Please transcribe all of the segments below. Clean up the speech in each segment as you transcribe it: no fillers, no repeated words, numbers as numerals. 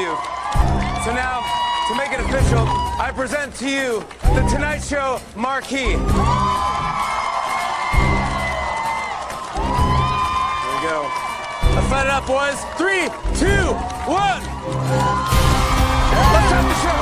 you. So now, to make it official, I present to you the Tonight Show marquee. Here we go. Let's light it up, boys. 3, 2, 1. Let's start the show.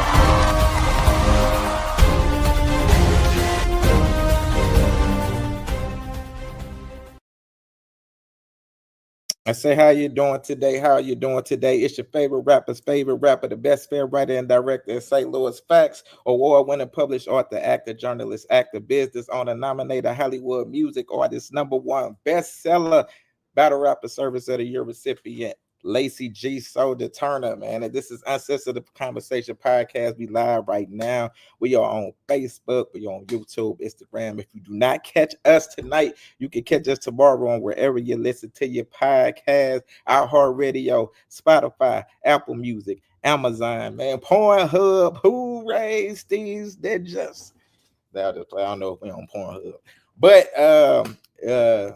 I say, how you doing today? How you doing today? It's your favorite rapper's favorite rapper, the best fair writer and director in St. Louis. Facts, award-winning published author, actor, journalist, actor, business owner, nominated Hollywood music artist, #1 bestseller, battle rapper service of the year recipient, Lacey G. Soldier Turner, man. And this is UnCensor Conversation Podcast. We live right now. We are on Facebook. We are on YouTube, Instagram. If you do not catch us tonight, you can catch us tomorrow on wherever you listen to your podcast, iHeartRadio, Spotify, Apple Music, Amazon, man, Pornhub. Who raised these? They're just, I don't know if we're on Pornhub. But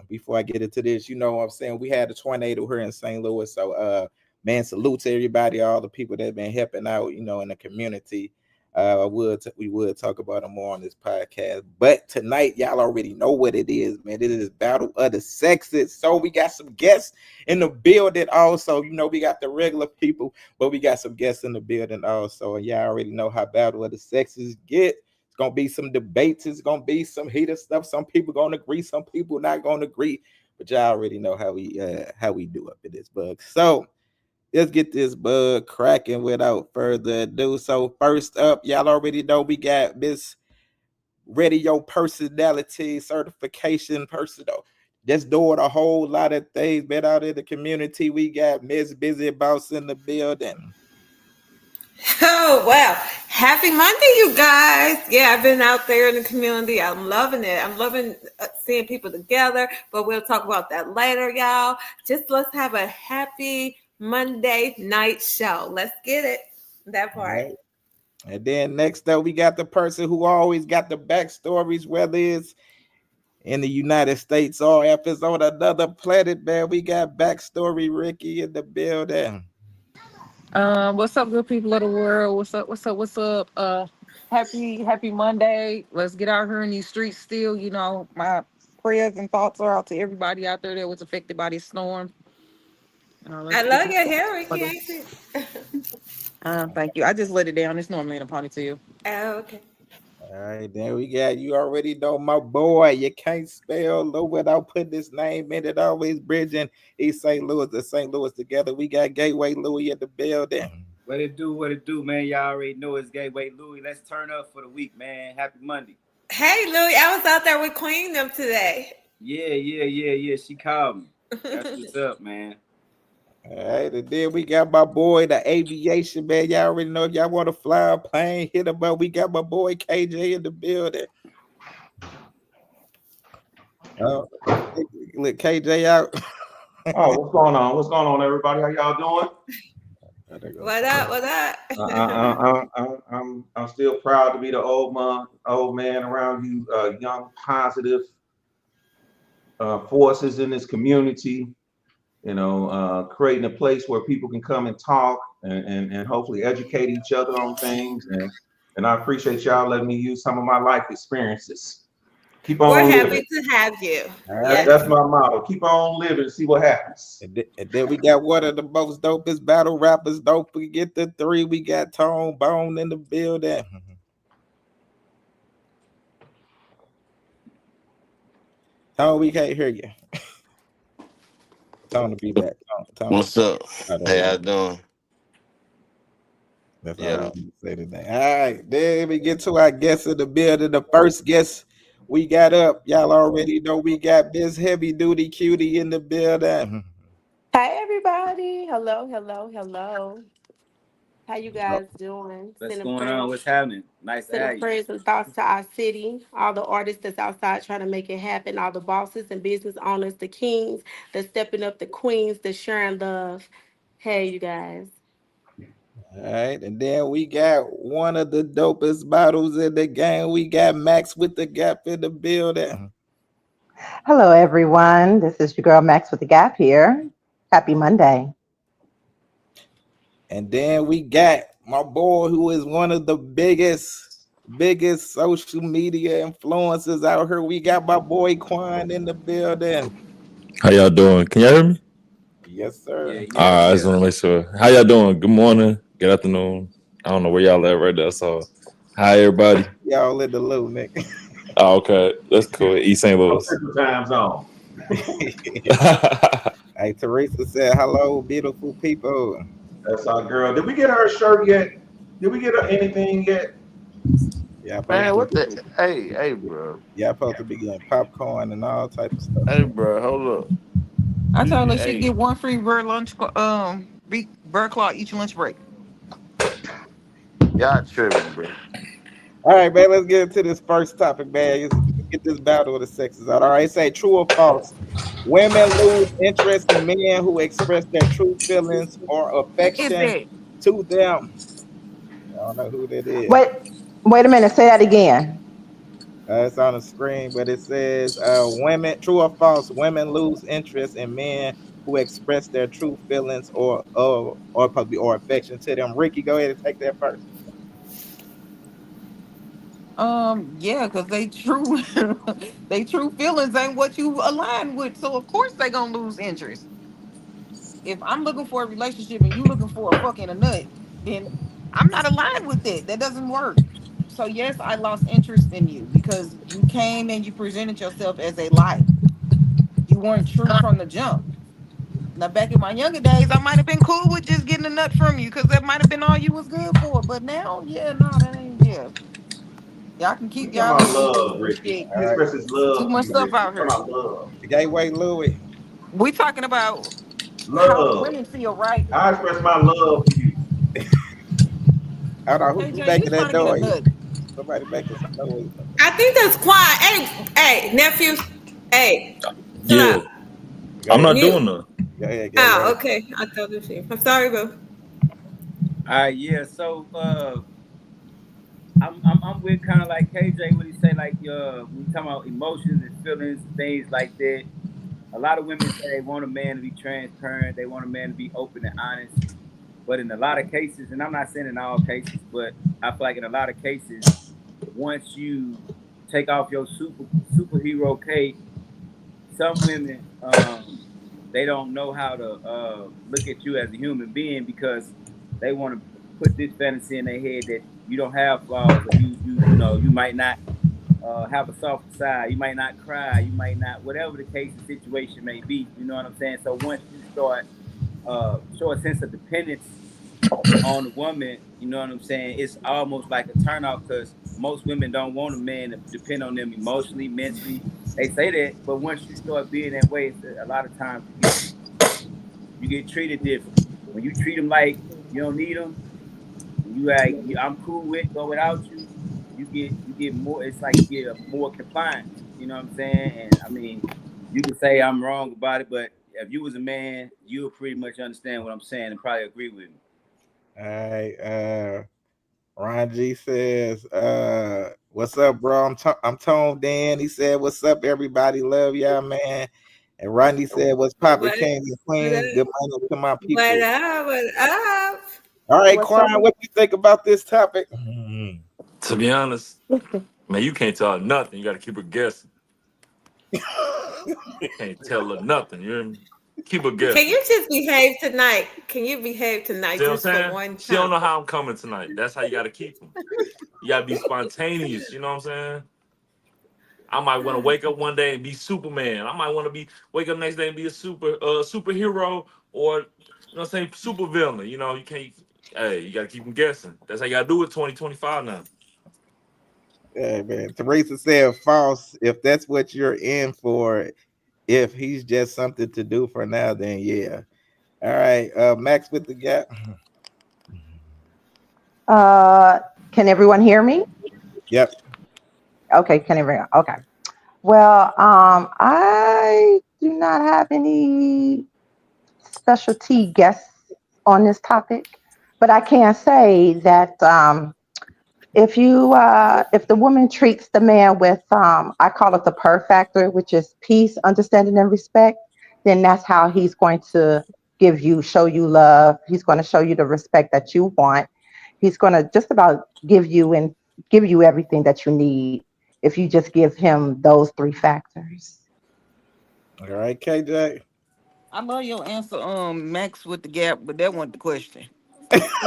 before I get into this, you know what I'm saying, we had a tornado here in St. Louis. So man, salute to everybody, all the people that have been helping out, you know, in the community. We would talk about them more on this podcast. But tonight, y'all already know what it is, man. It is Battle of the Sexes. So we got some guests in the building also. You know, we got the regular people, but we got some guests in the building also. And y'all already know how Battle of the Sexes get. Gonna be some debates. It's gonna be some heated stuff. Some people gonna agree, some people not gonna agree. But y'all already know how we do up in this bug. So let's get this bug cracking without further ado. So first up, y'all already know we got Miss Radio Personality Certification Personal. Just doing a whole lot of things, been out in the community. We got Miss Busy Boss in the building. Oh, wow. Happy Monday, you guys. Yeah, I've been out there in the community. I'm loving it. I'm loving seeing people together, but we'll talk about that later, y'all. Just let's have a happy Monday night show. Let's get it. That part. Right. And then next up, we got the person who always got the backstories, whether it's in the United States or if it's on another planet, man. We got Backstory Ricky in the building. What's up, good people of the world? What's up? Happy Monday. Let's get out here in these streets still. You know, my prayers and thoughts are out to everybody out there that was affected by this storm. I love your hair, Ricky. Thank you. I just let it down. It's normally in a ponytail. Oh, okay. All right, then we got, you already know my boy. You can't spell low without putting his name in it. Always bridging East St. Louis to St. Louis together. We got Gateway Louie in the building. What it do, man? Y'all already know it's Gateway Louie. Let's turn up for the week, man. Happy Monday. Hey, Louie, I was out there with Queen them today. Yeah. She called me. That's what's up, man. All right, and then we got my boy, the aviation man. Y'all already know if y'all want to fly a plane, hit him up. We got my boy KJ in the building. Let KJ out. Oh, what's going on? What's going on, everybody? How y'all doing? What up? I'm still proud to be the old man around you, young, positive forces in this community. You know, creating a place where people can come and talk and hopefully educate each other on things. And I appreciate y'all letting me use some of my life experiences. Keep on living. We're living. happy to have you. Yes. That's my motto. Keep on living and see what happens. And then we got one of the most dopest battle rappers. Don't forget the 3. We got Tone Bone in the building. Tone, we can't hear you. Tone to be back. Tone. What's up? Hey, how you doing? That's all we say today. All right, then we get to our guests in the building. The first guest we got up, y'all already know we got Miss Heavy Duty Cutie in the building. Hi, everybody. Hello. How you guys doing? What's going on? What's happening? Nice to have you. Sending prayers and thoughts to our city, all the artists that's outside trying to make it happen, all the bosses and business owners, the kings, the stepping up, the queens, the sharing love. Hey, you guys. All right, and then we got one of the dopest bottles in the game. We got Max with the Gap in the building. Hello, everyone. This is your girl Max with the Gap here. Happy Monday. And then we got my boy who is one of the biggest social media influencers out here. We got my boy Quan in the building. How y'all doing? Can y'all hear me? Yes, Yeah, sir. All yeah, right, I just yeah. want to make sure. How y'all doing? Good morning, good afternoon. I don't know where y'all at right now. So, hi everybody. Y'all in the loop, Nick. Oh, okay, that's cool. East St. No Louis. Central Time Zone. Hey, Teresa said, hello, beautiful people. That's our girl. Did we get her a shirt yet? Did we get her anything yet? Y'all supposed Man, to what be, the? Hey, bro. y'all supposed to be getting popcorn and all type of stuff. Hey, bro. Hold up. I told her she Hey, get one free bird lunch, bird claw each lunch break. y'all tripping, bro. All right, man, let's get into this first topic, man. Let's get this battle of the sexes out. All right, say true or false. Women lose interest in men who express their true feelings or Who is affection that? to them. I don't know who that is. Wait a minute. Say that again. It's on the screen, but it says, "Women, true or false? Women lose interest in men who express their true feelings or probably or affection to them." Ricky, go ahead and take that first. Yeah, because they true they true feelings ain't what you align with. So of course they gonna lose interest. If I'm looking for a relationship and you looking for a fucking a nut, then I'm not aligned with it. That doesn't work. So yes, I lost interest in you because you came and you presented yourself as a lie. You weren't true from the jump. Now back in my younger days, I might have been cool with just getting a nut from you because that might have been all you was good for. But now, yeah, no, that ain't Y'all can We keep talking y'all about business love, and Ricky. shit. He All right, expresses Too love to much you, stuff Ricky. We out talking here. about love. Gateway Louis. We talking about how the Love. women feel, right? I express my love for you. Hold on, who KJ, you making trying that to get a noise? nut. Somebody making some noise. I think that's quiet. Hey, nephew. Hey, chill Yeah, out. Go I'm ahead, not Mute. doing that. go ahead, Oh, Gateway. okay. I told you. I'm sorry, boo. All right, yeah. So, I'm with kind of like KJ what he say, like when we talking about emotions and feelings and things like that. A lot of women say they want a man to be transparent, they want a man to be open and honest. But in a lot of cases, and I'm not saying in all cases, but I feel like in a lot of cases, once you take off your superhero cape, some women they don't know how to look at you as a human being because they want to put this fantasy in their head that you don't have flaws or you might not have a soft side, you might not cry, you might not whatever the case and situation may be. You know what I'm saying? So once you start show a sense of dependence on the woman, you know what I'm saying? It's almost like a turnoff because most women don't want a man to depend on them emotionally, mentally. They say that, but once you start being that way, a lot of times you get treated different. When you treat them like you don't need them, and you like I'm cool with go without you, you get more. It's like you get a more compliance. You know what I'm saying? And I mean, you can say I'm wrong about it, but if you was a man, you'll pretty much understand what I'm saying and probably agree with me. All right, Ron G says, "What's up, bro? I'm toned in." He said, "What's up, everybody? Love y'all, man." And Rodney said, "What's poppin', What, kings and what queens? up? Good morning to my What people." up? What up? All right, What's up? Quan, what you think about this topic? To be honest, man, you can't tell her nothing. You got to keep her guessing. Can't tell her nothing. You hear me? Keep her Can guessing. you just behave tonight? Can you behave See tonight what I'm just for saying? one She don't time? know how I'm coming tonight. That's how you got to keep them. You got to be spontaneous. You know what I'm saying? I might want to wake up one day and be Superman. I might want to be wake up next day and be a superhero or what I'm saying, super villain. You know, you can't. Hey, you got to keep them guessing. That's how you got to do it. 2025 now. Yeah, man. Teresa said false. If that's what you're in for, if he's just something to do for now, then yeah. All right, Max with the gap. Uh, can everyone hear me? Yep. Okay, can everyone? Okay. Well, I do not have any specialty guests on this topic, but I can say that if the woman treats the man with I call it the purr factor, which is peace, understanding, and respect, then that's how he's going to show you love. He's going to show you the respect that you want. He's going to just about give you everything that you need if you just give him those three factors. All right, KJ. I love your answer, Max with the gap, but that wasn't the question.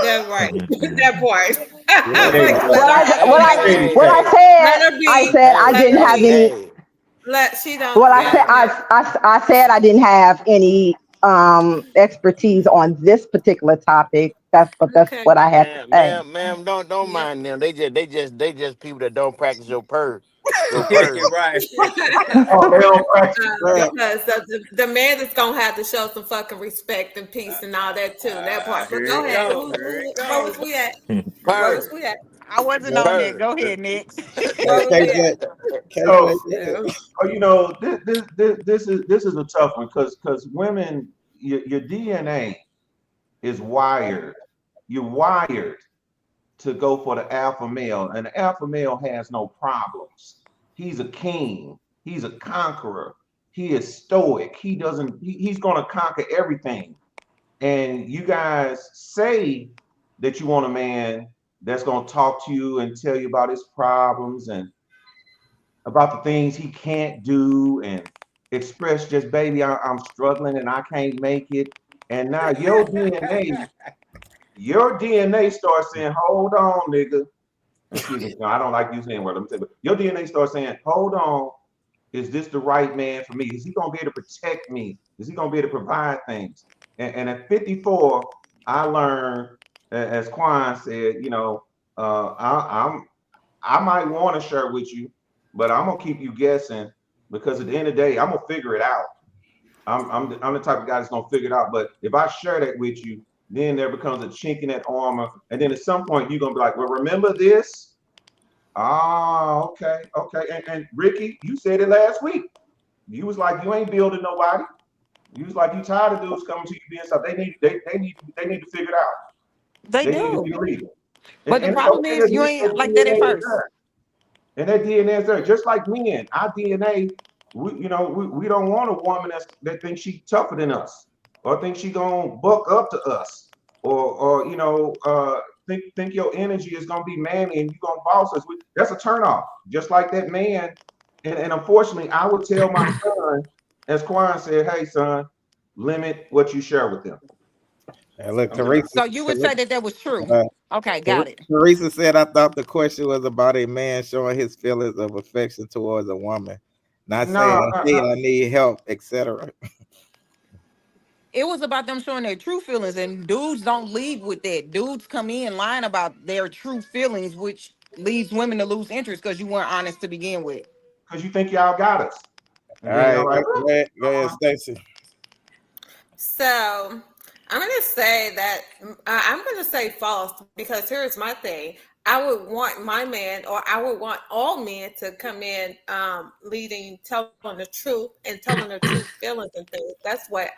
That's right. That part. Yeah, Hey, Like, hey, let her be. Let her be. What I Let said, her I be. said I hey, Let didn't her have hey, be. any. hey. Let she don't. Well, Yeah, yeah. I said I didn't have any expertise on this particular topic. That's Okay. what I had to say. Ma'am, don't Yep. mind them. They just people that don't practice your Yeah, purr. right. Oh, they don't practice. right. Because the man is gonna have to show some fucking respect and peace and all that too. That part. But Here go it ahead. go. Here it Where was go. we at? Where was Purr. we at? I wasn't Yeah. on that. Purr. Go ahead, next. Hey, Where was we at? KJ, So, Yeah. you know, this is a tough one because women, your DNA is wired. You're wired to go for the alpha male, and the alpha male has no problems. He's a king. He's a conqueror. He is stoic. He doesn't. He's going to conquer everything. And you guys say that you want a man that's going to talk to you and tell you about his problems and about the things he can't do and express just, baby, I'm struggling and I can't make it. And now your DNA starts saying, hold on, nigga. Excuse me. No, I don't like using that word. Let me tell you. Your DNA starts saying, hold on. Is this the right man for me? Is he going to be able to protect me? Is he going to be able to provide things? And at 54, I learned, as Quan said, I might want to share with you, but I'm gonna keep you guessing because at the end of the day, I'm gonna figure it out. I'm the type of guy that's gonna figure it out. But if I share that with you, then there becomes a chink in that armor, and then at some point you're gonna be like, well, remember this? Ah, okay. And Ricky, you said it last week. You was like, you ain't building nobody. You was like, you tired of dudes coming to you being stuff. They need to figure it out. They They need to be do. legal. And, But the and it's problem okay to is you admit ain't that like that at DNA is first. there. And that DNA is there. Just like men, our DNA, we don't want a woman that thinks she's tougher than us, or thinks she gonna buck up to us, or think your energy is gonna be manly and you gonna boss us. That's a turnoff. Just like that man. And unfortunately, I would tell my son, as Quan said, hey son, limit what you share with them. And look, I'm done. So you would say that that was true. uh, Okay, got it. Teresa said, I thought the question was about a man showing his feelings of affection towards a woman, not No, saying, hey, I need help, etc. It was about them showing their true feelings, and dudes don't lead with that. Dudes come in lying about their true feelings, which leads women to lose interest because you weren't honest to begin with. because you think y'all got us. All And then right, y'all like, go ahead, Stacy. So I'm gonna say that I'm gonna say false because here's my thing. I would want my man, or I would want all men to come in leading, telling the truth and telling their true feelings and things. That's what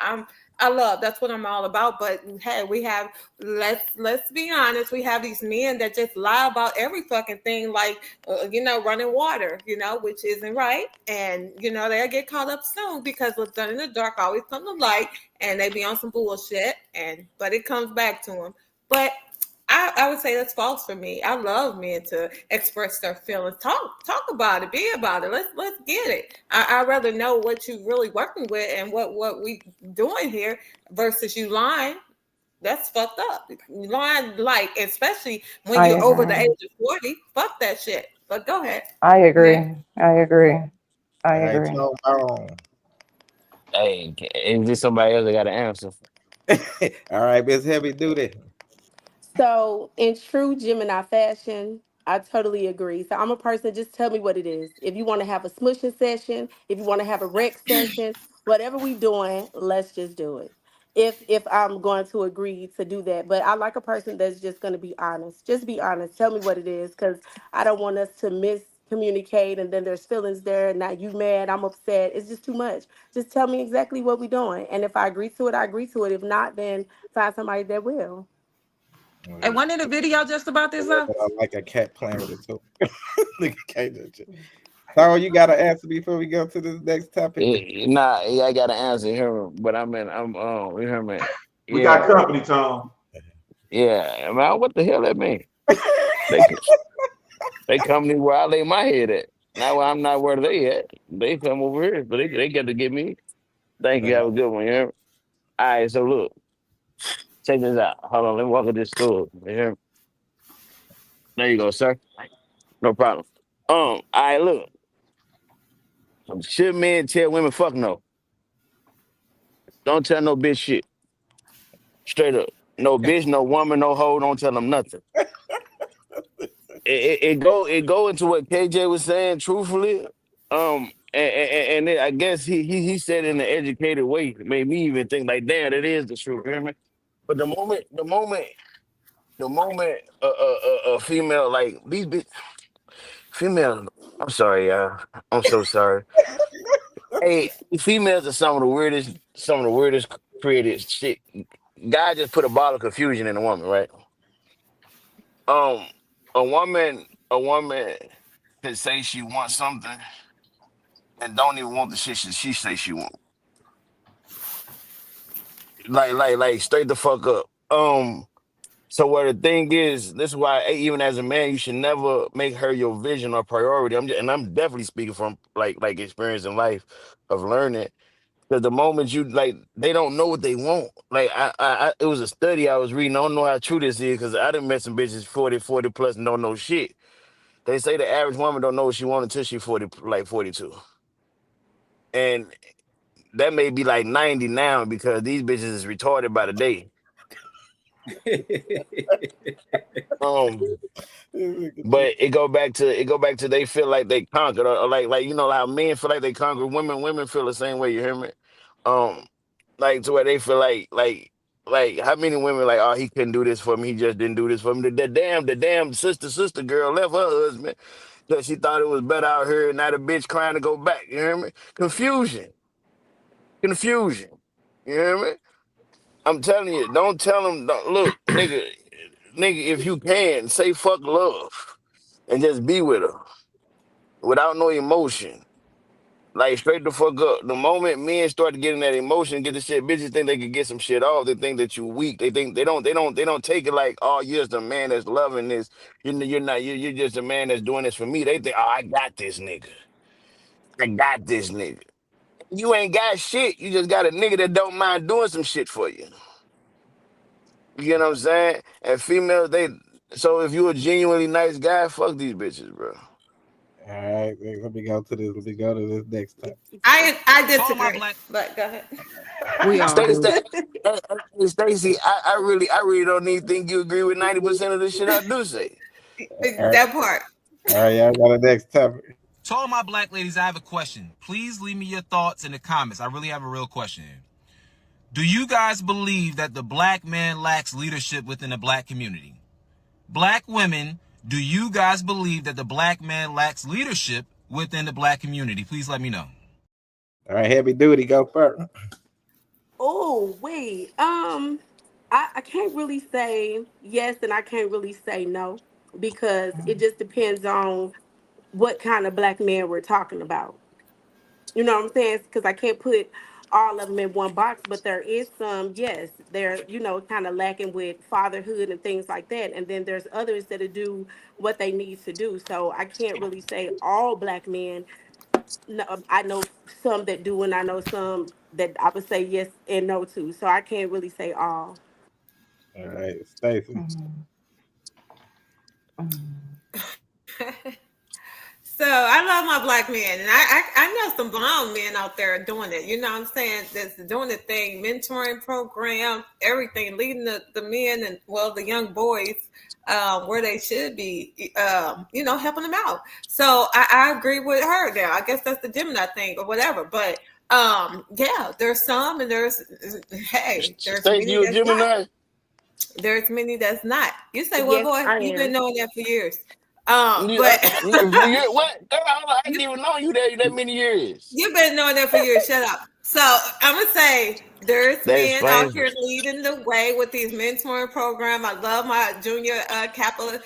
I love. That's what I'm all about. But hey, we have let's be honest. We have these men that just lie about every fucking thing, like running water, which isn't right. And they'll get caught up soon because what's done in the dark always comes to light, and they be on some bullshit. But it comes back to them. But I would say that's false for me. I love men to express their feelings. Talk about it. Be about it. Let's get it. I'd rather know what you really working with and what we doing here versus you lying. That's fucked up. Lying, like, especially when I you're over the agree. age of 40. Fuck that shit. But go ahead. I Next. agree. I agree. I All right, agree. Tone Bone. Hey, is this somebody else that got an answer? All right, Miss Heavy Duty. So, in true Gemini fashion, I totally agree. So, I'm a person, just tell me what it is. If you want to have a smushing session, if you want to have a rec session, whatever we doing, let's just do it. If I'm going to agree to do that. But I like a person that's just going to be honest. Just be honest. Tell me what it is, because I don't want us to miscommunicate and then there's feelings there. Now you mad, I'm upset. It's just too much. Just tell me exactly what we're doing. And if I agree to it, I agree to it. If not, then find somebody that will. And wasn't it a video just about this though? I like a cat playing with it too. Look at KJ. Tone, you got to answer before we go to this next topic. Nah, yeah, I got an answer here, but I'm with her man. We got company, Tom. Yeah, man, what the hell that mean? They come to where I lay my head at. Now I'm not where they at. They come over here, but they get to get me. Thank you. Have a good one. You hear me? All right, so look, check this out. Hold on, let me walk at this store. You hear me? There you go, sir. No problem. All right, look. Should men tell women fuck no? Don't tell no bitch shit. Straight up. No bitch, no woman, no hoe. Don't tell them nothing. It go into what KJ was saying. Truthfully, and I guess he said in an educated way, made me even think like, damn, that is the truth. You hear me? But the moment a female like these females, I'm sorry, I'm so sorry. Hey, females are some of the weirdest created shit. God just put a ball of confusion in a woman, right? Um, a woman can say she wants something and don't even want the shit she say she want. Like straight the fuck up. So what the thing is, this is why even as a man, you should never make her your vision or priority. I'm definitely speaking from like experience in life of learning. Because the moment you like, they don't know what they want. Like it was a study I was reading. I don't know how true this is because I done met some bitches 40 plus and don't know shit. They say the average woman don't know what she wants until she 40, like 42. And that may be like 90 now because these bitches is retarded by the day. Um, but it go back to they feel like they conquered or like you know how men feel like they conquered women feel the same way, you hear me? Um, like to where they feel like how many women like, oh, he couldn't do this for me, he just didn't do this for me. The damn sister girl left her husband because she thought it was better out here and now the bitch crying to go back, you hear me? Confusion. You hear me? I'm telling you, don't tell them. Look, nigga, if you can, say fuck love and just be with her without no emotion. Like straight the fuck up. The moment men start getting that emotion, get the shit, bitches think they can get some shit off. They think that you weak. They think they don't take it like, oh, you're just a man that's loving this. You're not. You're just a man that's doing this for me. They think, oh, I got this nigga. I got this nigga. You ain't got shit. You just got a nigga that don't mind doing some shit for you. You know what I'm saying? And females, so if you a genuinely nice guy, fuck these bitches, bro. All right, let me go to this. Let me go to this next time. I disagree. But go ahead. We all do. Stacey, I really don't even think you agree with 90% of the shit I do say. All right, That part. all right, y'all got the next topic. To all my black ladies, I have a question. Please leave me your thoughts in the comments. I really have a real question here. Do you guys believe that the black man lacks leadership within the black community? Black women, do you guys believe that the black man lacks leadership within the black community? Please let me know. All right, heavy duty, go first. Oh, wait. I can't really say yes and I can't really say no because it just depends on what kind of black man we're talking about. You know what I'm saying? Because I can't put all of them in one box, but there is some, yes, they're, kind of lacking with fatherhood and things like that. And then there's others that do what they need to do. So I can't really say all black men. No, I know some that do, and I know some that I would say yes and no to. So I can't really say all. All right, Stacey. Mm, mm, So I love my black men, and I know some blonde men out there doing it. You know what I'm saying? That's doing the thing, mentoring program, everything, leading the men and the young boys where they should be, helping them out. So I agree with her there. I guess that's the Gemini thing or whatever. But yeah, there's some, and there's Stacey, many you a that's not. Gemini? There's many that's not. You say, well, Yes, boy, I you've been am. knowing that for years. You, But what? Girl, I you didn't even know you that many years. You've been knowing that for years. Shut up. So I'm gonna say there's That men out explains here it. leading the way with these mentoring program. I love my junior Kappa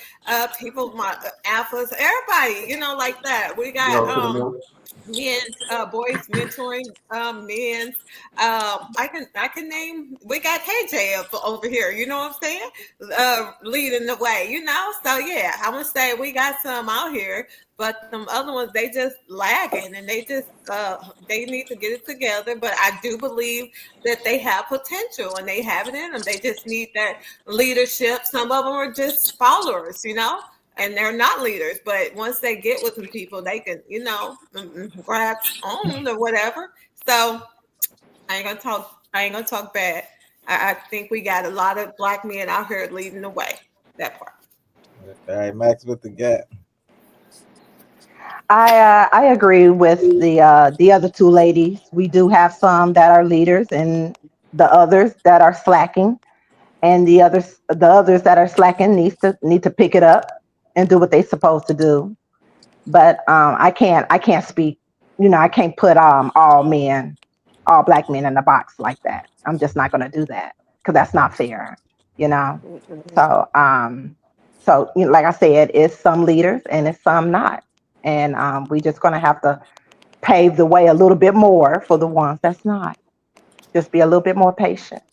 people, my alphas, everybody, like that. We You got know, to the middle. men's boys mentoring men's I can name, we got KJ up over here, you know what I'm saying, leading the way, so yeah, I would say we got some out here, but them other ones, they just lagging, and they need to get it together. But I do believe that they have potential and they have it in them. They just need that leadership. Some of them are just followers, and they're not leaders. But once they get with some people, they can, grab on or whatever. So I ain't gonna talk. I ain't gonna talk bad. I think we got a lot of black men out here leading the way. That part. All right, Max with the gap. I agree with the other two ladies. We do have some that are leaders, and the others that are slacking, and the others that are slacking need to pick it up and do what they're supposed to do. But I can't speak. I can't put all black men in a box like that. I'm just not going to do that because that's not fair. You know. So like I said, it's some leaders and it's some not, and we just going to have to pave the way a little bit more for the ones that's not. Just be a little bit more patient.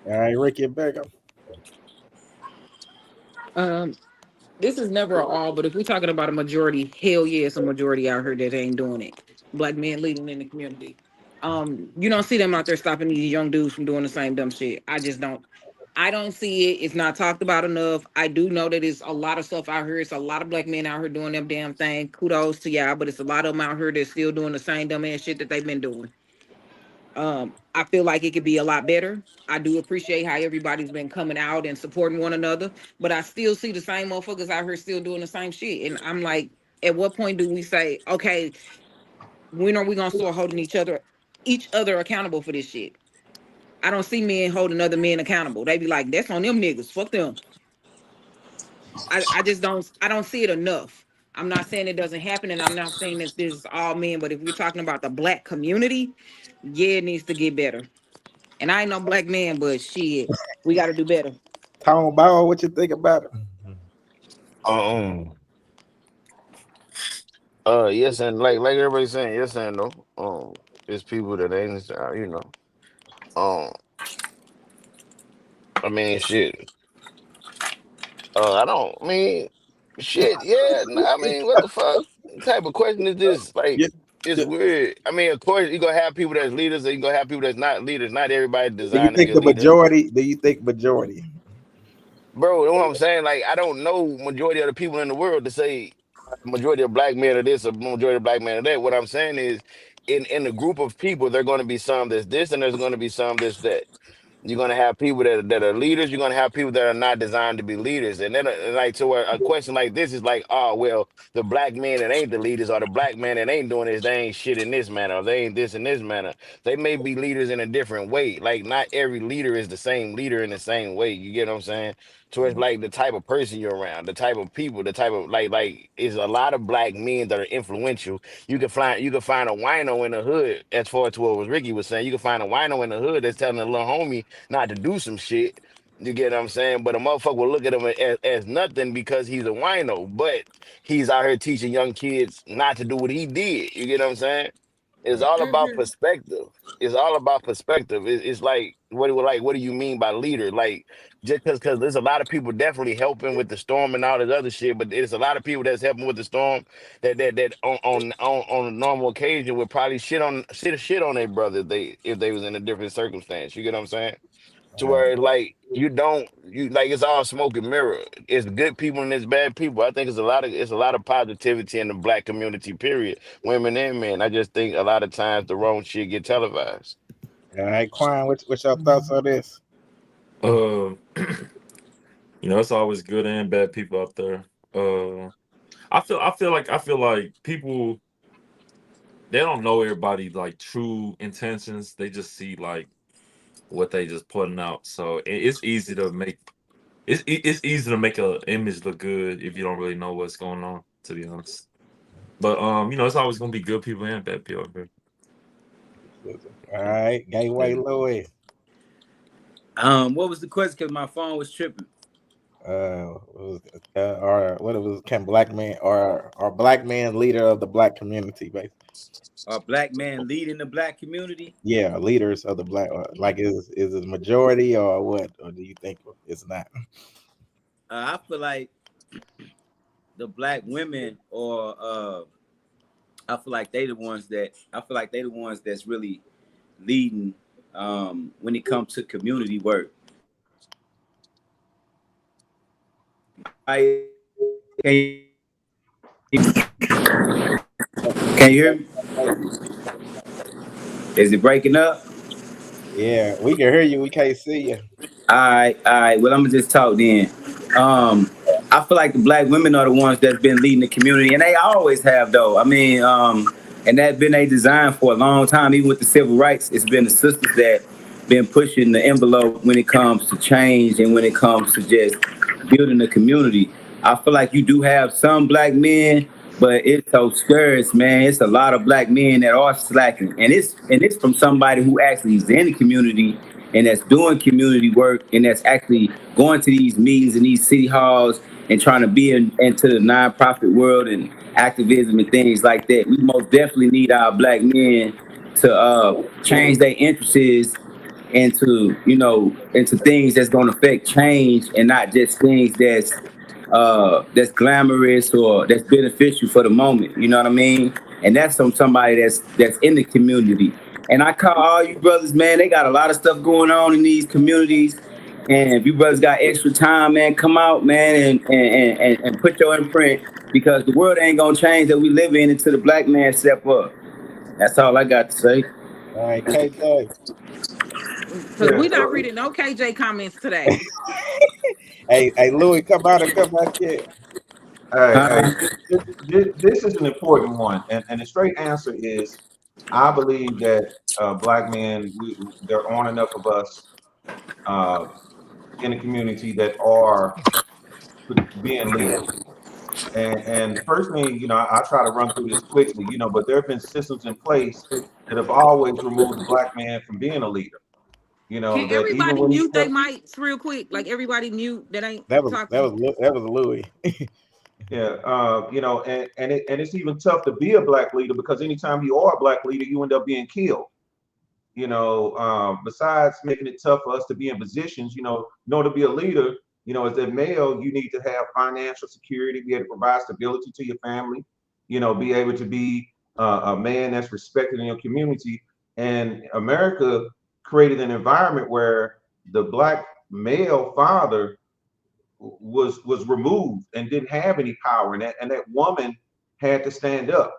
All right, Ricky Bigger. Um, this is never an all, but if we're talking about a majority, hell yeah, it's a majority out here that ain't doing it. Black men leading in the community. You don't see them out there stopping these young dudes from doing the same dumb shit. I just don't. I don't see it. It's not talked about enough. I do know that it's a lot of stuff out here. It's a lot of black men out here doing them damn thing. Kudos to y'all, but it's a lot of them out here that's still doing the same dumb ass shit that they've been doing. I feel like it could be a lot better. I do appreciate how everybody's been coming out and supporting one another, but I still see the same motherfuckers out here still doing the same shit. And I'm like, at what point do we say, okay, when are we gonna start holding each other accountable for this shit? I don't see men holding other men accountable. They be like, that's on them niggas. Fuck them. I just don't see it enough. I'm not saying it doesn't happen, and I'm not saying that this is all men, but if we're talking about the black community, yeah, it needs to get better. And I ain't no black man, but shit, we got to do better. Tone Bauer, what you think about it? Um, yes, and like everybody's saying, yes and no. It's people that ain't, Um, I mean, shit. I don't. I mean, shit. Yeah. I mean, what the fuck type of question is this? Like, Yeah, it's yeah. weird. I mean, of course, you're gonna have people that's leaders, and you're gonna have people that's not leaders. Not everybody Do you designed to be think a the leader. majority? Do you think majority? Bro, you know what I'm saying? Like, I don't know majority of the people in the world to say majority of black men are this or majority of black men are that. What I'm saying is, in the group of people, there are going to be some that's this, and there's going to be some that's that. You're gonna have people that are leaders. You're gonna have people that are not designed to be leaders. And then, like, so a question like this is like, oh well, the black men that ain't the leaders, or the black man that ain't doing this, they ain't shit in this manner, or they ain't this in this manner. They may be leaders in a different way. Like, not every leader is the same leader in the same way. You get what I'm saying? So it's like the type of person you're around, the type of people, the type of like is a lot of black men that are influential. You can find a wino in the hood, as far as to what was Ricky was saying. You can find a wino in the hood that's telling a little homie not to do some shit. You get what I'm saying? But a motherfucker will look at him as nothing because he's a wino, but he's out here teaching young kids not to do what he did. You get what I'm saying? It's all about Mm-hmm. perspective. It's all about perspective. It's like what do you mean by leader? Like, just because there's a lot of people definitely helping with the storm and all this other shit, but there's a lot of people that's helping with the storm that on a normal occasion would probably shit on their brother if they was in a different circumstance. You get what I'm saying? To where, like, you like, it's all smoke and mirror. It's good people and it's bad people. I think it's a lot of positivity in the black community, period, women and men. I just think a lot of times the wrong shit get televised. All right, Quan, what's your thoughts on this? Uh, it's always good and bad people out there. Uh, I feel like people, they don't know everybody like true intentions. They just see like what they just putting out. So it's easy to make it's easy to make a image look good if you don't really know what's going on. To be honest, but it's always gonna be good people and bad people out there. All right, Gateway Yeah. Louis. What was the question? Because my phone was tripping. or what it was, can black man or black man leader of the black community, basically. A black man leading the black community. Yeah, leaders of the black, like is it majority or what, or do you think it's not? I feel like the black women, or I feel like they the ones that's really leading when it comes to community work. Can you hear me? Is it breaking up? Yeah, we can hear you. We can't see you. All right. Well, I'm gonna just talk then. I feel like the black women are the ones that's been leading the community, and they always have, though. I mean, and that's been a design for a long time. Even with the civil rights, it's been the sisters that been pushing the envelope when it comes to change and when it comes to just building the community. I feel like you do have some black men, but it's so scarce, man. It's a lot of black men that are slacking, and it's from somebody who actually is in the community and that's doing community work and that's actually going to these meetings and these city halls and trying to be into the nonprofit world and activism and things like that. We most definitely need our black men to change their interests into things that's going to affect change and not just things that's glamorous or that's beneficial for the moment. You know what I mean? And that's from somebody that's in the community. And I call all you brothers, man. They got a lot of stuff going on in these communities. And if you brothers got extra time, man, come out, man, and put your imprint, because the world ain't gonna change that we live in until the black man step up. That's all I got to say. All right, KJ. Because we're not reading no KJ comments today. Hey, Louis, come out and come back here. Hey, this is an important one, and the straight answer is, I believe that black men, there aren't enough of us in the community that are being leaders. And the first thing, I try to run through this quickly, but there have been systems in place that have always removed the black man from being a leader. Can That even everybody when mute their mics real quick? Like everybody mute that ain't talking. That was Louis. Yeah, and it's even tough to be a black leader, because anytime you are a black leader, you end up being killed. Besides making it tough for us to be in positions, in order to be a leader, as a male, you need to have financial security, be able to provide stability to your family, be able to be a man that's respected in your community. And America created an environment where the black male father was removed and didn't have any power, and that woman had to stand up,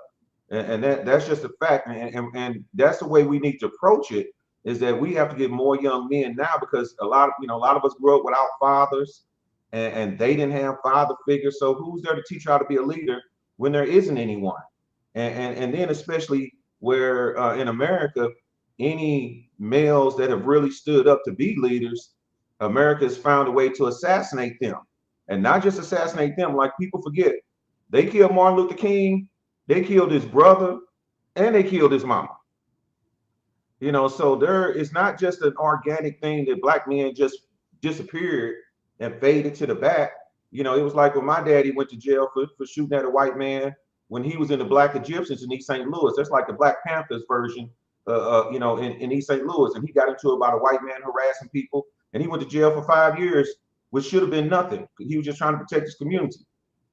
and that's just a fact, and that's the way we need to approach it, is that we have to get more young men now, because a lot of us grew up without fathers, and they didn't have father figures. So who's there to teach you how to be a leader when there isn't anyone? And then especially where in America, any males that have really stood up to be leaders, America has found a way to assassinate them. And not just assassinate them, like people forget, they killed Martin Luther King, they killed his brother, and they killed his mama. So there is not just an organic thing that black men just disappeared and faded to the back. It was like when my daddy went to jail for shooting at a white man when he was in the Black Egyptians in East St. Louis. That's like the Black Panthers version, in East St. Louis. And he got into it about a white man harassing people. And he went to jail for 5 years, which should have been nothing. He was just trying to protect his community.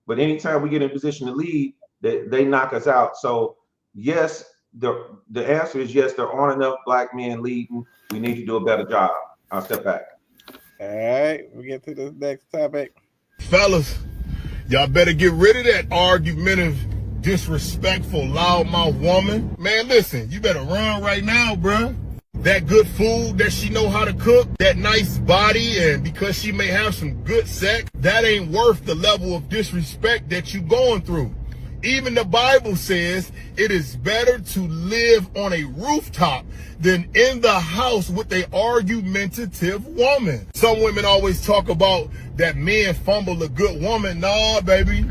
But anytime we get in a position to lead, they knock us out. So yes, the answer is yes, there aren't enough black men leading. We need to do a better job. I'll step back. All right, we get to the next topic. Fellas, y'all better get rid of that argumentative, disrespectful, loudmouth woman. Man, listen, you better run right now, bruh. That good food that she know how to cook, that nice body, and because she may have some good sex, that ain't worth the level of disrespect that you going through. Even the Bible says it is better to live on a rooftop than in the house with a argumentative woman. Some women always talk about that men fumble a good woman. Nah, baby.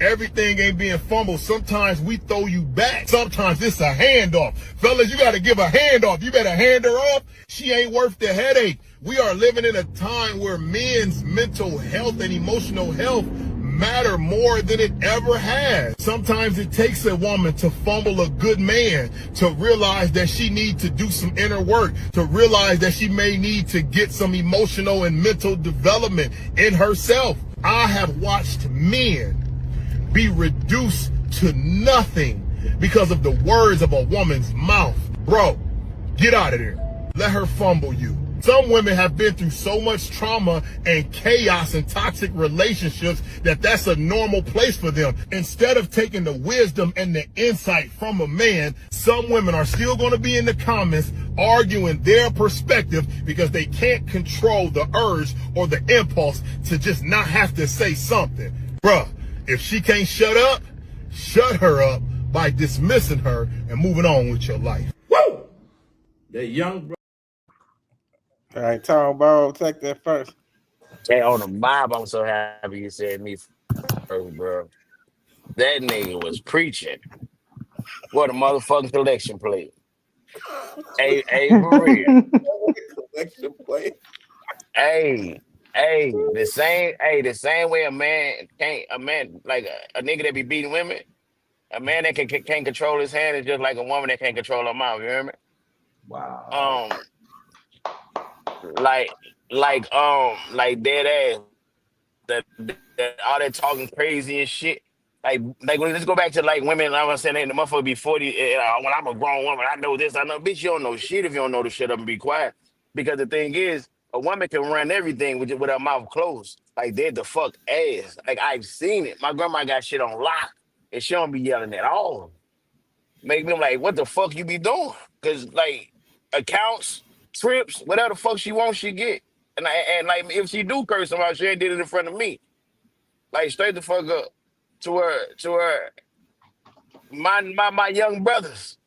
Everything ain't being fumbled. Sometimes we throw you back. Sometimes it's a handoff. Fellas, you got to give a handoff. You better hand her off. She ain't worth the headache. We are living in a time where men's mental health and emotional health matter more than it ever has. Sometimes it takes a woman to fumble a good man to realize that she needs to do some inner work, to realize that she may need to get some emotional and mental development in herself. I have watched men be reduced to nothing because of the words of a woman's mouth. Bro, get out of there. Let her fumble you. Some women have been through so much trauma and chaos and toxic relationships that that's a normal place for them. Instead of taking the wisdom and the insight from a man, some women are still going to be in the comments arguing their perspective because they can't control the urge or the impulse to just not have to say something. Bruh, if she can't shut up, shut her up by dismissing her and moving on with your life. Woo! That young bro. All right, Tom Ball, take that first. Hey, on the mob, I'm so happy you said me first, bro. That nigga was preaching. What a motherfucking collection plate. Hey, for real. Collection plate. Hey, the same way a man like a nigga that be beating women, a man that can't control his hand is just like a woman that can't control her mouth. You hear me? Wow. Like, like dead ass. That all that talking crazy and shit. Like let's go back to like women. I was saying, hey, the motherfucker be 40. When I'm a grown woman, I know this. I know, bitch. You don't know shit if you don't know the shit up and be quiet. Because the thing is, a woman can run everything with her mouth closed. Like they're the fuck ass. Like I've seen it. My grandma got shit on lock, and she don't be yelling at all. Make me like, what the fuck you be doing? Cause like accounts, trips, whatever the fuck she wants, she get. And like if she do curse somehow, she ain't did it in front of me. Like straight the fuck up to her my young brothers.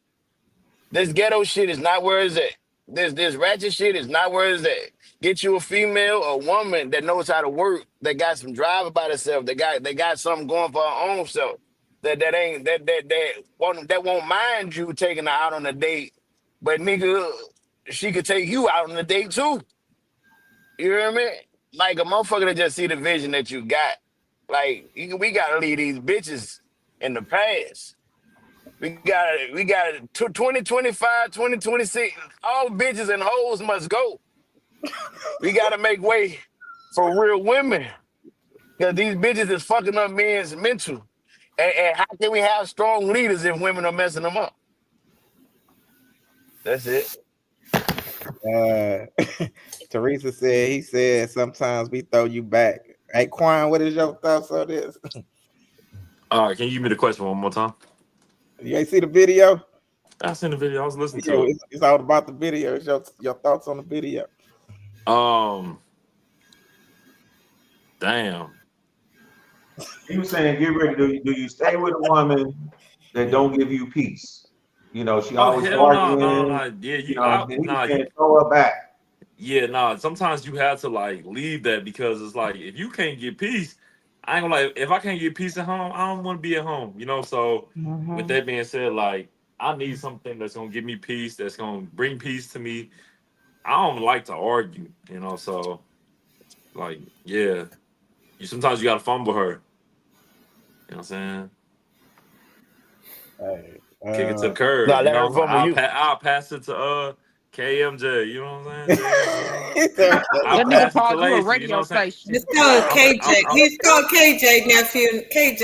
This ghetto shit is not where it's at. This ratchet shit is not where it's at. Get you a female, a woman that knows how to work, that got some drive about herself, that got something going for her own self. That won't mind you taking her out on a date, but nigga, she could take you out on a date too. You hear me? Like a motherfucker that just see the vision that you got. Like we gotta leave these bitches in the past. We got 2025, 2026. All bitches and hoes must go. We gotta make way for real women. Because these bitches is fucking up men's mental. And how can we have strong leaders if women are messing them up? That's it. Teresa said sometimes we throw you back. Hey, Quan, what is your thoughts on this? All right, can you give me the question one more time? You ain't see the video? I seen the video. I was listening to it. It's all about the video. It's your thoughts on the video. Damn. He was saying, get ready. Do you stay with a woman that don't give you peace? You know, she always arguing. No. Yeah, he was saying, throw her back. Yeah, no. Sometimes you have to like leave that because it's like if you can't get peace, I ain't gonna like if I can't get peace at home, I don't want to be at home. You know, so with that being said, like I need something that's gonna give me peace, that's gonna bring peace to me. I don't like to argue, you know, so like yeah. Sometimes you gotta fumble her. You know what I'm saying? Hey, kick it to the curb. Nah, You let her know, fumble you. I'll pass it to KMJ. You know what I'm saying? I'll That nigga pass it to called you a Lacey. You know radio what I'm saying? station. He's called KJ. He's called KJ, nephew. KJ.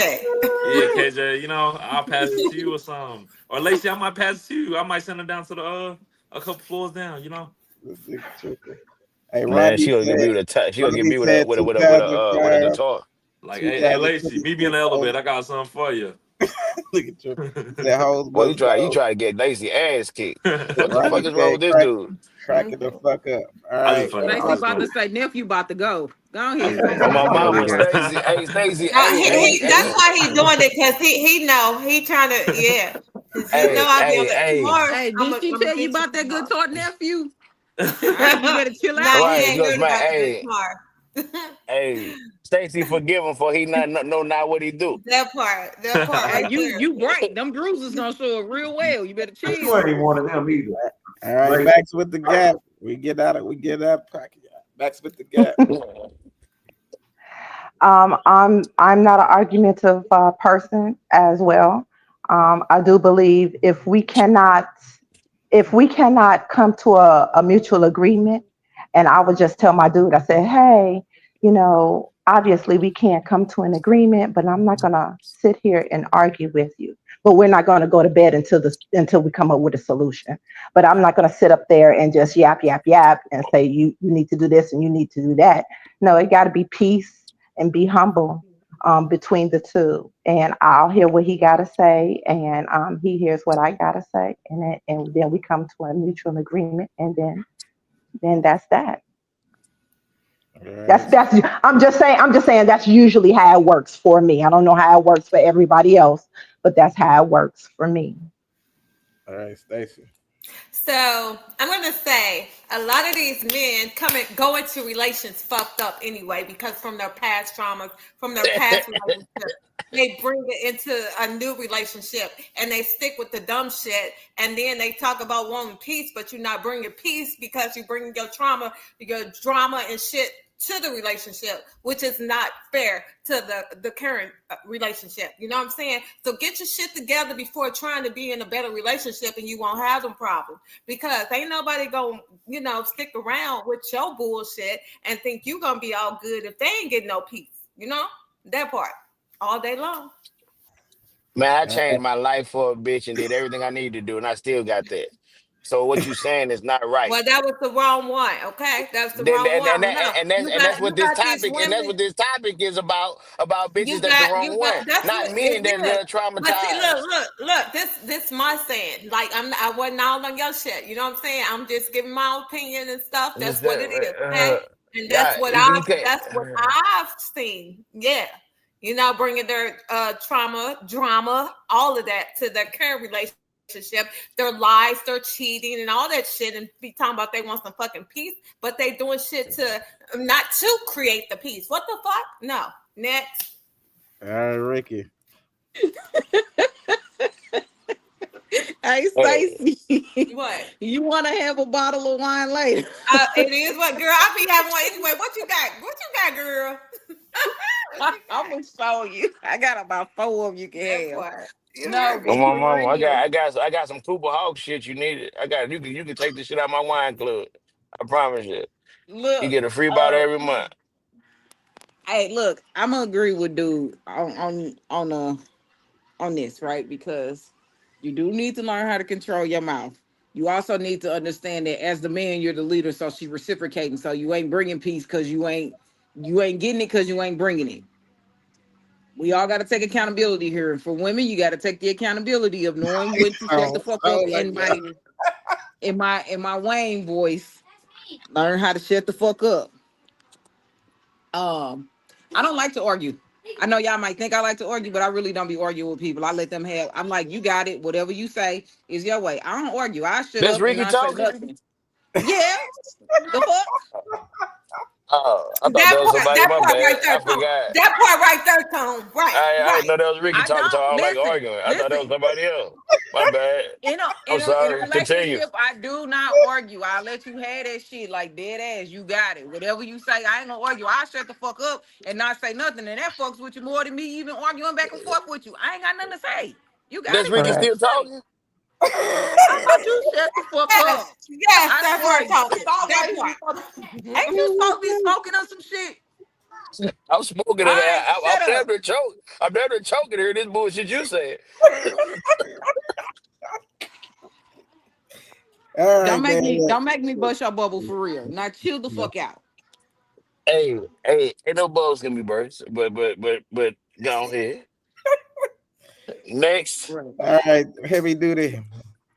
Yeah, KJ. You know, I'll pass it to you or something. Or Lacey, I might pass it to you. I might send her down to the a couple floors down. You know. Hey, Man, Rodney she gonna said, give me with a she gonna give me with said a 2005, guitar. Like, hey, Lacey, meet me in the elevator. I got something for you. Look at you. That whole Boy, you must try go. to get Lacey ass kicked. What the fuck Rodney is wrong said, with this dude? cracking the fuck up. All I just right. funny. Stacey about to say, nephew about to go. Go ahead, Stacey. On my Yeah, mama, bro. Stacey. Hey, Stacey. That's why he's doing it because he know he trying to because he know I'll be on that tomorrow. Hey, I'm did she tell you about that good talk, nephew? All right, you better chill Nah, out. he Right, ain't because heard man, about that tomorrow. hey, Stacey, forgive him for he not know not what he do. That part Hey, right there. you bright. Them bruises gonna show up real well. You better You chill. ain't one of them either. All right, Lacey. Max with the gap. We get out pocket. Backs with the gap. I'm not an argumentative person as well. I do believe if we cannot come to a mutual agreement, and I would just tell my dude, I said, hey, obviously we can't come to an agreement, but I'm not gonna sit here and argue with you. But we're not gonna go to bed until we come up with a solution. But I'm not gonna sit up there and just yap yap yap and say you need to do this and you need to do that. No, it got to be peace and be humble between the two. And I'll hear what he got to say, and he hears what I got to say, and then we come to a mutual agreement, and then that's that. Right. That's. I'm just saying that's usually how it works for me. I don't know how it works for everybody else, but that's how it works for me. All right, Stacy. So I'm gonna say a lot of these men go into relations fucked up anyway because from their past traumas, from their past relationships, they bring it into a new relationship and they stick with the dumb shit. And then they talk about wanting peace, but you're not bringing peace because you bring your trauma, your drama and shit to the relationship, which is not fair to the current relationship. You know what I'm saying? So get your shit together before trying to be in a better relationship, and you won't have them problems. Because ain't nobody gonna, stick around with your bullshit and think you gonna be all good if they ain't getting no peace. That part all day long. Man, I All right. changed my life for a bitch and did everything I needed to do, and I still got that. So what you saying is not right. Well, that was the wrong one. Okay, that's the Then- wrong And, and, one. and, No, and that's you what this got these topic and that's women. what this topic is about bitches You that's the got, wrong one, that's not what it men that is. are But see, traumatized. look, this my saying. Like I wasn't all on your shit. You know what I'm saying? I'm just giving my opinion and stuff. And it's That's what it is. Okay, and yeah, you can't. that's what I've seen. Yeah, bringing their trauma, drama, all of that to their current relationship, their lies, their cheating, and all that shit, and be talking about they want some fucking peace, but they doing shit to not to create the peace. What the fuck? No. Next. All right, Ricky. Hey, Hey, Stacey, What? you want to have a bottle of wine later? It is what, girl. I be having one anyway. What you got? What you got, girl? What you I'm got? gonna show you. I got about 4 of you That can have. part. You No, heard oh but me. my for mama, real, I got some Cooper Hawk shit you need it. I got you can take this shit out my wine club. I promise you. You look. get a free bottle Uh, every month. hey, look. I'm gonna agree with dude on this, right? Because you do need to learn how to control your mouth. You also need to understand that as the man, you're the leader, so she reciprocating. So you ain't bringing peace because you ain't getting it because you ain't bringing it. We all got to take accountability here. For women, you got to take the accountability of knowing when to shut the fuck up. Like that. In my Wayne voice, learn how to shut the fuck up. Um, I don't like to argue. I know y'all might think I like to argue, but I really don't be arguing with people. I let them have. I'm like, you got it. Whatever you say is your way. I don't argue. I shut This up and Ricky not say talking? nothing. Yeah, the fuck. Oh, I thought That that was part. somebody. That My part bad. right there, I Tone. forgot. That part right there, Tone. Right. I Right. didn't know that was Ricky I talking to. don't I like listen. arguing. I thought that was Listen. somebody else. My bad. In a I'm in a in a sorry. Continue. relationship, I do not argue. I let you have that shit like dead ass. You got it. Whatever you say, I ain't gonna argue. I shut the fuck up and not say nothing, and that fucks with you more than me even arguing back and forth with you. I ain't got nothing to say. You got This it. You Ricky got still Correct. to say. talking? How about you shut the fuck Yes. up? Yes. I That swear, part, Tone. stop That right here. part. Ain't you supposed to be smoking on some shit? I'm smoking All it. right, I'm shut up. never choking. I'm never choking here. This bullshit you said. All Don't right, make man. me Look. don't make me bust your bubble for real. Now chill the fuck out. Hey, ain't no balls gonna be burst. But go ahead. Next. Right. All right, heavy duty.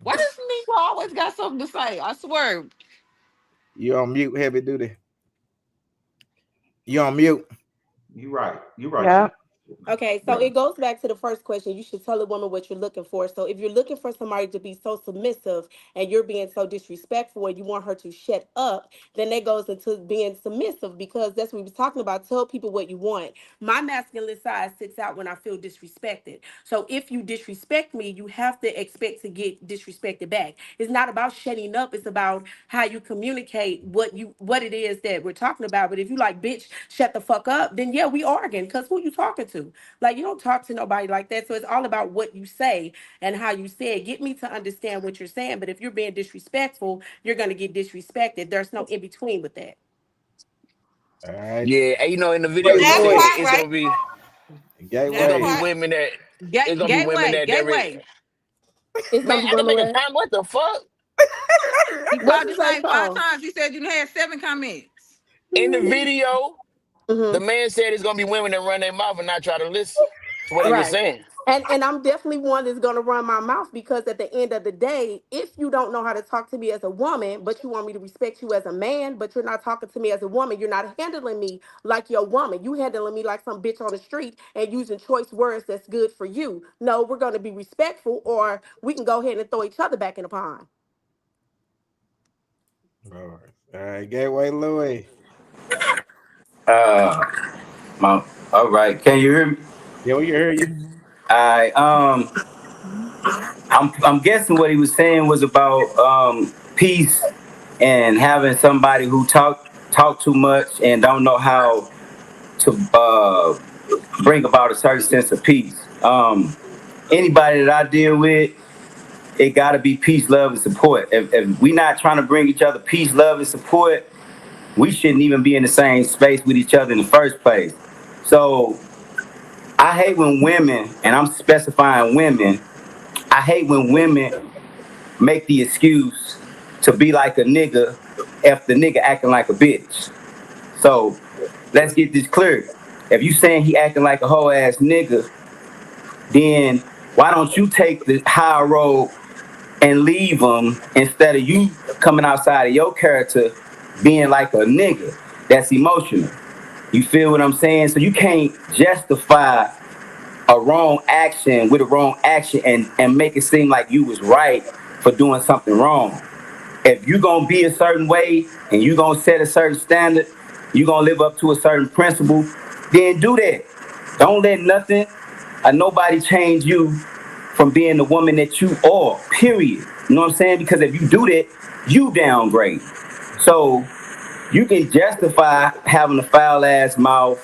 Why does Negro always got something to say? I swear. You on mute, heavy duty. You on mute. You right. You right, Yep. Chief. Okay, so it goes back to the first question. You should tell a woman what you're looking for. So if you're looking for somebody to be so submissive and you're being so disrespectful and you want her to shut up, then that goes into being submissive because that's what we was talking about. Tell people what you want. My masculine side sits out when I feel disrespected. So if you disrespect me, you have to expect to get disrespected back. It's not about shutting up, it's about how you communicate what it is that we're talking about. But if you like, bitch, shut the fuck up, then yeah, we arguing because who you talking to? Like, you don't talk to nobody like that. So it's all about what you say and how you say it. Get me to understand what you're saying. But if you're being disrespectful, you're going to get disrespected. There's no in between with that. All right. Yeah, and in the video Wait, he That said Louis. part, it's right? gonna be it's That gonna Gateway. be part. women that it's gonna be women Gateway, that gateway. It's man, gonna be I can women make a with comment. What the fuck? He what called you your say, name five Paul? times. He said you had 7 comments. In the video, Hmm. the man said it's gonna be women that run their mouth and not try to listen to what he was Right. saying. And I'm definitely one that's gonna run my mouth because at the end of the day, if you don't know how to talk to me as a woman, but you want me to respect you as a man, but you're not talking to me as a woman, you're not handling me like your woman. You handling me like some bitch on the street and using choice words that's good for you. No, we're gonna be respectful, or we can go ahead and throw each other back in the pond. All right, Gateway Louis. Uh, my, all right. Can you hear me? Yeah, we can hear you. I I'm guessing what he was saying was about peace and having somebody who talk too much and don't know how to bring about a certain sense of peace. Anybody that I deal with, it got to be peace, love, and support. If we not trying to bring each other peace, love, and support, we shouldn't even be in the same space with each other in the first place. So I hate when women, and I'm specifying women, I hate when women make the excuse to be like a nigga if the nigga acting like a bitch. So let's get this clear. If you saying he acting like a whole ass nigga, then why don't you take the high road and leave him instead of you coming outside of your character being like a nigga that's emotional? You feel what I'm saying? So you can't justify a wrong action with a wrong action and make it seem like you was right for doing something wrong. If you gonna be a certain way and you gonna set a certain standard, you gonna live up to a certain principle, then do that. Don't let nothing or nobody change you from being the woman that you are, period. You know what I'm saying? Because if you do that, you downgrade. So you can justify having a foul ass mouth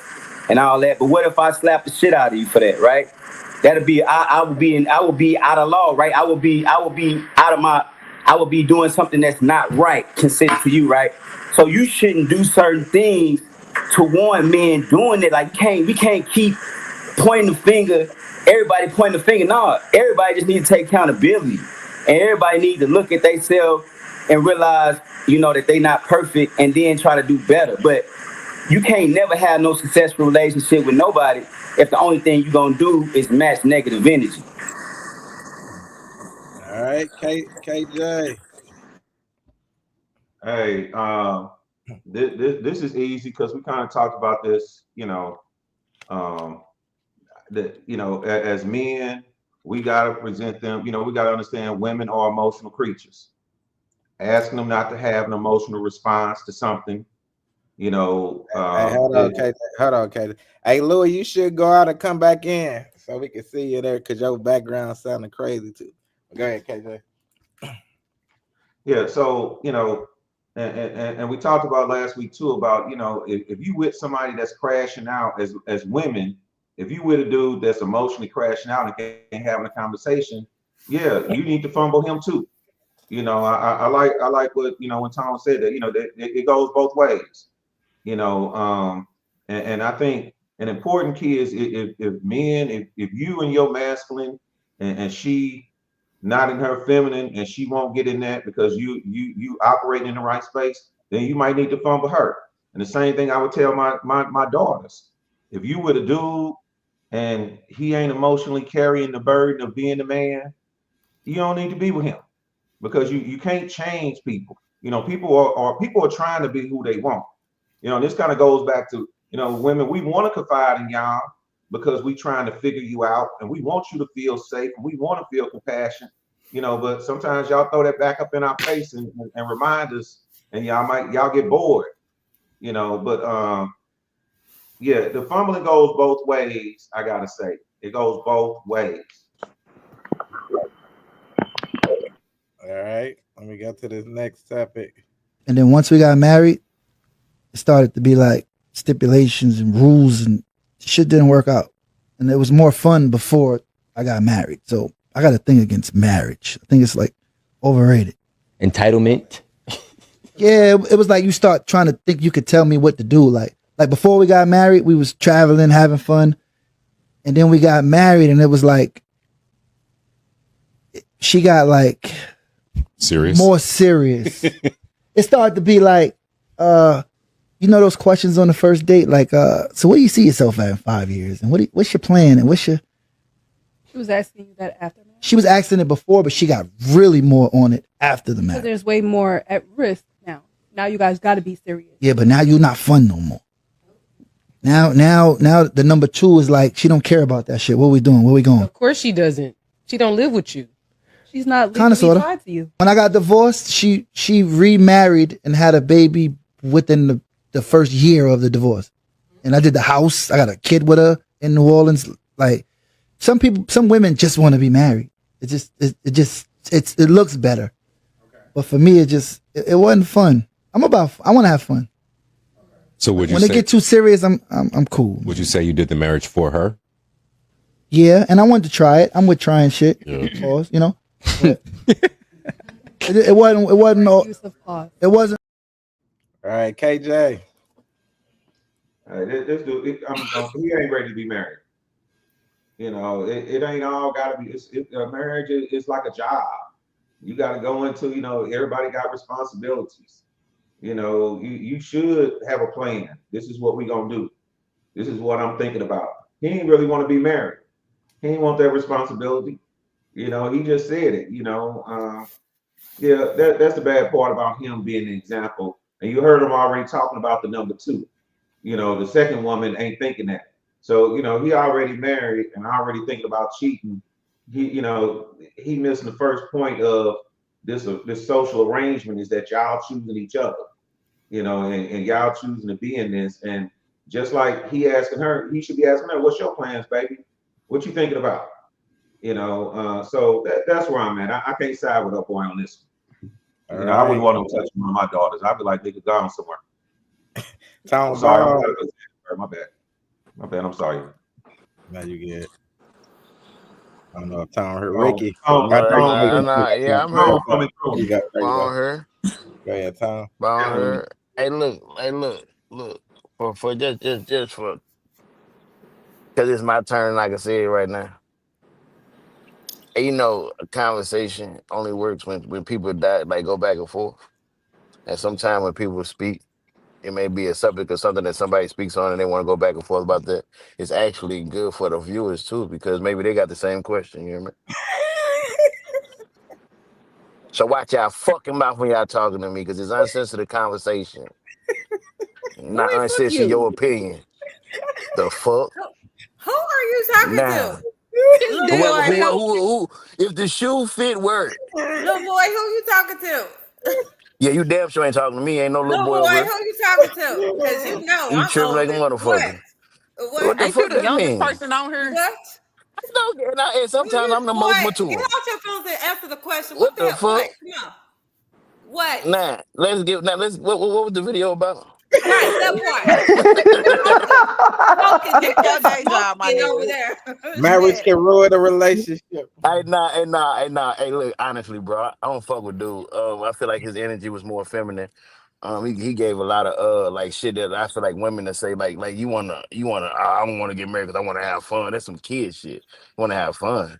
and all that, but what if I slap the shit out of you for that, right? That'll be I would be out of law, right? I would be out of my I would be doing something that's not right considered to you, right? So you shouldn't do certain things to warn men doing it. Like we can't keep pointing the finger, everybody pointing the finger. No, everybody just needs to take accountability. And everybody needs to look at themselves and realize, that they not perfect and then try to do better. But you can't never have no successful relationship with nobody if the only thing you're gonna do is match negative energy. All right, KJ. Hey, this is easy because we kind of talked about this. Um, that as men, we gotta present them. We gotta understand women are emotional creatures. Asking them not to have an emotional response to something, Hey, hold on, KJ. Hold on, KJ. Hey, Louis, you should go out and come back in so we can see you there because your background sounding crazy too. Go ahead, KJ. yeah. So and we talked about last week too about if you with somebody that's crashing out as women, if you with a dude that's emotionally crashing out and can't having a conversation, yeah, you need to fumble him too. I like what when Tom said that that it goes both ways. And I think an important key is if men, if you and your masculine and she not in her feminine and she won't get in that because you operate in the right space, then you might need to fumble her. And the same thing I would tell my daughters. If you with a dude and he ain't emotionally carrying the burden of being the man, you don't need to be with him because you can't change people. People are trying to be who they want. This kind of goes back to women. We want to confide in y'all, because we trying to figure you out and we want you to feel safe and we want to feel compassion, but sometimes y'all throw that back up in our face and remind us, and y'all get bored, but yeah, the fumbling goes both ways. I gotta say, it goes both ways. All right, let me get to this next topic. And then once we got married, it started to be like stipulations and rules, and shit didn't work out. And it was more fun before I got married. So I got a thing against marriage. I think it's like overrated. Entitlement. Yeah, it was like you start trying to think you could tell me what to do. Like before we got married, we was traveling, having fun. And then we got married and it was like, she got like serious, more serious. It started to be like, those questions on the first date, like, so where do you see yourself at in 5 years? And what's your plan? And She was asking you that after marriage? She was asking it before, but she got really more on it after the marriage. So there's way more at risk now. Now you guys got to be serious. Yeah, but now you're not fun no more. Now the number 2 is like, she don't care about that shit. What we doing? Where we going? Of course she doesn't. She don't live with you. She's not Kind of, sort of. tied to you. When I got divorced, she remarried and had a baby within the first year of the divorce. And I did the house. I got a kid with her in New Orleans. Like some women just want to be married. It looks better. Okay. But for me, it wasn't fun. I want to have fun. So when they get too serious, I'm cool. Would you say you did the marriage for her? Yeah, and I wanted to try it. I'm with trying shit. Yeah. Pause, it wasn't no. It wasn't. All right, KJ. This dude, he ain't ready to be married. It ain't all gotta be. Marriage is like a job. You got to go into. Everybody got responsibilities. You should have a plan. This is what we gonna do. This is what I'm thinking about. He ain't really want to be married. He ain't want that responsibility. He just said it. Yeah, that's the bad part about him being an example. And you heard him already talking about the number 2. The second woman ain't thinking that. So he already married and already thinking about cheating. He missing the first point of this social arrangement is that y'all choosing each other. And y'all choosing to be in this. And just like he asking her, he should be asking her, what's your plans, baby? What you thinking about? So that's where I'm at. I can't side with her boy on this one. I wouldn't want him touching one of my daughters. I'd be like, nigga, gone somewhere. Tom, sorry. My bad. I'm sorry. Now you get. I don't know if Tom heard Ricky. Yeah, I'm here. You got on her. Go ahead, Tom. On her. Hey, look. For just for, because it's my turn, like I said right now. And a conversation only works when people go back and forth. And sometimes when people speak, it may be a subject or something that somebody speaks on and they want to go back and forth about that. It's actually good for the viewers too, because maybe they got the same question, you hear me? So watch y'all fucking mouth when y'all talking to me, because it's uncensored conversation. Not uncensored your opinion. The fuck? Who are you talking to? Who, if the shoe fit, word. Little boy, who you talking to? Yeah, you damn sure ain't talking to me. Ain't no little boy over here. Who you talking to? Because you tripping like a motherfucker. What the Ain't fuck you the that youngest mean? person on here? What? No, and sometimes I'm the most mature. Get out your feelings and answer the question. What the fuck? What? Come on. What? Nah, what was the video about? Right, that part. Get your day job, my nigga. Over there. Marriage can ruin a relationship. Hey, Hey, look, honestly, bro, I don't fuck with dude. I feel like his energy was more feminine. He gave a lot of like shit that I feel like women that say like you wanna I don't want to get married because I want to have fun. That's some kid shit. Want to have fun.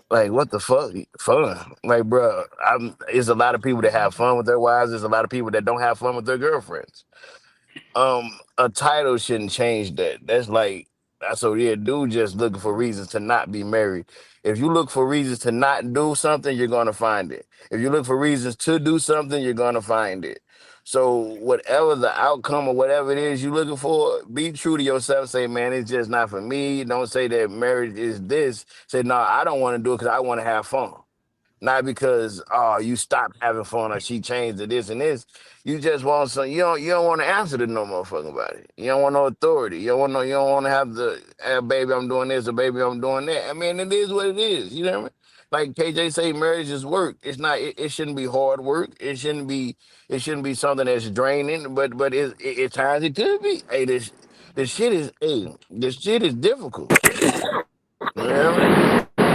Like, what the fuck? Fun. Like, bro, there's a lot of people that have fun with their wives. There's a lot of people that don't have fun with their girlfriends. A title shouldn't change that. That's like, dude just looking for reasons to not be married. If you look for reasons to not do something, you're going to find it. If you look for reasons to do something, you're going to find it. So whatever the outcome or whatever it is you're looking for, be true to yourself. Say, man, it's just not for me. Don't say that marriage is this. Say, no, I don't want to do it because I want to have fun. Not because you stopped having fun or she changed to this and this. You just want some. You don't want to answer to no motherfucking body. You don't want no authority. You don't want no. You don't want to have the baby I'm doing this or baby I'm doing that. I mean, it is what it is. You know what I mean? Like KJ say, marriage is work. It's not. It shouldn't be hard work. It shouldn't be. It shouldn't be something that's draining. But at times it could be. Hey, this shit is. Hey, this shit is difficult. You know what I mean?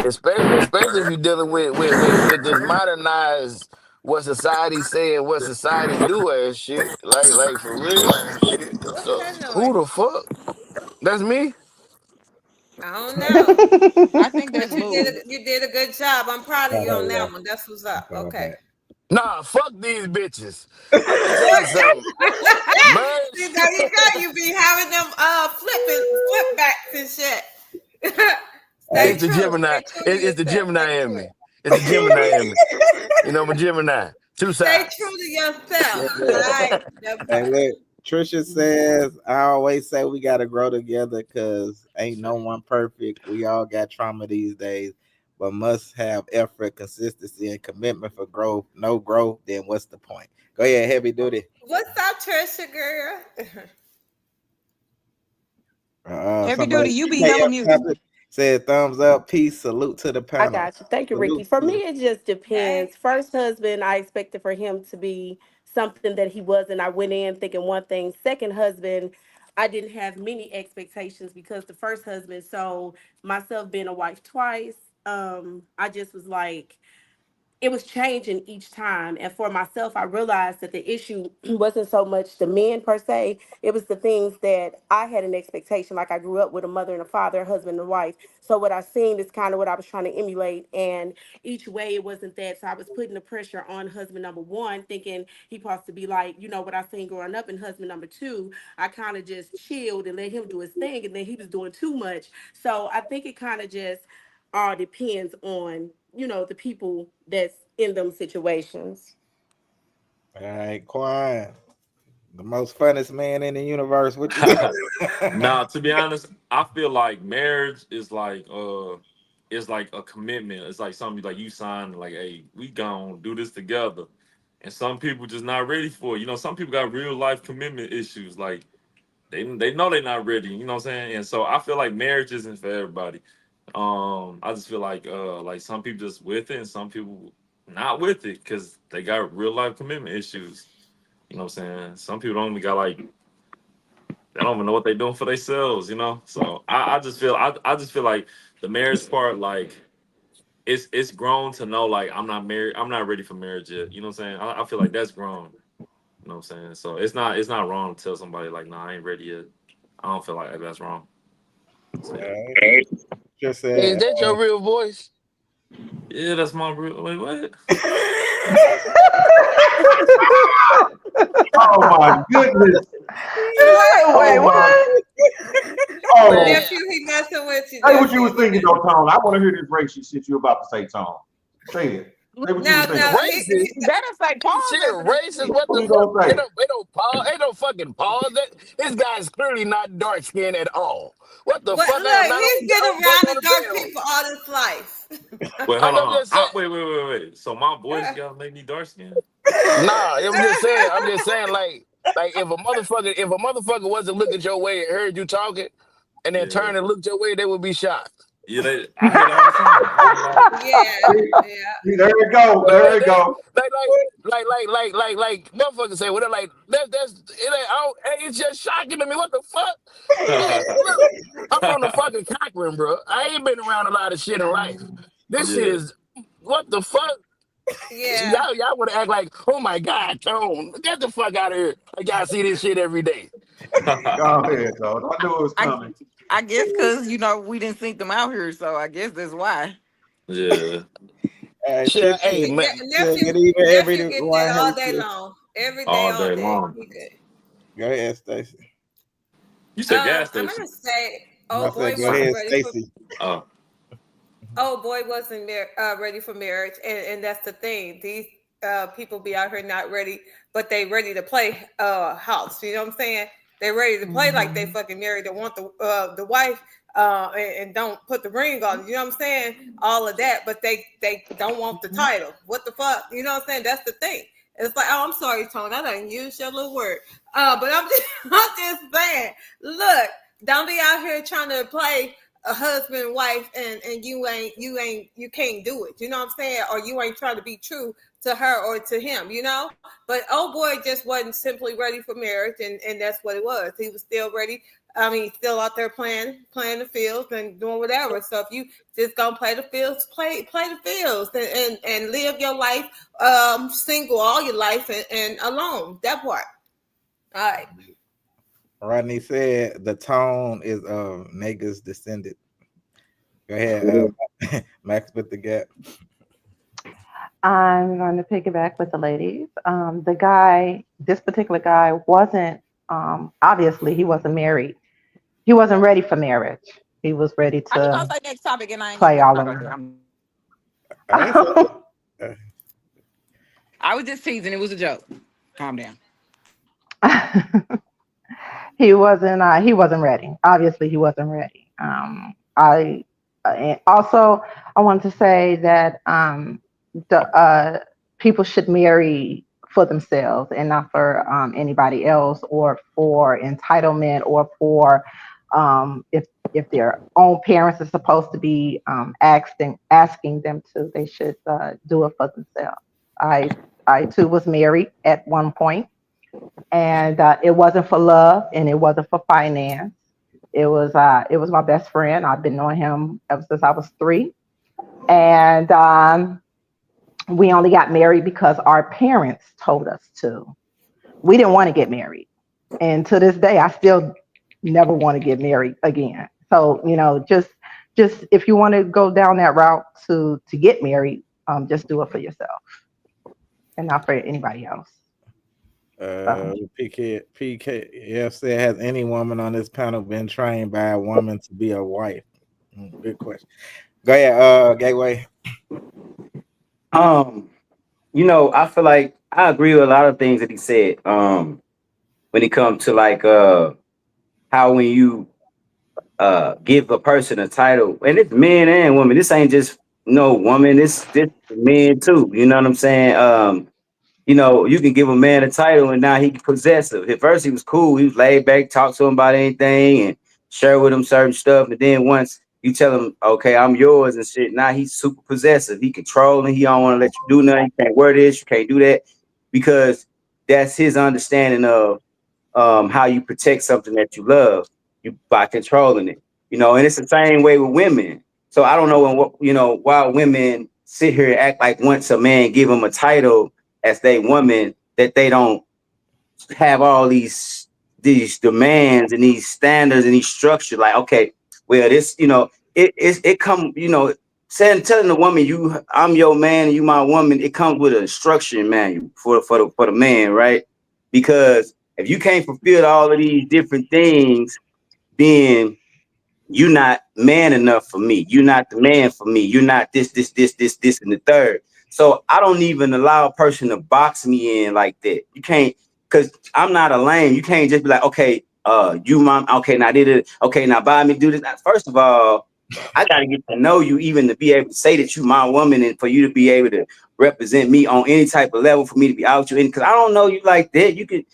Especially if you're dealing with this modernized what society saying, what society do as shit. Like for real. What's So that who noise? the fuck? That's me. I don't know. I think that's But Lou. you did a good job. I'm proud of Oh, you there on we that go. one. That's what's up. Go Okay. back. Nah, fuck these bitches. Let me tell you something. See, Marriage. there you go. You be having them flip backs and shit. Hey, It's Stay the true. Gemini. Stay true to It's the yourself. Gemini Stay in true. me. It's the Gemini in me. You know, I'm a Gemini. Two Stay sides. true to yourself. look, All look. right. That Hey, part. look. Trisha says, I always say we got to grow together because ain't no one perfect. We all got trauma these days, but must have effort, consistency, and commitment for growth. No growth, then what's the point? Go ahead, heavy duty. What's up, Trisha girl? Heavy Somebody, duty, you be hella PKF muted. topic said, thumbs up, peace, salute to the I panel. got you. Thank you, Ricky. Salute For to me, the it just Hey. depends. First husband, I expected for him to be something that he wasn't. I went in thinking one thing. Second husband, I didn't have many expectations because the first husband, so myself being a wife twice, I just was like, it was changing each time. And for myself, I realized that the issue wasn't so much the men per se, it was the things that I had an expectation. Like I grew up with a mother and a father, a husband and a wife. So what I seen is kind of what I was trying to emulate. And each way it wasn't that. So I was putting the pressure on husband number one, thinking he supposed to be like, what I seen growing up. And husband number two, I kind of just chilled and let him do his thing. And then he was doing too much. So I think it kind of just all depends on the people that's in them situations. All right, Quan, the most funnest man in the universe. What you got? Now, to be honest, I feel like marriage is like a commitment. It's like something like you sign, like, hey, we gonna do this together. And some people just not ready for it. Some people got real life commitment issues. Like they know they're not ready. You know what I'm saying? And so I feel like marriage isn't for everybody. I just feel like some people just with it and some people not with it because they got real life commitment issues. You know what I'm saying? Some people only got like they don't even know what they're doing for themselves. So I just feel like the marriage part, like it's grown to know like I'm not married, I'm not ready for marriage yet. You know what I'm saying? I feel like that's grown. You know what I'm saying? So it's not wrong to tell somebody like, nah, I ain't ready yet. I don't feel like that's wrong. So All yeah. right. Just Hey, is said, that your real voice? Yeah, that's my real wait, what? Oh my goodness. Wait, Oh my. what? Oh, Nephew, he messing with you, say what you nephew. was thinking, though, Tone. I want to hear this racist shit you about to say, Tone. Say it. Say what you No, was no, thinking. Racist? Better say Shit, pause after this racist. shit. What What the you fuck? gonna say? Ain't no fucking pause. This guy's clearly not dark skinned at all. What the what? fuck? I am Look, not he's on. been I wasn't around on the the dark panel. people all his life. Wait, hold I'm on. just saying. Wait. So my voice gotta make me dark skinned? Nah, I'm just saying. I'm just saying. Like if a motherfucker wasn't looking your way and heard you talking, and then Yeah. turned and looked your way, they would be shocked. Yeah, I hear that all the time. I ain't gonna lie. Yeah, See, yeah. see, there we go. Like, There like we that, go. like motherfuckers say, well, they're like that's it ain't. It's just shocking to me. What the fuck, man? Look, I'm from the fucking Cochran, bro. I ain't been around a lot of shit in life. This shit Yeah. is what the fuck. Yeah. Y'all want to act like, oh my god, Tone, get the fuck out of here. Like y'all see this shit every day. Go ahead, Tone. I knew it was I coming. I guess because we didn't think them out here, so I guess that's why. Yeah. Shit, Tip hey said, man, good evening, Nephew get that everyone. all Hey, day sis. long. Every day, All all day day. long. He good. Go ahead, Stacy. You said gas I'm station. gonna say, I oh boy said, go wasn't ahead, ready for Stacy. Oh. ready for marriage, and that's the thing. people be out here not ready, but they ready to play house. You know what I'm saying? They ready to play like they fucking married. They want the wife and don't put the ring on. You know what I'm saying? All of that, but they don't want the title. What the fuck? You know what I'm saying? That's the thing. It's like, oh, I'm sorry, Tone. I didn't use your little word. But I'm just, I'm just saying. Look, don't be out here trying to play a husband and wife, and you can't do it. You know what I'm saying? Or you ain't trying to be true to her or to him. You know. But old boy just wasn't simply ready for marriage, and that's what it was. He was still ready. I mean, still out there playing the fields and doing whatever. So if you just gonna play the fields, play the fields, and live your life single all your life and alone. That part. All right. Rodney said the tone is niggas descended. Go ahead, Max with the gap. I'm going to piggyback with the ladies. The guy, this particular guy, wasn't obviously he wasn't married. He wasn't ready for marriage. He was ready I just gonna to say next topic, and I ain't play gonna. all No, go ahead. along. I said, I was just teasing. It was a joke. Calm down. He wasn't ready. Obviously, he wasn't ready. I and also I want to say that the people should marry for themselves and not for anybody else, or for entitlement, or for if their own parents are supposed to be asking them to, they should do it for themselves. I too was married at one point, and it wasn't for love, and it wasn't for finance. It was my best friend. I've been knowing him ever since I was 3, and we only got married because our parents told us to. We didn't want to get married, and to this day, I still never want to get married again. So just if you want to go down that route to get married, just do it for yourself and not for anybody else. So. PKF said, has any woman on this panel been trained by a woman to be a wife? Good question. Go ahead, Gateway. I feel like I agree with a lot of things that he said. When it comes to like how when you give a person a title, and it's men and women. This ain't just no woman. This men too. You know what I'm saying? You can give a man a title and now he possessive. At first he was cool. He was laid back, talk to him about anything and share with him certain stuff. And then once you tell him, okay, I'm yours and shit, now he's super possessive. He controlling. He don't want to let you do nothing. You can't wear this. You can't do that, because that's his understanding of how you protect something that you love, you by controlling it. And it's the same way with women. So I don't know why women sit here and act like once a man give them a title as they woman, that they don't have all these demands and these standards and these structures. Like, okay, well, this, it come, telling the woman, I'm your man and you my woman, it comes with a instruction manual for the man, right? Because if you can't fulfill all of these different things, then you're not man enough for me. You're not the man for me. You're not this, and the third. So I don't even allow a person to box me in like that. You can't, because I'm not a lame. You can't just be like, okay, you mom, okay, now did it, okay, now buy me, do this. First of all, I gotta get to know you even to be able to say that you my woman, and for you to be able to represent me on any type of level, for me to be out you in, because I don't know you like that. You can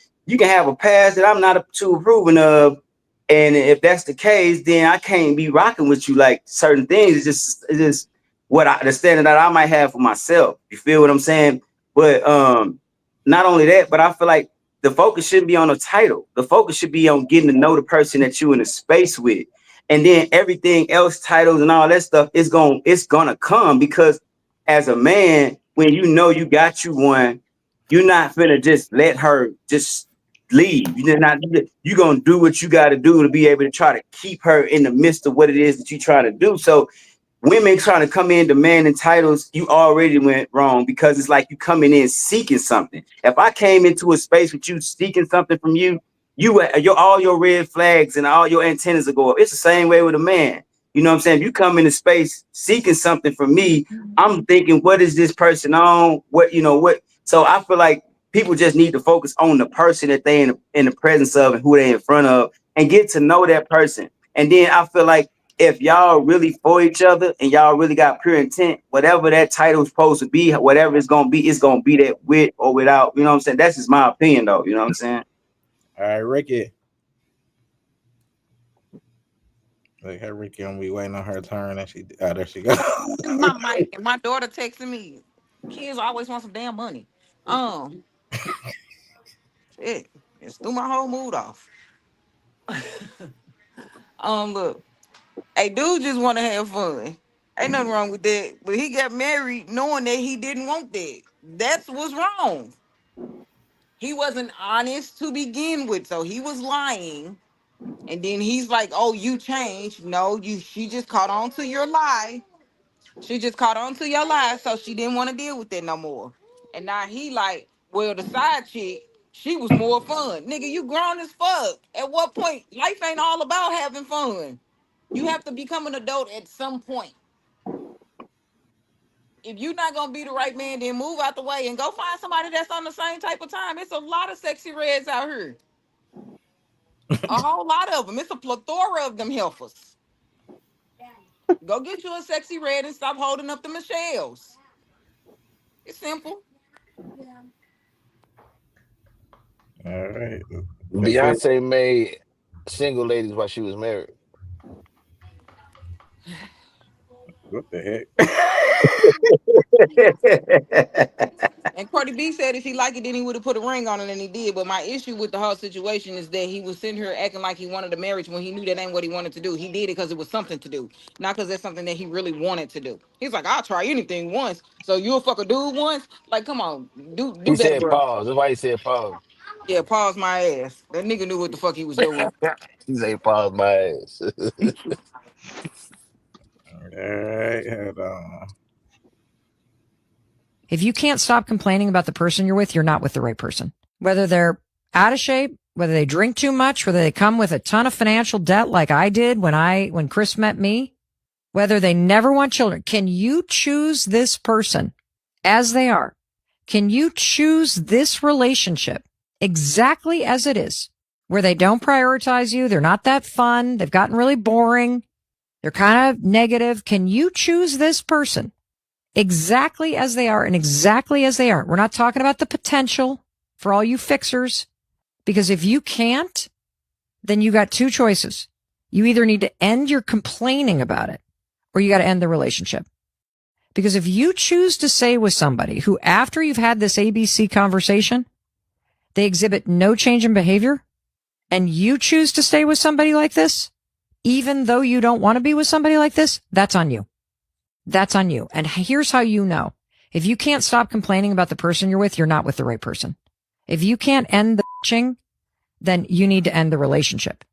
have a past that I'm not too approving of. And if that's the case, then I can't be rocking with you like certain things. It's just the standard that I might have for myself. You feel what I'm saying? But not only that, but I feel like the focus shouldn't be on a title. The focus should be on getting to know the person that you in a space with. And then everything else, titles and all that stuff, it's gonna come, because as a man, when you got you one, you're not finna just let her just leave. You're gonna do what you got to do to be able to try to keep her in the midst of what it is that you're trying to do. So women trying to come in demanding titles, you already went wrong, because it's like you coming in seeking something. If I came into a space with you seeking something from you, all your red flags and all your antennas will go up. It's the same way with a man. You know what I'm saying? If you come into space seeking something from me, I'm thinking, what is this person on? So I feel like people just need to focus on the person that they in the presence of and who they in front of, and get to know that person. And then I feel like if y'all really for each other and y'all really got pure intent, whatever that title is supposed to be, whatever it's gonna be that with or without. You know what I'm saying? That's just my opinion, though. You know what I'm saying? All right, Ricky. Like, hey, Ricky, I'm be waiting on her turn, and there she goes. This is my mic, and my daughter texting me. Kids always want some damn money. Shit, it's threw my whole mood off. Look, a dude just want to have fun. Ain't nothing wrong with that. But he got married knowing that he didn't want that. That's what's wrong. He wasn't honest to begin with, so he was lying. And then he's like, "Oh, you changed." No, she just caught on to your lie. She just caught on to your lie, so she didn't want to deal with that no more. And now he like, well, the side chick, she was more fun. Nigga, you grown as fuck. At what point? Life ain't all about having fun. You have to become an adult at some point. If you're not gonna be the right man, then move out the way and go find somebody that's on the same type of time. It's a lot of sexy reds out here. A whole lot of them. It's a plethora of them heifers. Go get you a sexy red and stop holding up the Michelles. It's simple. All right. That's it. Beyonce made single ladies while she was married. What the heck? And Cardi B said if he liked it, then he would have put a ring on it, and he did. But my issue with the whole situation is that he was sitting here acting like he wanted a marriage when he knew that ain't what he wanted to do. He did it because it was something to do, not because that's something that he really wanted to do. He's like, I'll try anything once. So you'll fuck a dude once? Like, come on, do He better, said bro. pause. That's why he said pause. Yeah, pause my ass. That nigga knew what the fuck he was doing. He said pause my ass. All right, hold on. If you can't stop complaining about the person you're with, you're not with the right person. Whether they're out of shape, whether they drink too much, whether they come with a ton of financial debt like I did when Chris met me, whether they never want children. Can you choose this person as they are? Can you choose this relationship exactly as it is, where they don't prioritize you? They're not that fun. They've gotten really boring. They're kind of negative. Can you choose this person exactly as they are and exactly as they are? We're not talking about the potential for all you fixers, because if you can't, then you got two choices. You either need to end your complaining about it, or you got to end the relationship. Because if you choose to stay with somebody who, after you've had this ABC conversation, they exhibit no change in behavior, and you choose to stay with somebody like this, even though you don't want to be with somebody like this, that's on you. That's on you. And here's how you know. If you can't stop complaining about the person you're with, you're not with the right person. If you can't end the bitching, then you need to end the relationship,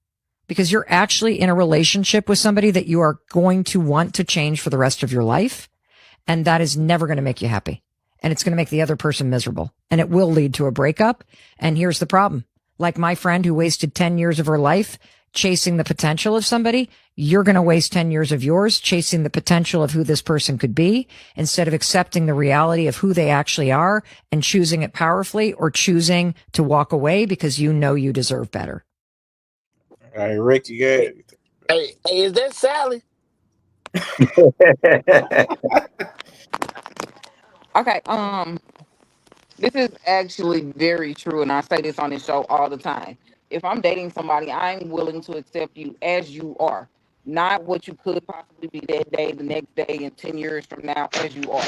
because you're actually in a relationship with somebody that you are going to want to change for the rest of your life. And that is never going to make you happy. And it's going to make the other person miserable, and it will lead to a breakup. And here's the problem. Like my friend who wasted 10 years of her life chasing the potential of somebody, you're going to waste 10 years of yours chasing the potential of who this person could be, instead of accepting the reality of who they actually are and choosing it powerfully, or choosing to walk away because you know you deserve better. All right, Rick, you got hey, it. hey, is that Sally? Okay, this is actually very true, and I say this on this show all the time. If I'm dating somebody, I'm willing to accept you as you are, not what you could possibly be that day, the next day, and 10 years from now, as you are.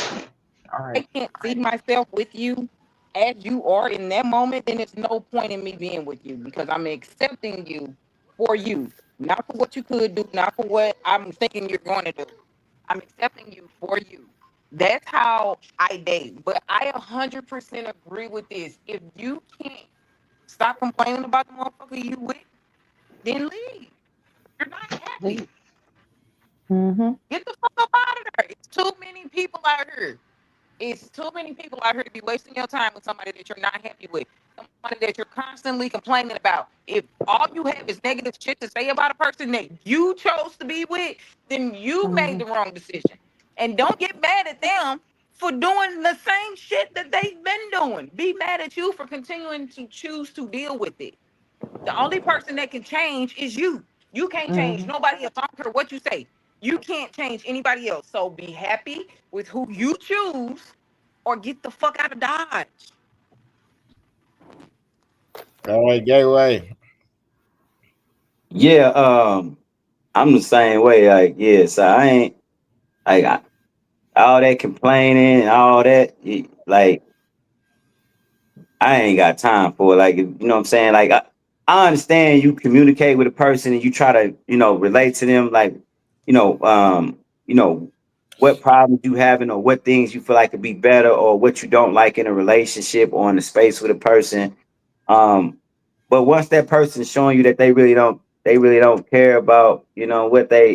All I right. can't see myself with you as you are in that moment, then it's no point in me being with you, because I'm accepting you for you, not for what you could do, not for what I'm thinking you're going to do. I'm accepting you for you. That's how I date. But I 100% agree with this. If you can't stop complaining about the motherfucker you with, then leave. You're not happy. Mm-hmm. Get the fuck up out of there. It's too many people out here. It's too many people out here to be wasting your time with somebody that you're not happy with, somebody that you're constantly complaining about. If all you have is negative shit to say about a person that you chose to be with, then you made Mm-hmm. the wrong decision. And don't get mad at them for doing the same shit that they've been doing. Be mad at you for continuing to choose to deal with it. The only person that can change is you. You can't change Hmm. nobody else. I don't care what you say. You can't change anybody else. So be happy with who you choose or get the fuck out of Dodge. All right, Gateway. Yeah, I'm the same way. Like, yeah, so I ain't like all that complaining and all that. Like, I ain't got time for it. Like, you know what I'm saying? Like, I understand you communicate with a person and you try to, relate to them. Like, you know, um, you know, what problems you having or what things you feel like could be better or what you don't like in a relationship or in the space with a person. Um, but once that person's showing you that they really don't care about, what they,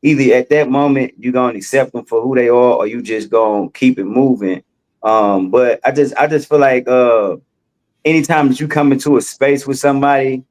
either at that moment you're gonna accept them for who they are or you just gonna keep it moving. But I just feel like anytime that you come into a space with somebody,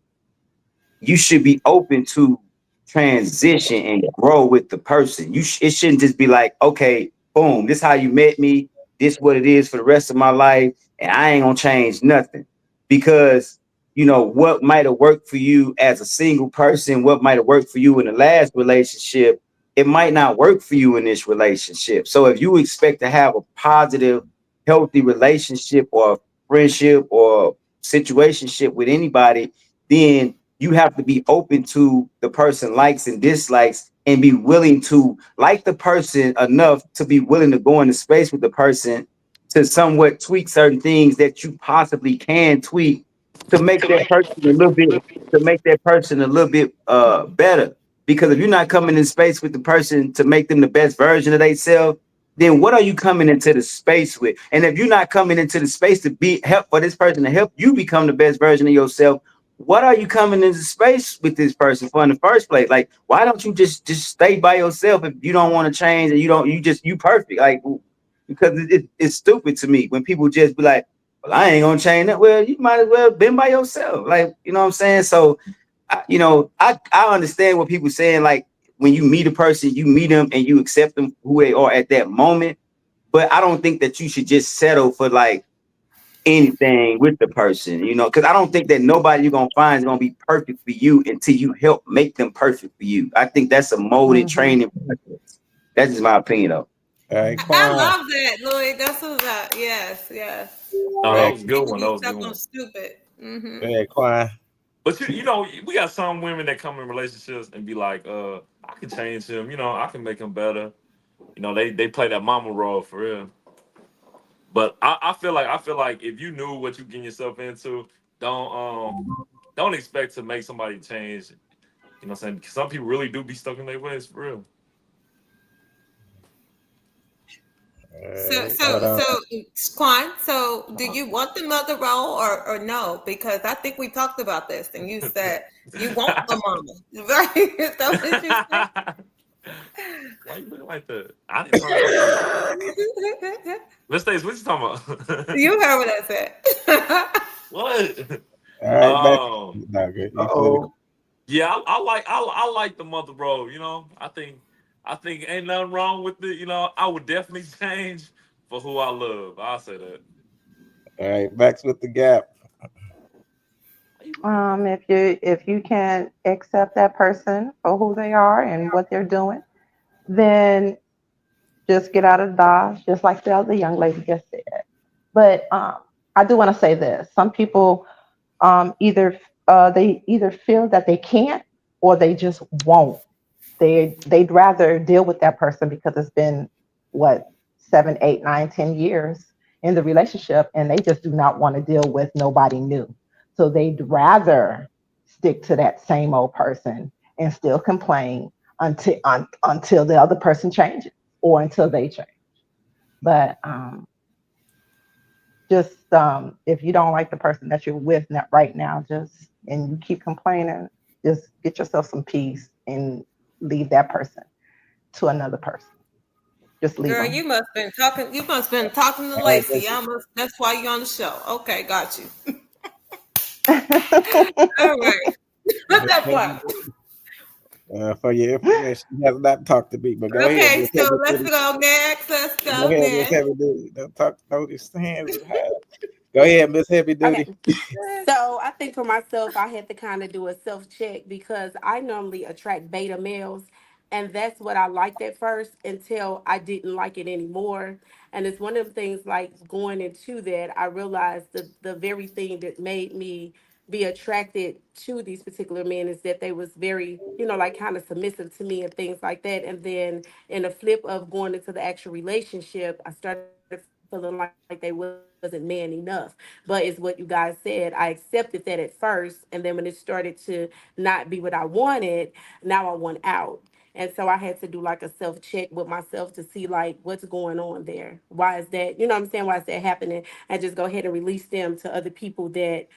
you should be open to transition and grow with the person. It shouldn't just be like, okay, boom, this how you met me, this what it is for the rest of my life, and I ain't gonna change nothing. Because what might have worked for you as a single person, what might have worked for you in the last relationship, it might not work for you in this relationship. So if you expect to have a positive, healthy relationship or friendship or situationship with anybody, then you have to be open to the person likes and dislikes and be willing to like the person enough to be willing to go into space with the person to somewhat tweak certain things that you possibly can tweak to make that person a little bit better. Because if you're not coming in space with the person to make them the best version of themselves, then what are you coming into the space with? And if you're not coming into the space to be help for this person to help you become the best version of yourself, what are you coming into space with this person for in the first place? Like, why don't you just stay by yourself if you don't want to change and you perfect? Like, because it's stupid to me when people just be like, well, I ain't gonna change that. Well, you might as well been by yourself. Like, you know what I'm saying? So, I understand what people saying. Like, when you meet a person, you meet them and you accept them who they are at that moment. But I don't think that you should just settle for like anything with the person, because I don't think that nobody you're gonna find is gonna be perfect for you until you help make them perfect for you. I think that's a molded Hmm. training process. That's just my opinion, though. All right, I Quan. love that, Louis. That's what that. Yes, yes. No, All that right, was a good People one. That be was a stuck good on one. stupid. all right, Quan. But we got some women that come in relationships and be like, I can change him, I can make him better. They play that mama role for real. But I feel like if you knew what you getting yourself into, don't don't expect to make somebody change. You know what I'm saying? Some people really do be stuck in their ways for real. All So, right, hold so, on. so, Quan. So, do you want the mother role or no? Because I think we talked about this, and you said you want the mama, right? Is that what you said? Why you looking like that? I didn't talk about that. Let's stay. What you talking about? You heard what I said. What? All right, back. Oh, No, good. You feel it? Uh-oh. yeah. I like the mother role. I think ain't nothing wrong with it. I would definitely change for who I love. I'll say that. All right, backs with the gap. Why you looking like If you can accept that person for who they are and what they're doing, then just get out of Dodge, just like the other young lady just said. But I do want to say this: some people they either feel that they can't or they just won't. They'd rather deal with that person because it's been what 7, 8, 9, 10 years in the relationship, and they just do not want to deal with nobody new. So they'd rather stick to that same old person and still complain until the other person changes or until they change. But just if you don't like the person that you're with right now, just and you keep complaining, just get yourself some peace and leave that person to another person. Just leave Girl, them. you must been talking. You must been talking to All right, Lacey. That's why you're on the show. Okay, got you. Well, All right. Put that part. For your information, he has not talked to me, but go ahead, Okay, Miss so Heavy let's Duty. go next. Let's Go go ahead, Miss next. Heavy Duty. Don't talk, notice hands is high. Go ahead, Miss Heavy Okay. Duty. So I think for myself, I had to kind of do a self check because I normally attract beta males. And that's what I liked at first until I didn't like it anymore. And it's one of the things like going into that, I realized the very thing that made me be attracted to these particular men is that they was very, like kind of submissive to me and things like that. And then in the flip of going into the actual relationship, I started feeling like they wasn't man enough. But it's what you guys said. I accepted that at first, and then when it started to not be what I wanted, now I want out. And so I had to do like a self check with myself to see like what's going on there. Why is that? You know what I'm saying? Why is that happening? And just go ahead and release them to other people that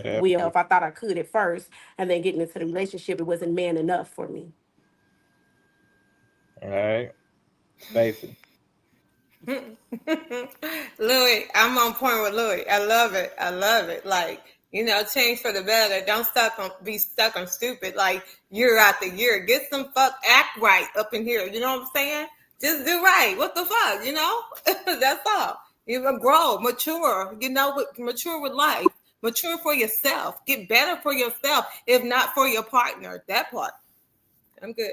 Yeah. will. If I thought I could at first, and then getting into the relationship, it wasn't man enough for me. All right, Stacy. Louis, I'm on point with Louis. I love it. I love it. Like, change for the better. Don't be stuck on stupid like year after year. Get some act right up in here. You know what I'm saying? Just do right. What the fuck, That's all. You will grow, mature, mature with life. Mature for yourself. Get better for yourself, if not for your partner. That part. I'm good.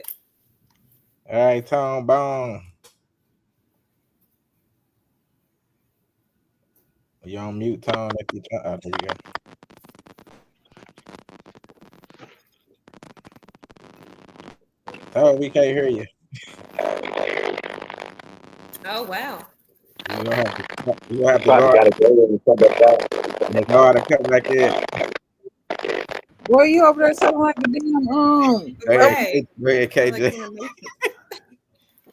All right, Tom Bone. You on mute, Tom? If you try, there you go. Oh, we can't hear you. Oh wow. You gonna have to. You gonna have to Probably guard. gotta go in and come back out. The guard to come back in. Boy, you over there sounding like a damn Go ahead, Right. go ahead, Like KJ. in the Matrix.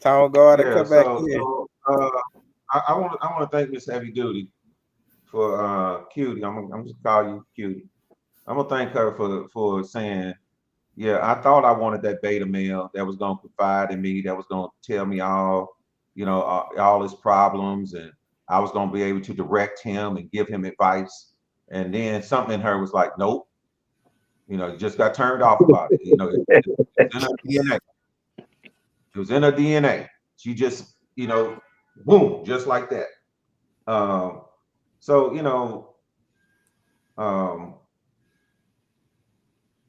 Tom guard to Yeah, come back so in. I want to thank Miss Heavy Duty for Cutie. I'm just call you Cutie. I'm gonna thank her for saying, yeah, I thought I wanted that beta male that was gonna confide in me, that was gonna tell me all his problems, and I was gonna be able to direct him and give him advice. And then something in her was like, nope, just got turned off about it. It's in her DNA. It was in her DNA. She just, boom, just like that. Um, so, um,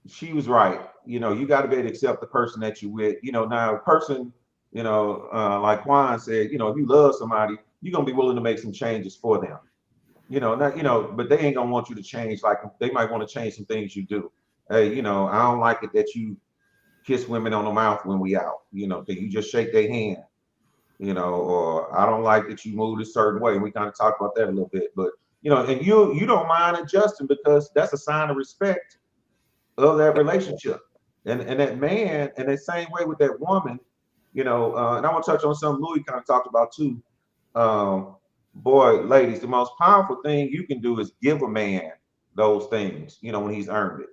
she was right. You got to be able to accept the person that you with. Now a person, like Juan said, if you love somebody, you're gonna be willing to make some changes for them. Not, but they ain't gonna want you to change. Like they might want to change some things you do. Hey, I don't like it that you kiss women on the mouth when we out. That you just shake their hand. Or I don't like that you moved a certain way. We kind of talked about that a little bit, but and you don't mind adjusting because that's a sign of respect of that relationship. And that man, and the same way with that woman, and I want to touch on something Louis kind of talked about too. Um, Boy, ladies, the most powerful thing you can do is give a man those things, when he's earned it.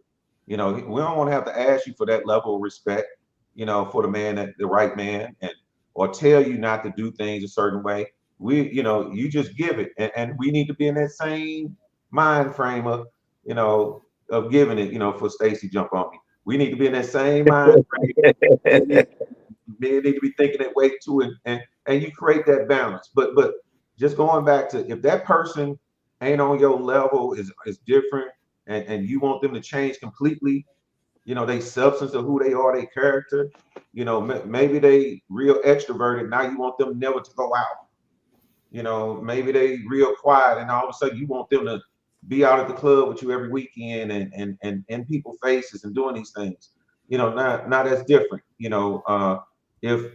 We don't want to have to ask you for that level of respect, for the man, that the right man, and or tell you not to do things a certain way. You just give it, and we need to be in that same mind frame of giving it. For Stacy jump on me, we need to be in that same mind frame. Men need to be thinking that way too, and you create that balance. But just going back to, if that person ain't on your level, is different, and you want them to change completely, they substance of who they are, their character, maybe they real extroverted. Now you want them never to go out. Maybe they real quiet, and all of a sudden you want them to be out at the club with you every weekend and in people's faces and doing these things. Now that's different. If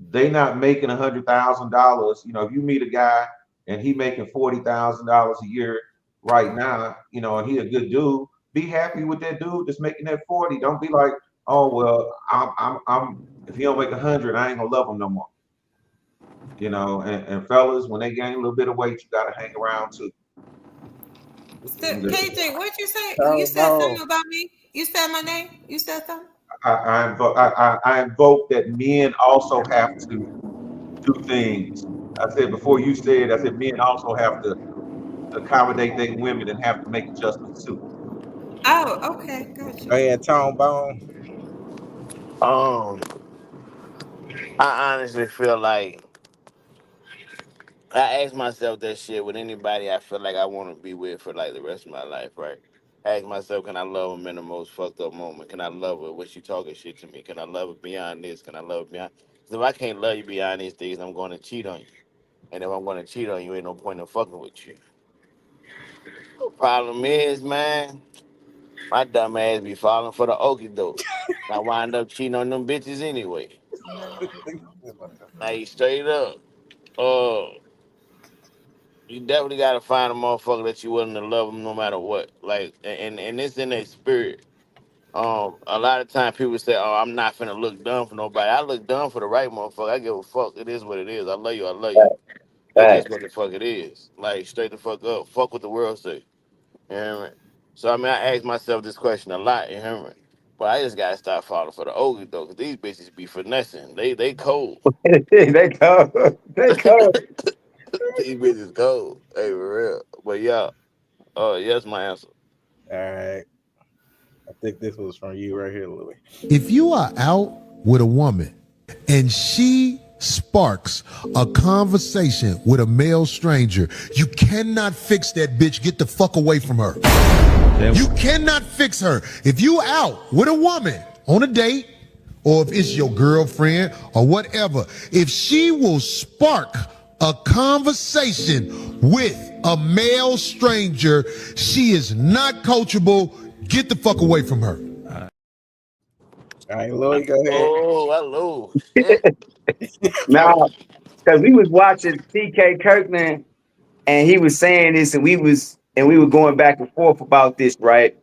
they not making $100,000, if you meet a guy and he making $40,000 a year right now, and he a good dude, be happy with that dude that's making that 40. Don't be like, oh well, I'm if he don't make 100, I ain't gonna love him no more. And fellas, when they gain a little bit of weight, you gotta hang around too. KJ, what'd you say? You Tom said Bone. something about me? You said my name? You said something? I invoke that men also have to do things. I said before you said, I said men also have to accommodate their women and have to make adjustments too. Oh, okay, gotcha. Go ahead, Tone Bone. Um, I honestly feel like I ask myself that shit with anybody I feel like I want to be with for like the rest of my life, right? I ask myself, can I love them in the most fucked up moment? Can I love her when she talking shit to me? Can I love her beyond this? Can I love her beyond? 'Cause if I can't love you beyond these things, I'm going to cheat on you. And if I'm going to cheat on you, ain't no point in fucking with you. Problem is, man, my dumb ass be falling for the okie doke. I wind up cheating on them bitches anyway. Like straight up. Uh, you definitely gotta find a motherfucker that you willing to love them no matter what. Like, and it's in their spirit. A lot of time people say, "Oh, I'm not finna look dumb for nobody." I look dumb for the right motherfucker. I give a fuck. It is what it is. I love you. I love you. It's just Facts. what the fuck it is. Like straight the fuck up. Fuck what the world say. You hear me? So I mean, I ask myself this question a lot. You hear me? But I just gotta stop falling for the ogie though, 'cause these bitches be finessing. They cold. They go. They go. These bitches cold. Hey, for real. But yeah, yes, my answer. All right. I think this was from you right here, Louis. If you are out with a woman and she sparks a conversation with a male stranger, you cannot fix that bitch. Get the fuck away from her. You cannot fix her. If you out with a woman on a date, or if it's your girlfriend or whatever, if she will spark a conversation with a male stranger, she is not coachable. Get the fuck away from her. All right, Louis, go ahead. Oh, hello. Shit. Now, because we was watching TK Kirkland and he was saying this, and we were going back and forth about this, right?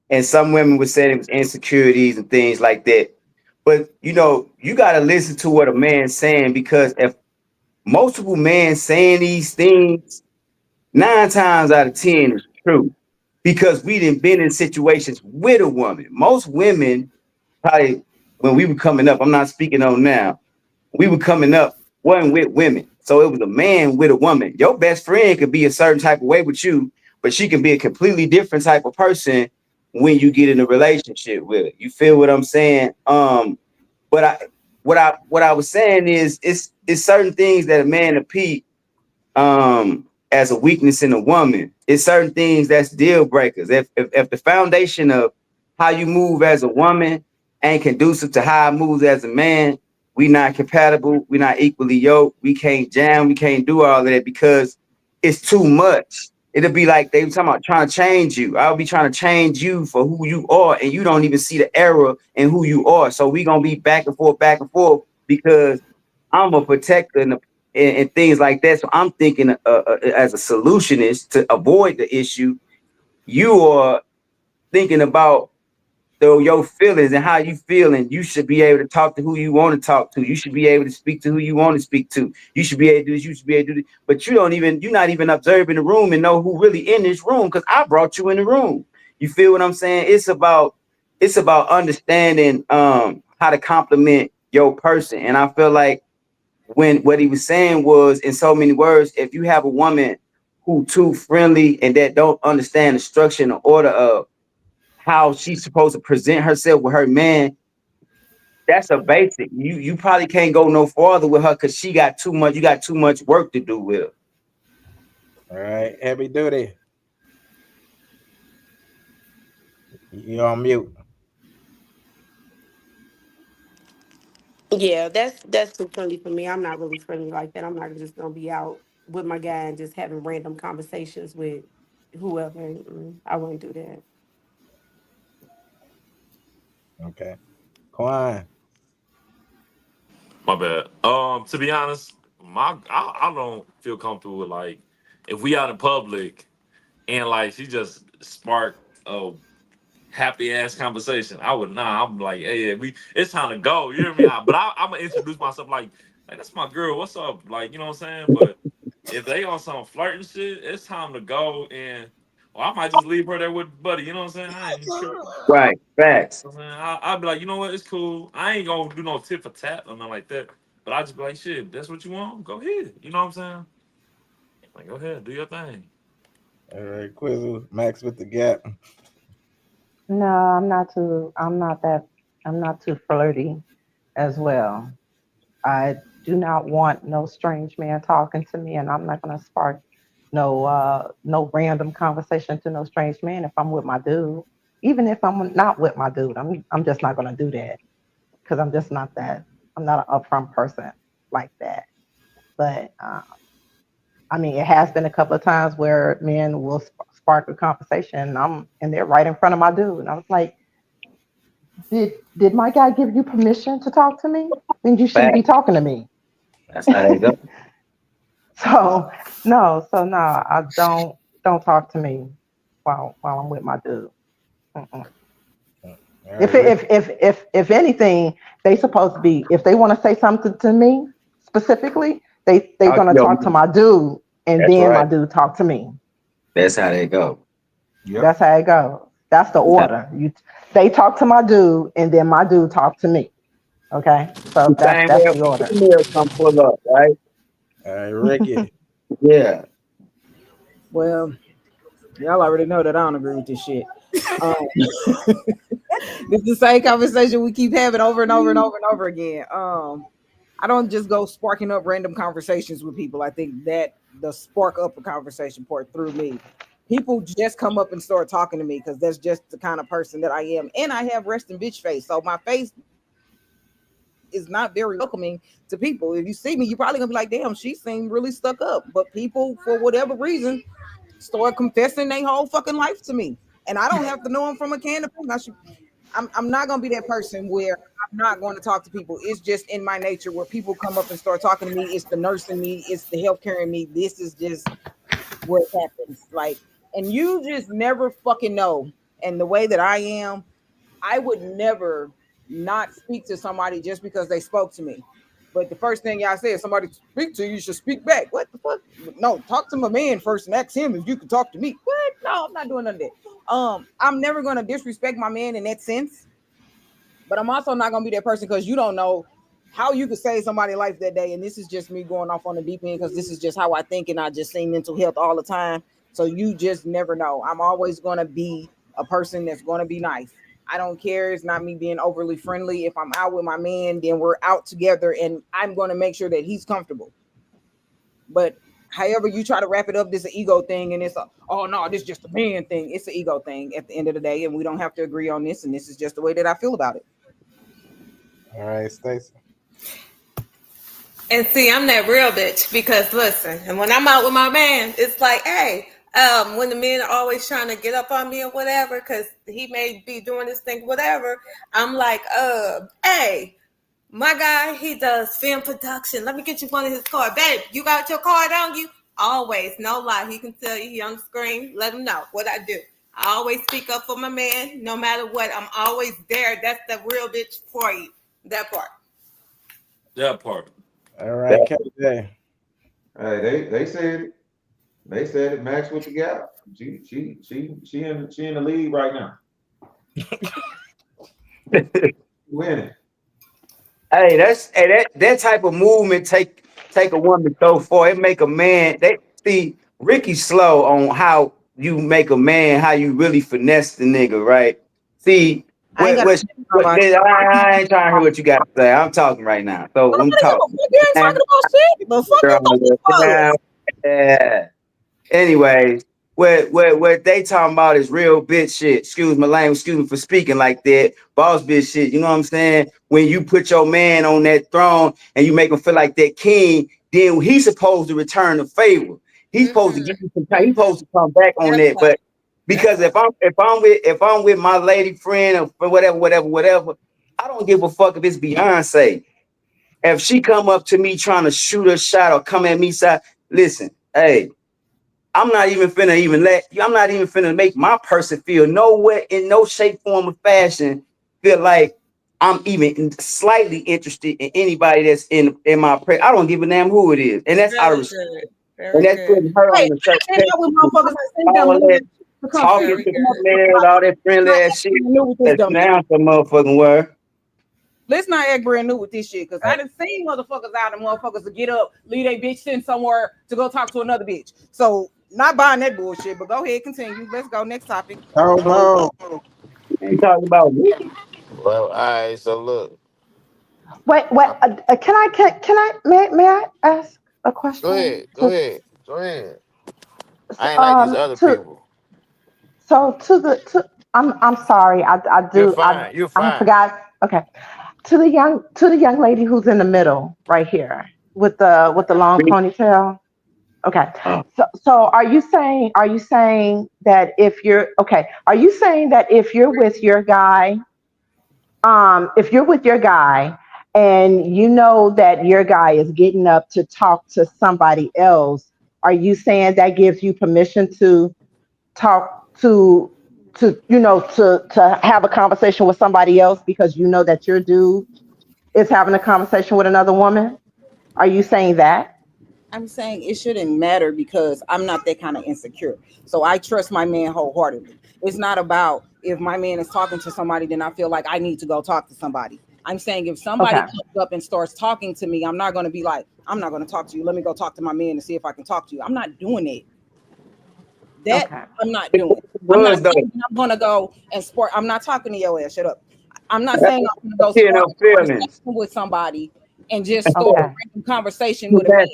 And some women were saying it was insecurities and things like that. But you know, you got to listen to what a man's saying, because if multiple men saying these things, 9 times out of 10 is true. Because we didn't been in situations with a woman. Most women probably, when we were coming up, I'm not speaking on now, we were coming up wasn't with women. So it was a man with a woman. Your best friend could be a certain type of way with you, but she can be a completely different type of person when you get in a relationship with her. You feel what I'm saying? But what I was saying is it's certain things that a man or Pete as a weakness in a woman. It's certain things that's deal breakers. If the foundation of how you move as a woman ain't conducive to how I move as a man, we not compatible, we not equally yoked, we can't jam, we can't do all of that because it's too much. It'll be like they were talking about trying to change you. I'll be trying to change you for who you are, and you don't even see the error in who you are. So we gonna be back and forth because I'm a protector and things like that. So I'm thinking as a solutionist to avoid the issue. You are thinking about your feelings and how you feel, and you should be able to talk to who you want to talk to. You should be able to speak to who you want to speak to. You should be able to do this. You should be able to do this. But you're not even observing the room and know who really in this room because I brought you in the room. You feel what I'm saying? It's about understanding how to compliment your person, and I feel like when what he was saying was in so many words, if you have a woman who too friendly and that don't understand the structure and the order of how she's supposed to present herself with her man, that's a basic. You probably can't go no farther with her because she got too much. You got too much work to do with her. All right, heavy duty. You on mute. Yeah, that's too friendly for me. I'm not really friendly like that. I'm not just gonna be out with my guy and just having random conversations with whoever. I wouldn't do that. Okay. Quan. My bad. To be honest, I don't feel comfortable with like if we out in public and like she just sparked a happy ass conversation. I would nah. I'm like, hey, yeah, it's time to go. You hear me? I'm gonna introduce myself like that's my girl. What's up? Like, you know what I'm saying? But if they on some flirting shit, it's time to go. And or I might just leave her there with buddy. You know what I'm saying? I ain't even tripping. Right. Facts. You know what I'm saying? I'll be like, you know what? It's cool. I ain't gonna do no tit for tat or nothing like that. But I just be like, shit, if that's what you want, go ahead. You know what I'm saying? Like, go ahead, do your thing. All right, Quizzle. Max with the gap. No, I'm not too flirty as well. I do not want no strange man talking to me, and I'm not gonna spark no random conversation to no strange man if I'm with my dude. Even if I'm not with my dude, I'm just not gonna do that because I'm just not that. I'm not an upfront person like that. But I mean, it has been a couple of times where men will spark a conversation, and they're right in front of my dude, and I was like, did my guy give you permission to talk to me? Then you shouldn't Fact. be talking to me. That's how they go. So no, I don't talk to me while I'm with my dude. Mm-mm. All If right, it- Rick. if anything, they supposed to be, if they want to say something to me specifically, they Talk to gonna your talk to man. my dude, and That's then my right. dude talk to me. That's how they go. Yep. That's how it goes. That's the Yeah. order. They talk to my dude, and then my dude talk to me. Okay, so The that's same way that's a the order. female come pull up, right? All right, Ricky. Yeah. Well, y'all already know that I don't agree with this shit. Um, this is the same conversation we keep having over and over and over and over again. I don't just go sparking up random conversations with people. I think that the spark up a conversation part through me. People just come up and start talking to me because that's just the kind of person that I am. And I have resting bitch face. So my face is not very welcoming to people. If you see me, you're probably gonna be like, damn, she seemed really stuck up. But people, for whatever reason, start confessing their whole fucking life to me. And I don't have to know them from a can of paint. I'm not gonna be that person where I'm not going to talk to people. It's just in my nature where people come up and start talking to me. It's the nurse in me, it's the healthcare in me. This is just what happens. Like, and you just never fucking know. And the way that I am, I would never not speak to somebody just because they spoke to me. But the first thing y'all say is somebody speak to you, you should speak back. What the fuck? No, talk to my man first and ask him if you can talk to me. What? No, I'm not doing none of that. I'm never gonna disrespect my man in that sense, but I'm also not gonna be that person because you don't know how you could save somebody's life that day. And this is just me going off on the deep end because this is just how I think, and I just see mental health all the time. So you just never know. I'm always gonna be a person that's gonna be nice. I don't care. It's not me being overly friendly. If I'm out with my man, then we're out together, and I'm gonna make sure that he's comfortable. But however you try to wrap it up, this is an ego thing, and it's a, oh no, this is just a man thing. It's an ego thing at the end of the day, and we don't have to agree on this. And this is just the way that I feel about it. All right, Stacey. And see, I'm that real bitch because listen, and when I'm out with my man, it's like, hey, when the men are always trying to get up on me or whatever, because he may be doing this thing, whatever, I'm like, hey, my guy, he does film production. Let me get you one of his cards. Babe, you got your card on you? Always, no lie. He can tell you, he on the screen. Let him know what I do. I always speak up for my man, no matter what. I'm always there. That's the real bitch for you. That part. That part. All right, KJ. Hey, they said it. They said it. Max with the gap. She in the lead right now. Winning. Hey, that type of movement take a woman so far. It make a man. They see Ricky slow on how you make a man, how you really finesse the nigga, right? See I ain't got to say nobody. I ain't trying to hear what you got to say. I'm talking right now, so I'm Nobody give a talking. fuck. You ain't talking about shit. The fuck you talking about? Yeah. Anyways, what they talking about is real bitch shit. Excuse my language, excuse me for speaking like that. Boss bitch shit. You know what I'm saying? When you put your man on that throne and you make him feel like that king, then he's supposed to return the favor. He's supposed to give you some time. He's supposed to come back on that. But because if I'm with my lady friend or whatever, I don't give a fuck if it's Beyonce. If she come up to me trying to shoot a shot or come at me side, listen, hey. I'm not even finna make my person feel nowhere in no shape, form, or fashion feel like I'm even slightly interested in anybody that's in my I don't give a damn who it is. And that's out of Very respect. good. And Very that's good. putting her Hey, on a certain I can't with motherfuckers that think I'm all new that to come talking Very to good. players, all that friendly ass shit. new with this That's dumb shit. now some motherfucking word. Let's not act brand new with this shit, because I done seen motherfuckers out and motherfuckers to get up, leave a bitch sitting somewhere to go talk to another bitch. So not buying that bullshit, but go ahead, continue. Let's go next topic. Hold on. You talking about me? Well, all right. So look, Wait, may I ask a go question ahead, go ahead, go ahead. I ain't like these um other to people. so to the to I'm sorry, You're fine. You're I fine. forgot. Okay. To the young lady who's in the middle right here with the long ponytail. Okay. So are you saying that if you're okay, are you saying that if you're with your guy and you know that your guy is getting up to talk to somebody else, are you saying that gives you permission to talk to to have a conversation with somebody else because you know that your dude is having a conversation with another woman? Are you saying that? I'm saying it shouldn't matter because I'm not that kind of insecure. So I trust my man wholeheartedly. It's not about if my man is talking to somebody, then I feel like I need to go talk to somebody. I'm saying if somebody Okay. comes up and starts talking to me, I'm not going to be like, I'm not going to talk to you. Let me go talk to my man and see if I can talk to you. I'm not doing it. That Okay. I'm not doing. I'm not Was though. saying I'm gonna go and sport. I'm not talking to your ass. Shut up. I'm not saying I'm gonna go Hear spark no a conversation feelings. with somebody and just start a Okay. random conversation Too with a bad. man.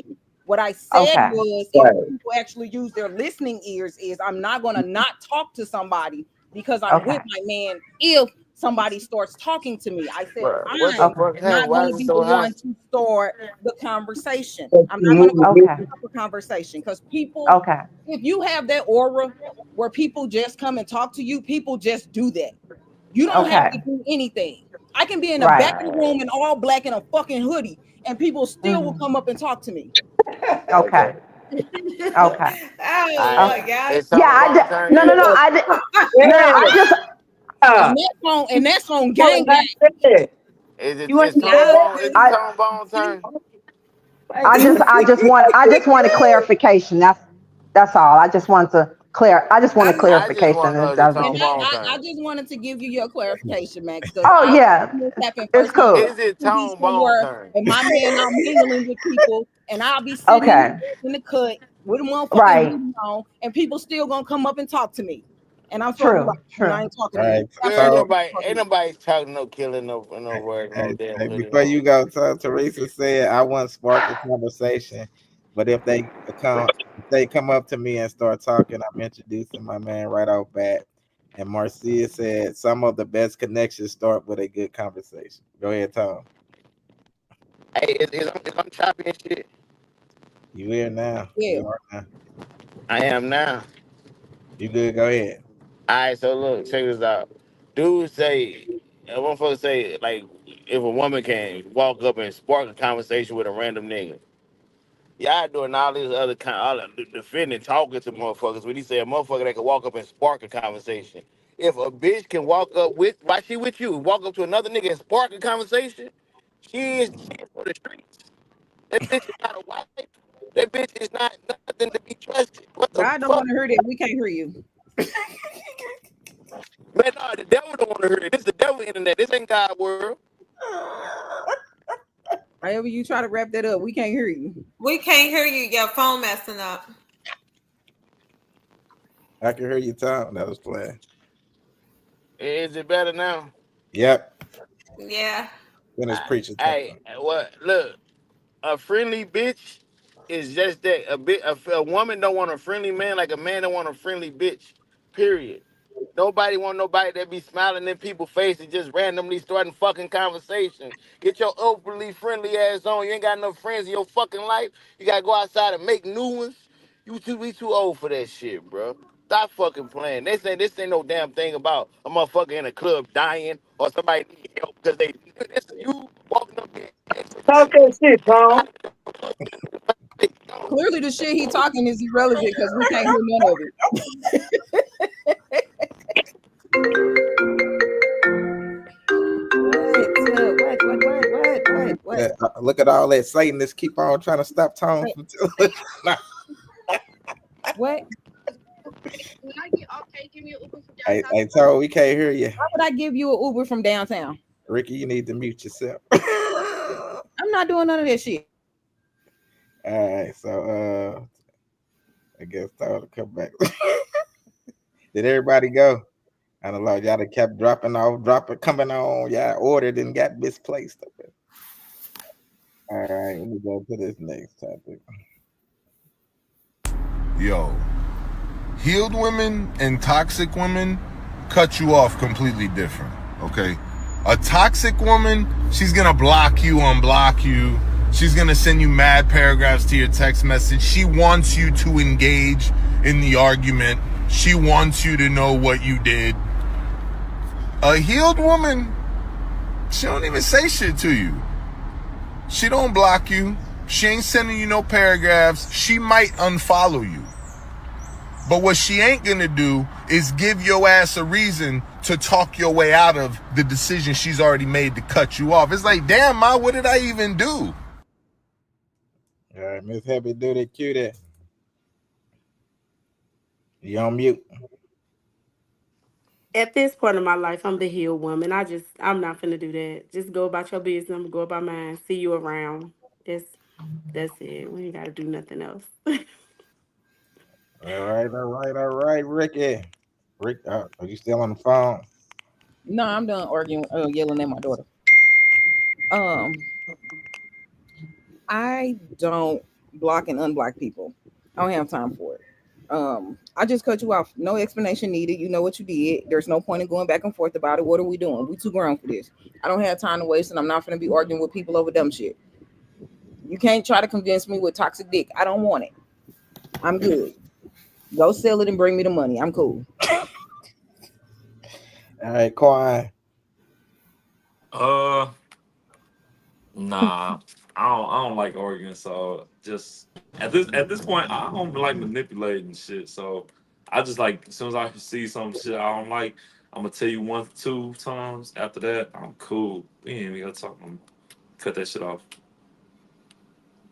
What I said Okay. was, if Right. people actually use their listening ears, is I'm not gonna not talk to somebody because I'm with Okay. my man. If somebody starts talking to me, I said Bro, what the I'm Okay. fuck happened? not Why gonna is it be the so hot? one to start the conversation. But I'm you not gonna go moving, Okay. start the conversation because people, Okay. if you have that aura where people just come and talk to you, people just do that. You don't have to Okay. do anything. I can be in the back Right. of the room in all black in a fucking hoodie, and people still will Hmm. come up and talk to me. Okay. Okay. Okay. Oh All right. Lord, Okay. guys. It's Yeah, Tone Bone turn no, no, yet? no. No, no. I just, yeah. And that's on Oh, gang gang. that's it. Is it You ain't is Tone Y'all Bone? Is it I, Tone Bone turn? I just want a clarification. That's all. I just want a I just clarification. want to know is it That's Tone all. And Bone I turn? just wanted to give you your clarification, Max, because Oh I've yeah, seen this happen it's firsthand. cool. Is it I'll be Tone Bone somewhere turn? and my man out mingling with people, and I'll be sitting Okay. in the cut with a motherfucking Right. hoodie on, and people still gonna come up and talk to me. And I'm supposed to be True. like, "Man, I True. ain't talking All to right. you. Girl, Absolutely So, not talking ain't to you." nobody talking no killing no words no hey, damn hey, hoodie before on. you go, so Teresa said I want to spark a conversation, but if they come up to me and start talking, I'm introducing my man right off bat. And Marcia said some of the best connections start with a good conversation. Go ahead, Tom. Hey, is I'm choppy and shit. You here now? Yeah. You are now. I am now. You good? Go ahead. All right, so look, check this out. Dudes say, one folks say, like, if a woman can walk up and spark a conversation with a random nigga, y'all doing all this other kind, all the defending, talking to motherfuckers. When he say a motherfucker that can walk up and spark a conversation, if a bitch can walk up with, why she with you, walk up to another nigga and spark a conversation, she is for the streets. That bitch is not a wife. That bitch is not nothing to be trusted. What the God don't fuck? want to hear that. We can't hear you. Man, no, the devil don't want to hear it. This is the devil internet. This ain't God world. However you try to wrap that up, we can't hear you. We can't hear you. Your phone messing up. I can hear you, Tom. That was playing. Is it better now? Yep. Yeah. Finish preaching, Tom. Hey, what? Look, a friendly bitch is just that. A woman don't want a friendly man like a man don't want a friendly bitch. Period. Nobody want nobody that be smiling in people's face and just randomly starting fucking conversation. Get your overly friendly ass on. You ain't got enough friends in your fucking life. You gotta go outside and make new ones. We too old for that shit, bro. Stop fucking playing. This ain't no damn thing about a motherfucker in a club dying or somebody need help because they. It's you walking up there. Talk that shit, Tom. Clearly, the shit he talking is irrelevant because we can't hear none of it. What? Yeah, look at all that Satanists keep on trying to stop Tom from telling. What? I told we can't hear you. Why would I give you an Uber from downtown? Ricky, you need to mute yourself. I'm not doing none of that shit. All right, so I guess Tom to come back. Did everybody go? I don't know. Y'all done kept coming on. Y'all ordered and got misplaced. Okay. All right, let me go to this next topic. Yo, healed women and toxic women cut you off completely different, okay? A toxic woman, she's gonna block you, unblock you. She's gonna send you mad paragraphs to your text message. She wants you to engage in the argument. She wants you to know what you did. A healed woman, she don't even say shit to you. She don't block you. She ain't sending you no paragraphs. She might unfollow you. But what she ain't gonna do is give your ass a reason to talk your way out of the decision she's already made to cut you off. It's like, damn, Ma, what did I even do? All right, Miss Happy Duty, cue that. You on mute. At this point in my life, I'm the healed woman. I'm not finna do that. Just go about your business. I'm gonna go about mine. See you around. That's it. We ain't gotta do nothing else. All right, Ricky. Rick, are you still on the phone? No, I'm done arguing, yelling at my daughter. I don't block and unblock people. I don't have time for it. I just cut you off. No explanation needed. You know what you did. There's no point in going back and forth about it. What are we doing? We too grown for this. I don't have time to waste, and I'm not going to be arguing with people over dumb shit. You can't try to convince me with toxic dick. I don't want it. I'm good. Go sell it and bring me the money. I'm cool. All right, Quan. Nah, I don't like arguing. So just at this point, I don't like manipulating shit. So I just like as soon as I see some shit I don't like, I'm gonna tell you 1, 2 times. After that, I'm cool. We ain't even gotta talk. I'm cut that shit off.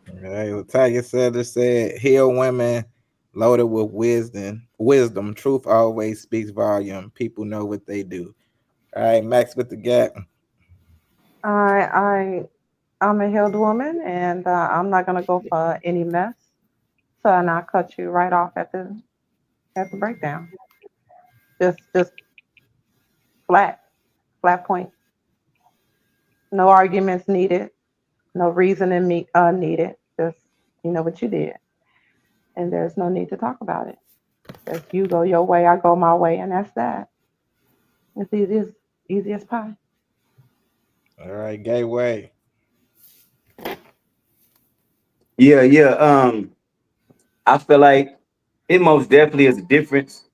All right, Latalia said, heal women loaded with wisdom. Truth always speaks volume. People know what they do. All right, Max with the gap. I'm a healed woman, and I'm not gonna go for any mess. So, and I cut you right off at the breakdown. Just flat point. No arguments needed. No reasoning needed. Just you know what you did, and there's no need to talk about it. Just you go your way, I go my way, and that's that. It's easy as pie. All right, Gateway. Yeah. I feel like it most definitely is a difference.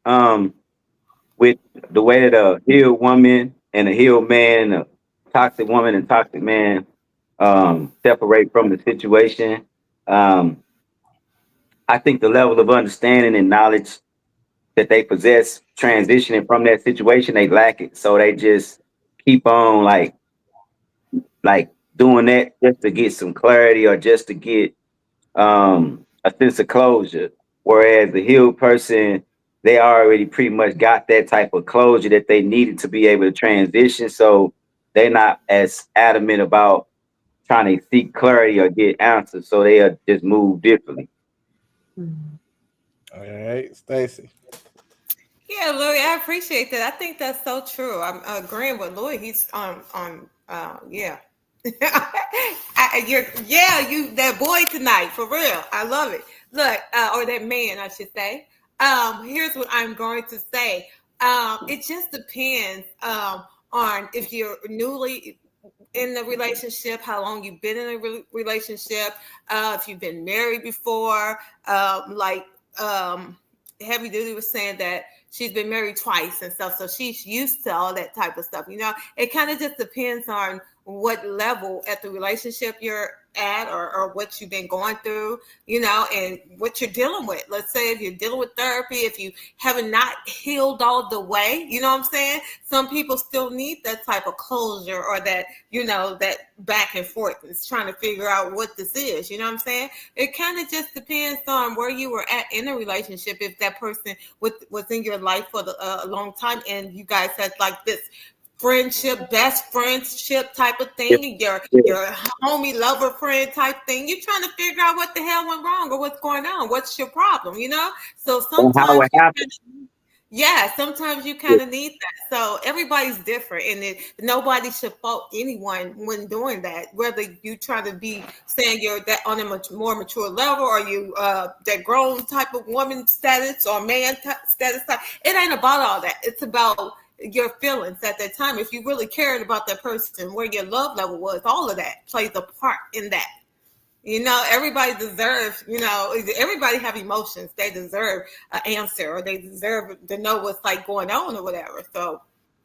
With the way that a healed woman and a healed man, a toxic woman and toxic man, separate from the situation. Um, I think the level of understanding and knowledge that they possess transitioning from that situation, they lack it. So they just keep on like doing that just to get some clarity or just to get a sense of closure. Whereas the healed person, they already pretty much got that type of closure that they needed to be able to transition. So they're not as adamant about trying to seek clarity or get answers. So they just move differently. All right, Stacy. Yeah, Louis, I appreciate that. I think that's so true. I'm agreeing with Louis. He's yeah. You that boy tonight for real. I love it. Look, or that man, I should say. Here's what I'm going to say. It just depends on if you're newly in the relationship, how long you've been in a relationship, if you've been married before, like Heavy Duty was saying that she's been married twice and stuff, so she's used to all that type of stuff. It kind of just depends on what level at the relationship you're at, or what you've been going through, and what you're dealing with. Let's say if you're dealing with therapy, if you haven't not healed all the way, you know what I'm saying? Some people still need that type of closure, or that, that back and forth. It's trying to figure out what this is, you know what I'm saying? It kind of just depends on where you were at in a relationship. If that person was in your life for a long time, and you guys had like this friendship, best friendship type of thing, your homie lover friend type thing. You're trying to figure out what the hell went wrong or what's going on. What's your problem, So And how sometimes it happened. Yeah, sometimes you kind of need that. So everybody's different, and nobody should fault anyone when doing that. Whether you try to be saying you're that on a more mature level, or you that grown type of woman status or man status, it ain't about all that. It's about your feelings at that time. If you really cared about that person, where your love level was, all of that plays a part in that. Everybody deserves, everybody have emotions. They deserve an answer, or they deserve to know what's like going on or whatever. So,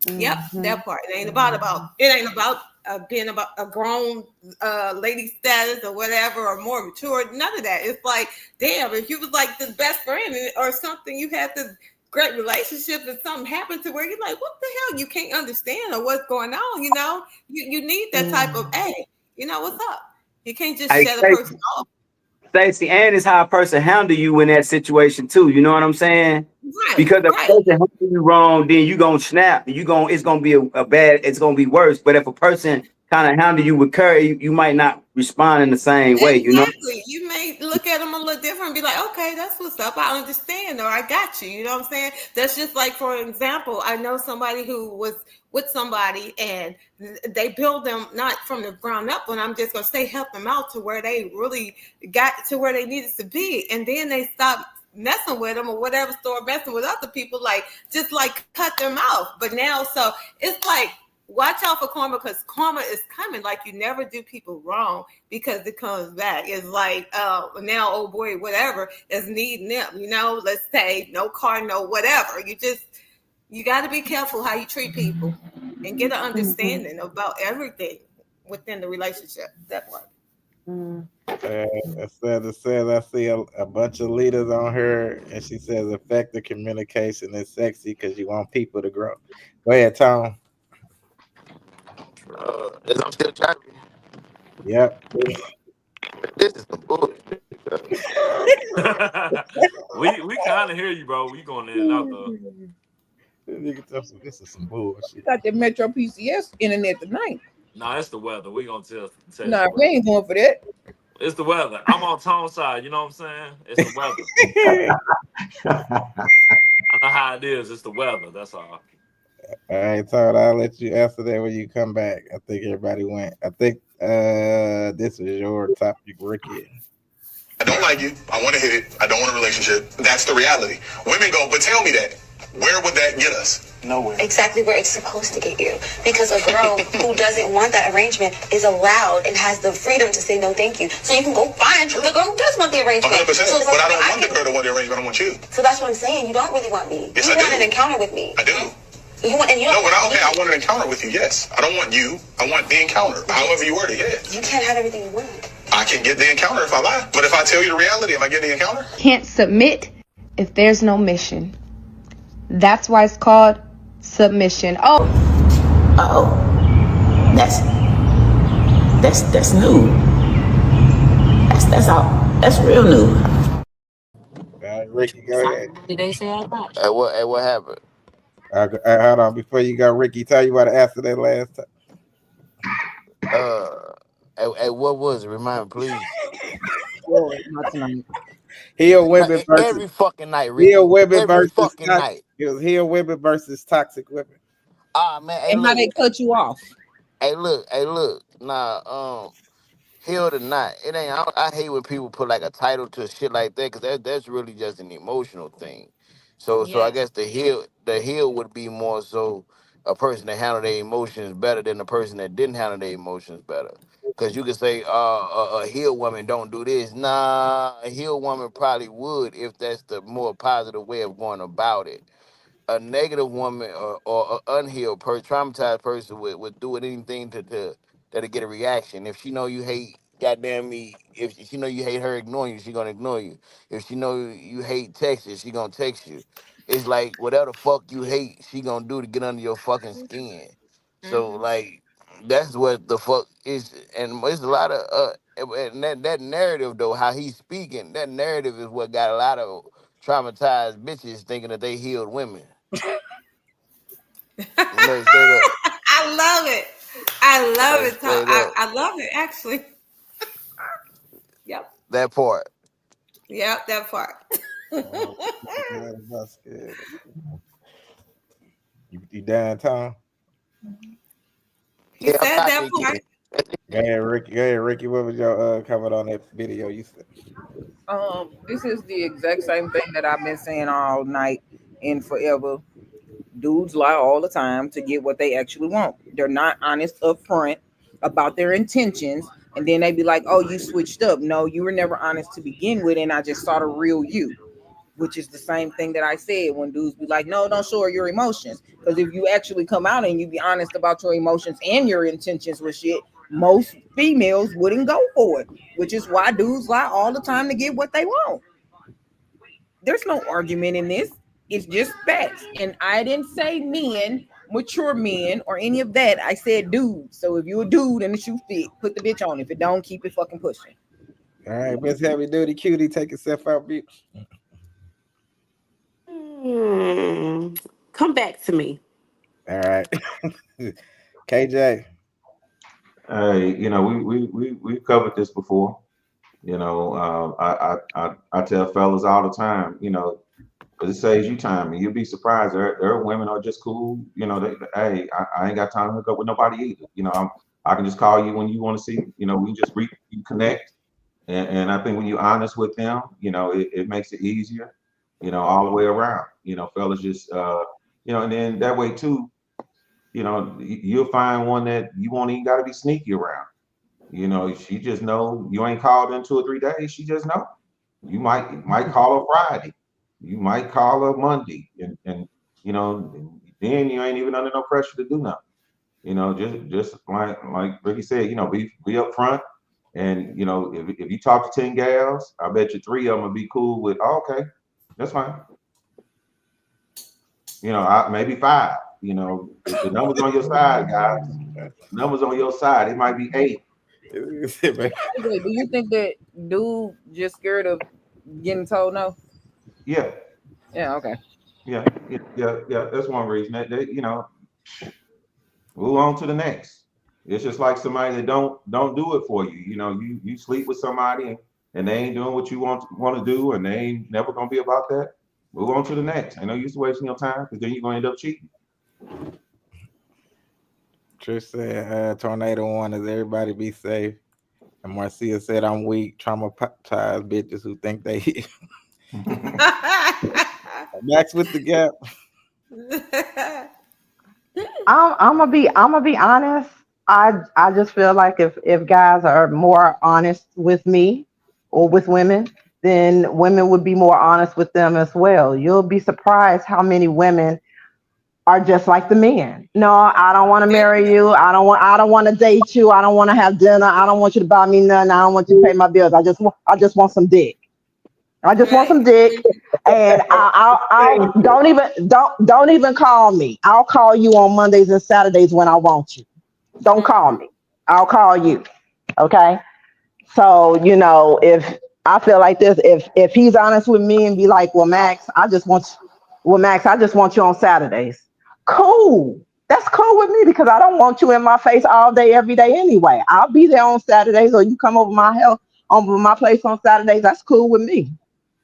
yep, that part. It ain't about being about a grown lady status or whatever, or more mature. None of that. It's like, damn, if you was like this best friend or something, you had this great relationship, and something happened to where you're like, what the hell? You can't understand or what's going on. You need that type of, hey, what's up? You can't just I shut a person off. Stacey, and it's how a person handle you in that situation too. You know what I'm saying? Right, Because if a right. person handle you wrong, then you gonna snap. It's gonna be a bad. It's gonna be worse. But if a person kind of handle you with care, you might not respond in the same way. You know? Exactly. You may look at them a little different and be like, okay, that's what's up. I understand, or I got you. You know what I'm saying? That's just like, for example, I know somebody who was with somebody, and they build them not from the ground up, but I'm just going to say help them out to where they really got to where they needed to be. And then they stop messing with them or whatever, store messing with other people, like just like cut them off. But now, so it's like, watch out for karma, because karma is coming. Like, you never do people wrong because it comes back. It's like, now, oh boy, whatever is needing them. Let's say no car, no whatever. You got to be careful how you treat people and get an understanding about everything within the relationship. That part. It says I see a bunch of leaders on her, and she says effective communication is sexy because you want people to grow. Go ahead, Tom. I'm still driving. Yep. This is some bullshit. we kind of hear you, bro. We going in and out though. This is some bullshit. Got the Metro PCS internet tonight. Nah, it's the weather. We gonna tell it's the Nah, we weather. ain't going for that. It's the weather. I'm on Tom's side. You know what I'm saying? It's the weather. I know how it is. It's the weather. That's all. All right, Todd, I'll let you answer that when you come back. I think everybody went. I think this is your topic, Ricky. I don't like you. I want to hit it. I don't want a relationship. That's the reality. Women go, but tell me that. Where would that get us? Nowhere. Exactly where it's supposed to get you. Because a girl who doesn't want that arrangement is allowed and has the freedom to say no thank you. So you can go find the girl who does want the arrangement. 100%. So But I don't want the girl to want the arrangement. I want you. So that's what I'm saying. You don't really want me. Yes, you I want do. an encounter with me. I do. You want, and you don't No, want I want an encounter with you, yes. I don't want you. I want the encounter. However you word it, yes. You can't have everything you want. I can get the encounter if I lie. But if I tell you the reality, am I getting the encounter? Can't submit if there's no mission. That's why it's called submission. Oh, that's new. That's real new. Ricky, go ahead. Did they say I lied? What happened? Hold on. Before you go, Ricky, tell you what to answer that last time. What was it? Remind me, please. Not tonight. Heel women versus Every fucking night, Ricky. heel women Every versus fucking toxic. night. It was heel women versus toxic women. Ah man, hey, And how look, they cut you off. hey look. Nah, healed or not, it ain't. I hate when people put like a title to shit like that, because that's really just an emotional thing. So I Yes. guess the heal would be more so a person that handled their emotions better than a person that didn't handle their emotions better. Because you could say a healed woman don't do this. Nah, a healed woman probably would if that's the more positive way of going about it. A negative woman or an unhealed traumatized person would do anything to that'll get a reaction. If she know you hate goddamn me, if she know you hate her ignoring you, she gonna ignore you. If she know you hate texting, she gonna text you. It's like whatever the fuck you hate, she gonna do to get under your fucking skin. So Mm-hmm. like that's what the fuck is, and it's a lot of and that narrative though, how he's speaking, that narrative is what got a lot of traumatized bitches thinking that they healed women. No, straight up. I love it. I love Like it. straight up. I love it, actually. Yep. That part. Yep, that part. Oh, that's good. You downtown? He Yeah, I'm said out that there part. getting Go ahead, Ricky. Go ahead, Ricky. What was your comment on that video? You said. This is the exact same thing that I've been saying all night and forever. Dudes lie all the time to get what they actually want. They're not honest up front about their intentions, and then they be like, "Oh, you switched up." No, you were never honest to begin with, and I just saw the real you. Which is the same thing that I said when dudes be like, "No, don't show her your emotions." Because if you actually come out and you be honest about your emotions and your intentions with shit, most females wouldn't go for it. Which is why dudes lie all the time to get what they want. There's no argument in this. It's just facts. And I didn't say men, mature men, or any of that. I said dudes. So if you a dude and the shoe fit, put the bitch on. If it don't, keep it fucking pushing. All right, Miss Heavy Duty Cutie, take yourself out, bitch. Come back to me. All right, KJ. Hey, we've covered this before. I tell fellas all the time, because it saves you time, and you'll be surprised. There are women are just cool. Hey, I ain't got time to hook up with nobody either. I can just call you when you want to see. We just reconnect, and I think when you're honest with them, it makes it easier. All the way around. Fellas just and then that way too. You'll find one that you won't even got to be sneaky around. She just know you ain't called in 2 or 3 days. She just know. You might call her Friday. You might call her Monday, and then you ain't even under no pressure to do nothing. Just like Ricky said, be up front. And if you talk to 10 gals, I bet you 3 of them will be cool with, oh, okay, that's fine. Maybe 5. The numbers on your side, guys. Numbers on your side. It might be 8. Okay, do you think that dude just scared of getting told no? Yeah. Yeah, okay. Yeah. That's one reason. Move on to the next. It's just like somebody that don't do it for you. You sleep with somebody and they ain't doing what you want to do, and they ain't never gonna be about that. Move on to the next. I know you're wasting your time, because then you're gonna end up cheating. Trish said, tornado warnings, everybody be safe. And Marcia said, I'm weak, traumatized bitches who think they Max with the gap. I'm gonna be honest. I just feel like if guys are more honest with me or with women, then women would be more honest with them as well. You'll be surprised how many women are just like the men. No, I don't want to marry you. I don't want to date you. I don't want to have dinner. I don't want you to buy me nothing. I don't want you to pay my bills. I just want some dick. I just want Right. some dick, and I'll don't even call me. I'll call you on Mondays and Saturdays when I want you. Don't call me. I'll call you. Okay. So if I feel like this, if he's honest with me and be like, Max, I just want you on Saturdays. Cool. That's cool with me, because I don't want you in my face all day, every day anyway. I'll be there on Saturdays, or you come over my place on Saturdays. That's cool with me.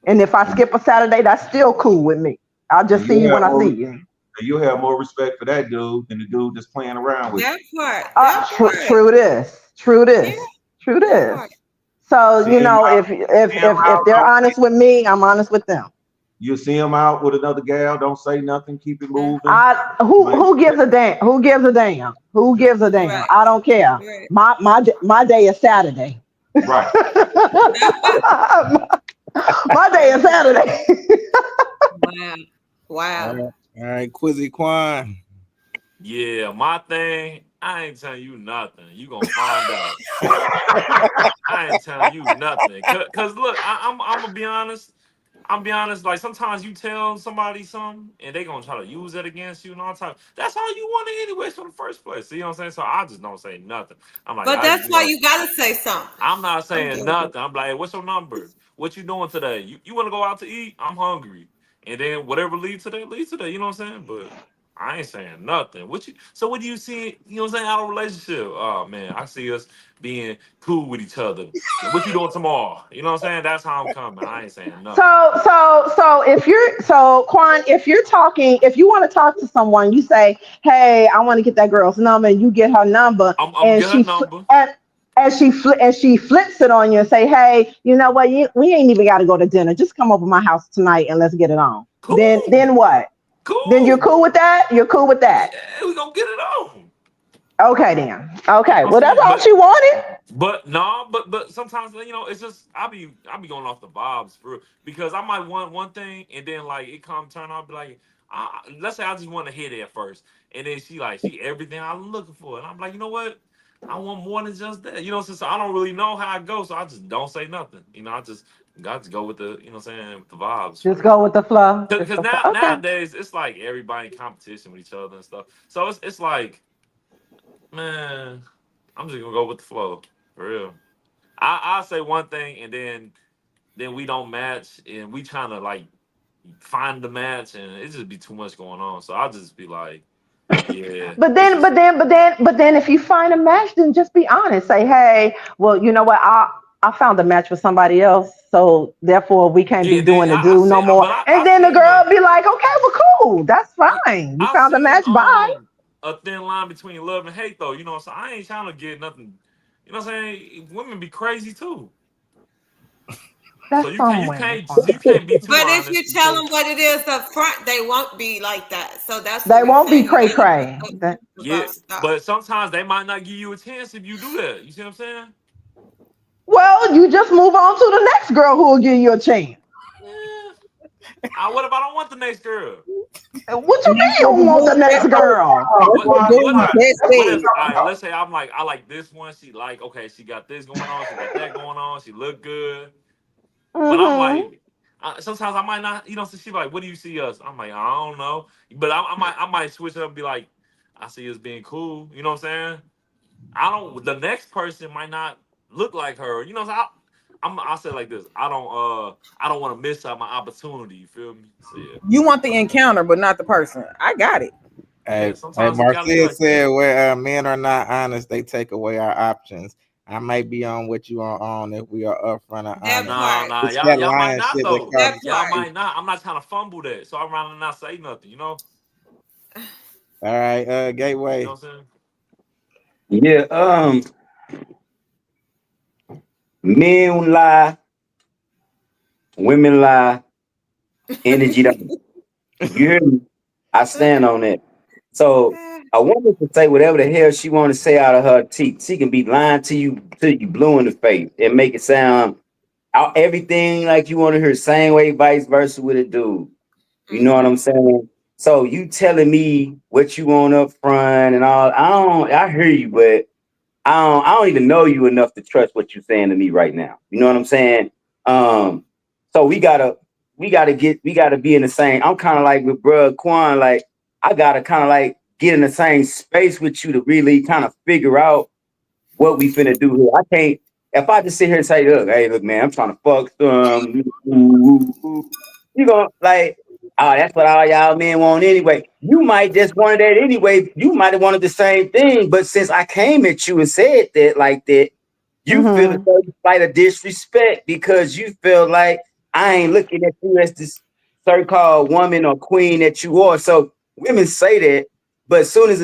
And if I skip a Saturday, that's still cool with me. I'll And just see you when I see you. you'll have more respect for that dude than the dude that's playing around with That part. Uh, That tr- part. true this. True Yeah, this. True that this. part. So you. See him out. if they're honest with me, I'm honest with them. You see him out with another gal. Don't say nothing. Keep it Mm. moving. I who Like, who gives a damn? Who gives a damn? Who gives a damn? Right. I don't care. Right. My day is Saturday. right. My day is Saturday. Wow. All Wow. right, all right, Quizzy Quan. Yeah, my thing, I ain't telling you nothing. You gonna find out. I ain't telling you nothing. Cause look, I'm gonna be honest. I'm be honest. Like sometimes you tell somebody something and they gonna try to use it against you and all time. That's all you wanted anyways from the first place. See what I'm saying? So I just don't say nothing. I'm like, But I just that's be why like, you gotta say something. I'm not I'm saying good. nothing. I'm like, hey, what's your number? What you doing today? You want to go out to eat? I'm hungry. And then whatever leads to that, leads to that. You know what I'm saying? But I ain't saying nothing. What you? So what do you see? You know what I'm saying? Out of relationship. Oh man, I see us being cool with each other. What you doing tomorrow? You know what I'm saying? That's how I'm coming. I ain't saying nothing. So if you're so Quan, if you're talking, if you want to talk to someone, you say, "Hey, I want to get that girl's number," and you get her number, I'm and get her number. she flips it on you and say, "Hey, you know what? We ain't even got to go to dinner. Just come over my house tonight and let's get it on." Cool, Then what? Then you're cool. cool with that? You're cool with that? Yeah, we gonna get it on. Okay, then. You know Okay. what I'm Well, that's saying? all she wanted. But no, but sometimes it's just I be going off the vibes for real. Because I might want one thing and then like it come turn out be like let's say I just want to hit it at first and then she everything I'm looking for and I'm like you know what I want more than just that since I don't really know how it goes so I just don't say nothing I just got to go with the what I'm saying with the vibes for Just real. go with the flow. Just Because the flow. now Okay. nowadays it's like everybody in competition with each other and stuff so it's like man I'm just gonna go with the flow for real. I say one thing and then we don't match and we trying to like find the match and it just be too much going on. So I'll just be like, yeah, But it's then, just but then, but then, but then, if you find a match, then just be honest. Say, hey, well, you know what? I found a match with somebody else, so therefore we can't be yeah. Then doing the I do no see, more. but I And then the seen girl be like, okay, well, cool, that's fine. You I found a seen match. Bye. a thin line between love and hate though. So I ain't trying to get nothing. You know what I'm saying? Women be crazy too. So That's some you women. can't Fine. you can't be too But if honest you tell because them what it is up front, they won't be like that. So that's what They we're won't be saying. You cray gotta cray. know yeah. about stuff. But sometimes they might not give you a chance if you do that. You see what I'm saying? Well, you just move on to the next girl who will give you a chance. Yeah. What if I don't want the next girl? What you mean you don't want the next girl? What's the What difference? if Let's what see. if let's say I'm like I like this one. She like okay, she got this going on. She got that going on. She look good. But I'm Mm-hmm. like sometimes I might not. So she like, what do you see us? I'm like I don't know. But I might switch it up and be like, I see us being cool. You know what I'm saying? I don't. The next person might not look like her. So I'll say it like this. I don't want to miss out my opportunity. You feel me? So yeah. You want the encounter, but not the person. I got it. Yeah. Hey, Sometimes it gotta be Marcia like that. said, "Where men are not honest, they take away our options." I may be on what you are on if we are upfront and That honest. Nah, part. nah, It's y'all, that y'all might lying not shit that though. That causes Y'all part. might confusion. not. I'm not trying to fumble that, so I'm rather not say nothing. All right, You know Gateway. what I'm saying? Yeah, men lie, women lie, energy don't. You hear me? I stand on that. So a woman can say whatever the hell she want to say out of her teeth. She can be lying to you till you blue in the face and make it sound everything like you want to hear, same way, vice versa with a dude. You know what I'm saying? So you telling me what you want up front and all. I hear you, but I don't even know you enough to trust what you're saying to me right now. You know what I'm saying? Um, so we gotta be in the same. I'm kind of like with bruh Quan, like I gotta kind of like get in the same space with you to really kind of figure out what we finna do here. I can't if I just sit here and say, look, hey, look, man, I'm trying to fuck some. You gonna like, oh, that's what all y'all men want anyway. You might just wanted that anyway. You might have wanted the same thing, but since I came at you and said that like that, you feel a Mm-hmm. certain slight of disrespect because you feel like I ain't looking at you as this so-called woman or queen that you are. So women say that, but as soon as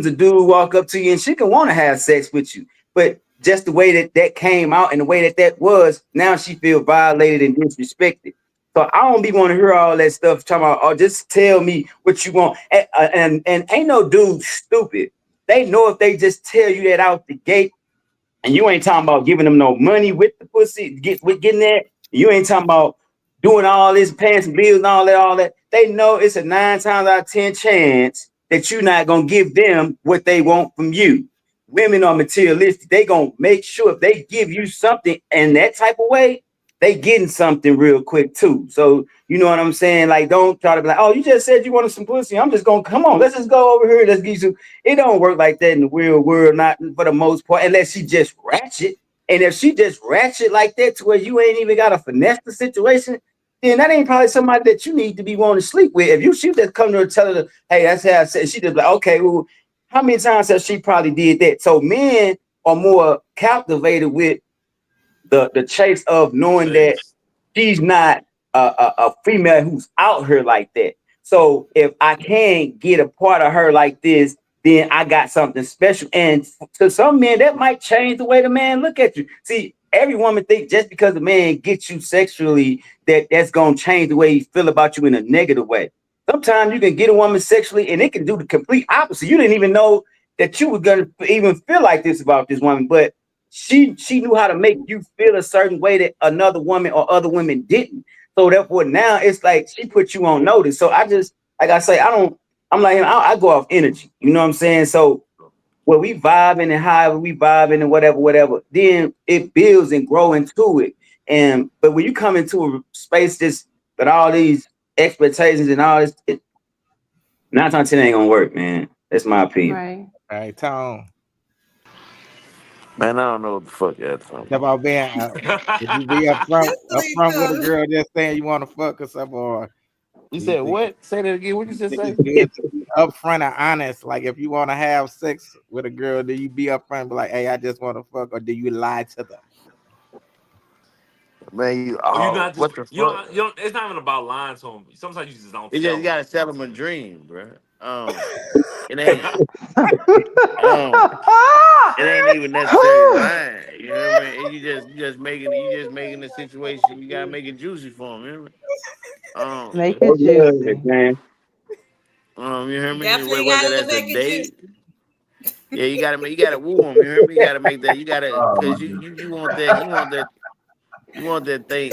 a dude walk up to you and she can want to have sex with you, but just the way that came out and the way that was, now she feel violated and disrespected. So I don't be want to hear all that stuff talking about, oh, just tell me what you want. And ain't no dude stupid. They know if they just tell you that out the gate, and you ain't talking about giving them no money with the pussy, with getting that. You ain't talking about doing all this, paying some bills and all that. They know it's a 9 times out of 10 chance that you're not gonna give them what they want from you. Women are materialistic. They gonna make sure if they give you something in that type of way, they getting something real quick too. So you know what I'm saying? Like, don't try to be like, oh, you just said you wanted some pussy. I'm just gonna come on. Let's just go over here. Let's get you. It don't work like that in the real world, not for the most part, unless she just ratchet. And if she just ratchet like that to where you ain't even got to finesse the situation, then that ain't probably somebody that you need to be wanting to sleep with. If you she just come to her tell her, hey, that's how I said, she just like, okay, well, how many times has she probably did that? So men are more captivated with the chase of The knowing that chase. she's not a female who's out here like that. So if I can get a part of her like this, then I got something special. And to some men, that might change the way the man look at you. See, every woman think just because a man gets you sexually, that's gonna change the way he feel about you in a negative way. Sometimes you can get a woman sexually and it can do the complete opposite. You didn't even know that you were gonna even feel like this about this woman, but she knew how to make you feel a certain way that another woman or other women didn't. So therefore now it's like she put you on notice. So I just like I say, I'm like I go off energy. You know what I'm saying? So when we vibing and however we vibing and whatever, then it builds and grow into it. And but when you come into a space just with all these expectations and all this, 9 times 10 ain't gonna work, man. That's my opinion. Right. All right, Tom. Man, I don't know what the fuck y'all talking It's about being if you be up Please front with a do. girl just saying you want to fuck or something, or You do you said think what? Say that again. What you just think say? it's good to be upfront and honest? Like if you want to have sex with a girl, do you be upfront and be like, "Hey, I just want to fuck," or do you lie to them? Man, you Or you oh not just what the you fuck? don't you don't. It's not even about lying to them. Sometimes you just don't It's just tell you them. gotta You know sell what them a I'm saying? dream, bro. It ain't um it ain't even necessarily lying. You know what I mean? You just making the situation. You gotta make it juicy for them. You know what I mean? Make Oh it yeah, juicy. man. You hear me? Definitely Whether gotta that's a make it date, juicy. yeah, you gotta woo them. You hear me? You gotta make that. You gotta Oh my because you want that.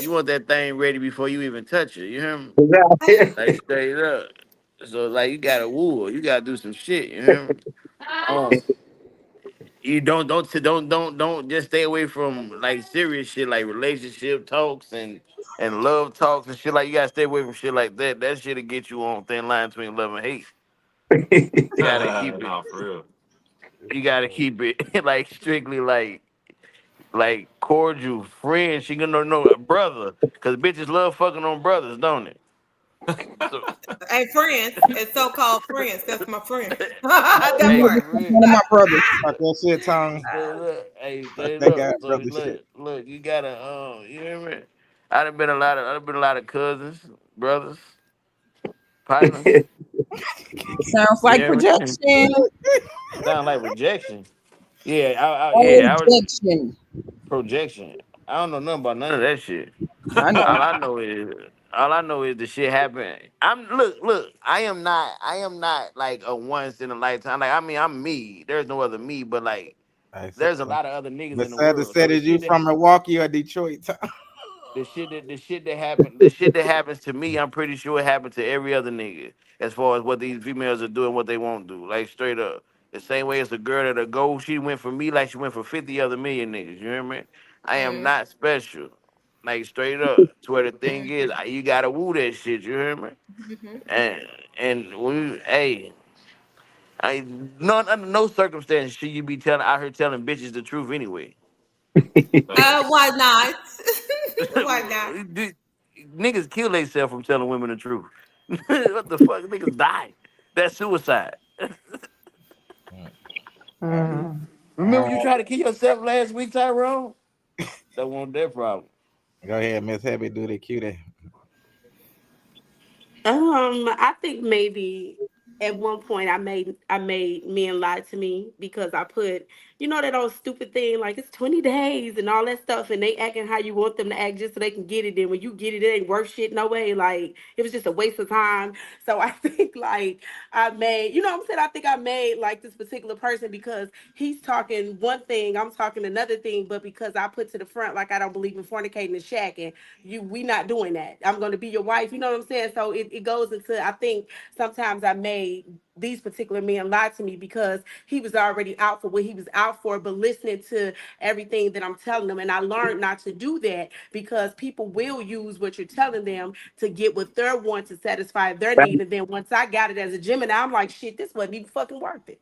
You want that thing ready before you even touch it. You hear me? Like god. straight up. So like you gotta woo her. You gotta do some shit. You hear me? Um, you don't just stay away from like serious shit like relationship talks and love talks and shit. Like you gotta stay away from shit like that. That shit'll get you on thin line between love and hate. You gotta keep it. Nah, for real. You gotta keep it like strictly like cordial friends. She gonna know a brother because bitches love fucking on brothers, don't it? So Hey, friends, it's so-called friends. That's my friend. That hey, part. for real. One of my brothers. Talk that shit, Tom. Straight up. Hey, Talk straight that up. guy So brother shit. look, you gotta you hear me? I've been a lot of cousins, brothers, partners. Sounds You like hear me? projection. Sound like rejection. Yeah, I was Projection. projection. I don't know nothing about none of that shit. I know. All I know is all I know is the shit happened. Look, I am not like a once in a lifetime. Like I mean I'm me. There's no other me, but like I said, there's a lot of other niggas but in the world. So said, is you from Milwaukee or Detroit? Tom? the shit that happens to me, I'm pretty sure it happened to every other nigga. As far as what these females are doing, what they won't do, like straight up. The same way as the girl that'll go, she went for me like she went for 50 other million niggas. You hear me? I am Mm, not special, like straight up. To where the thing is, mhm, you gotta woo that shit. You hear me? mhm. And hey, I none under no circumstance should you be telling out here telling bitches the truth anyway. Facts. Why not? Why not? Niggas kill themselves from telling women the truth. What the fuck? Niggas die. That's suicide. Mm. Remember you tried to kill yourself last week, Tyrone? That wasn't their problem. Go ahead, Miss Happy, do the cutie. I think maybe at one point I made men lie to me because I put, that old stupid thing like it's 20 days and all that stuff, and they acting how you want them to act just so they can get it. Then when you get it, it ain't worth shit no way. Like it was just a waste of time. So I think like I made, what I'm saying? I think I made like this particular person because he's talking one thing, I'm talking another thing, but because I put to the front like I don't believe in fornicating and shacking, we not doing that. I'm going to be your wife. You know what I'm saying? So it goes into, I think sometimes I made these particular men lie to me because he was already out for what he was out for, but listening to everything that I'm telling them. And I learned not to do that because people will use what you're telling them to get what they want to satisfy their need. And then once I got it as a Gemini, I'm like, shit, this wasn't even fucking worth it.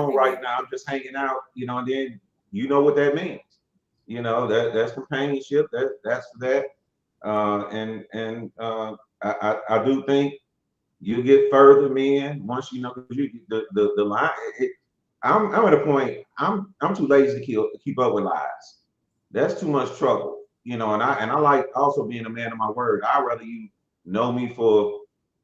alone right now. I'm just hanging out, you know, and then you know what that means. You know, that's companionship. That's for that. And I do think you get further men once you know, because you the line. I'm at a point. I'm too lazy to keep up with lies. That's too much trouble, you know. And I like also being a man of my word. I'd rather you know me for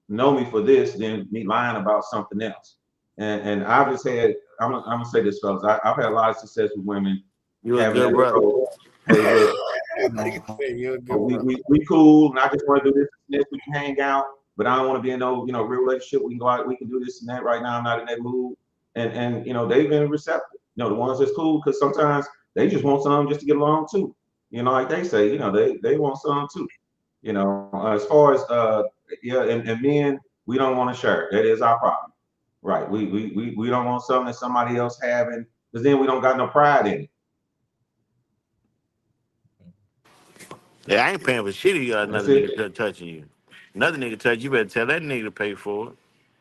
this than me lying about something else. And I've just had. I'm gonna say this, fellas. I've had a lot of success with women You a having good that brother. approach. Hey, look, you Nigga know, say you a good brother. we cool, and I just want to do this. We can hang out, but I don't want to be in no real relationship. We can go out. We can do this and that. Right now, I'm not in that mood. And they've been receptive. The ones that's cool, because sometimes they just want some just to get along too. Like they say, they want some too. As far as yeah, and men, we don't want to share. That is our problem. Right. We don't want something that somebody else having, because then we don't got no pride in it. Yeah, I ain't paying for shit if you got That's another it. nigga touching you. Another nigga touch you, better tell that nigga to pay for it.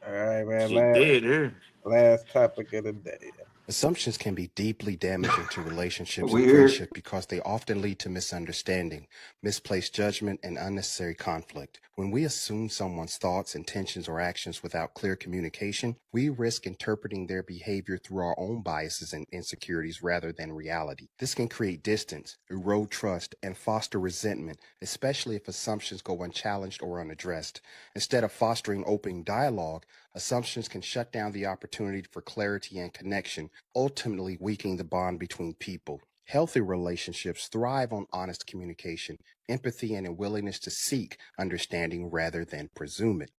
All right, man. Shit dead here. Last topic of the day. Assumptions can be deeply damaging to relationships and Weird. friendships because they often lead to misunderstanding, misplaced judgment, and unnecessary conflict. When we assume someone's thoughts, intentions, or actions without clear communication, we risk interpreting their behavior through our own biases and insecurities rather than reality. This can create distance, erode trust, and foster resentment, especially if assumptions go unchallenged or unaddressed. Instead of fostering open dialogue, assumptions can shut down the opportunity for clarity and connection, ultimately weakening the bond between people. Healthy relationships thrive on honest communication, empathy, and a willingness to seek understanding rather than presume it.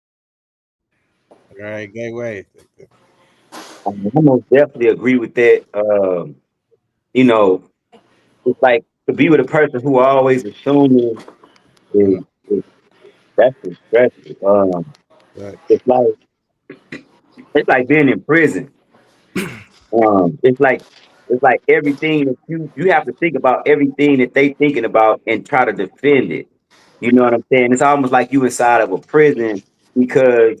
All right, Gateway. I most definitely agree with that. You know, it's like to be with a person who always assuming is that's just stressful. Right. It's like being in prison. It's like everything that you have to think about everything that they thinking about and try to defend it. You know what I'm saying? It's almost like you inside of a prison because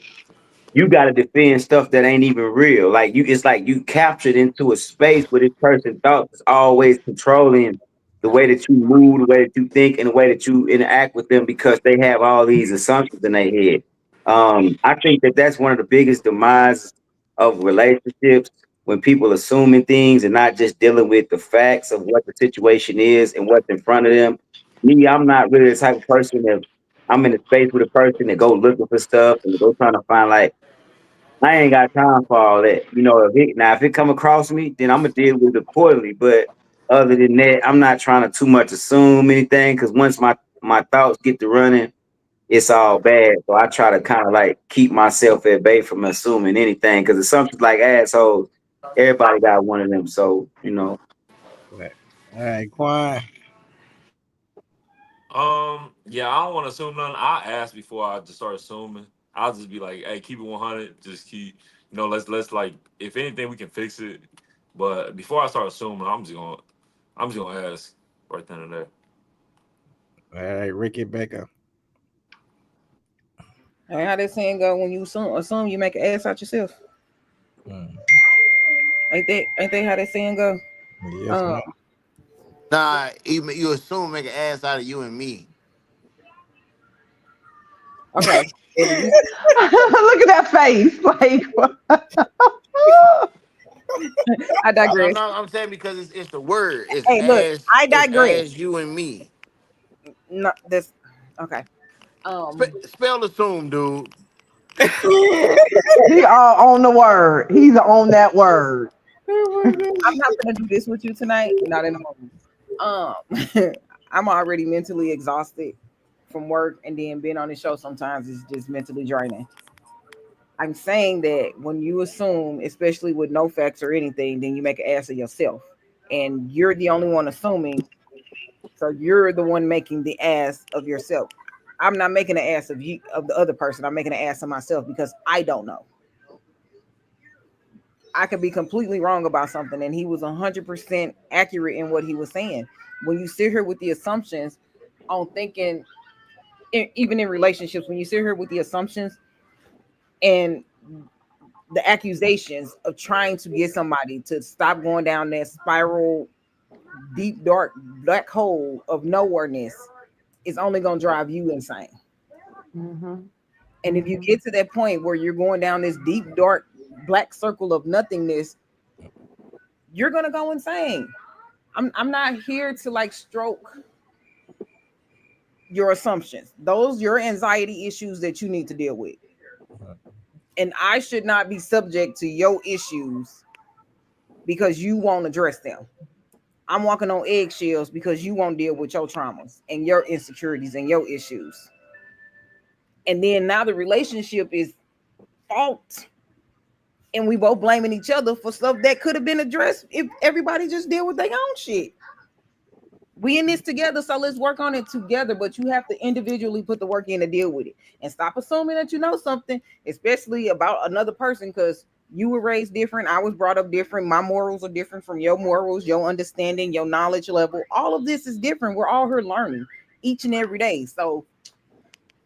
you got to defend stuff that ain't even real. Like it's like you captured into a space where this person thought is always controlling the way that you move, the way that you think, and the way that you interact with them because they have all these assumptions in their head. I think that that's one of the biggest demise of relationships when people assuming things and not just dealing with the facts of what the situation is and what's in front of them. Me, I'm not really the type of person that I'm in a space with a person that go looking for stuff and go trying to find like I ain't got time for all that. If it come across me, then I'm gonna deal with it accordingly. But other than that, I'm not trying to too much assume anything because once my thoughts get to running, it's all bad. So I try to kind of like keep myself at bay from assuming anything because assumptions like assholes, everybody got one of them. So Right. All right, Quan. Yeah, I don't want to assume nothing. I ask before I just start assuming. I'll just be like, hey, keep it 100. Just keep, let's like, if anything, we can fix it. But before I start assuming, I'm just gonna ask right then and there. All right, Ricky Baker. Hey, how that saying go? When you assume you make an ass out yourself. Mm. Ain't they how that saying go? Yes, Um, ma'am. Nah, you assume make an ass out of you and me. okay. Well, Look at that face. Like, I No, digress. no, I'm saying because it's the word. It's Hey, look, as I it's digress. as you and me. No, this okay. Spell assume, dude. he all on the word. He's on that word. Oh my I'm gosh. not gonna do this with you tonight. Not in the moment. I'm already mentally exhausted from work, and then being on the show sometimes is just mentally draining. I'm saying that when you assume, especially with no facts or anything, then you make an ass of yourself, and you're the only one assuming. So you're the one making the ass of yourself. I'm not making an ass of you of the other person. I'm making an ass of myself because I don't know. I could be completely wrong about something, and he was 100% accurate in what he was saying. When you sit here with the assumptions on thinking, even in relationships, when you sit here with the assumptions and the accusations of trying to get somebody to stop going down that spiral, deep, dark, black hole of nowhereness, is only going to drive you insane. And if you get to that point where you're going down this deep, dark, black circle of nothingness, you're gonna go insane. I'm not here to like stroke your assumptions. Those your anxiety issues that you need to deal with. And I should not be subject to your issues because you won't address them. I'm walking on eggshells because you won't deal with your traumas and your insecurities and your issues. And then now the relationship is fault. And we both blaming each other for stuff that could have been addressed if everybody just deal with their own shit. We in this together, so let's work on it together. But you have to individually put the work in to deal with it, and stop assuming that you know something, especially about another person, because you were raised different. I was brought up different. My morals are different from your morals, your understanding, your knowledge level. All of this is different. We're all here learning each and every day. So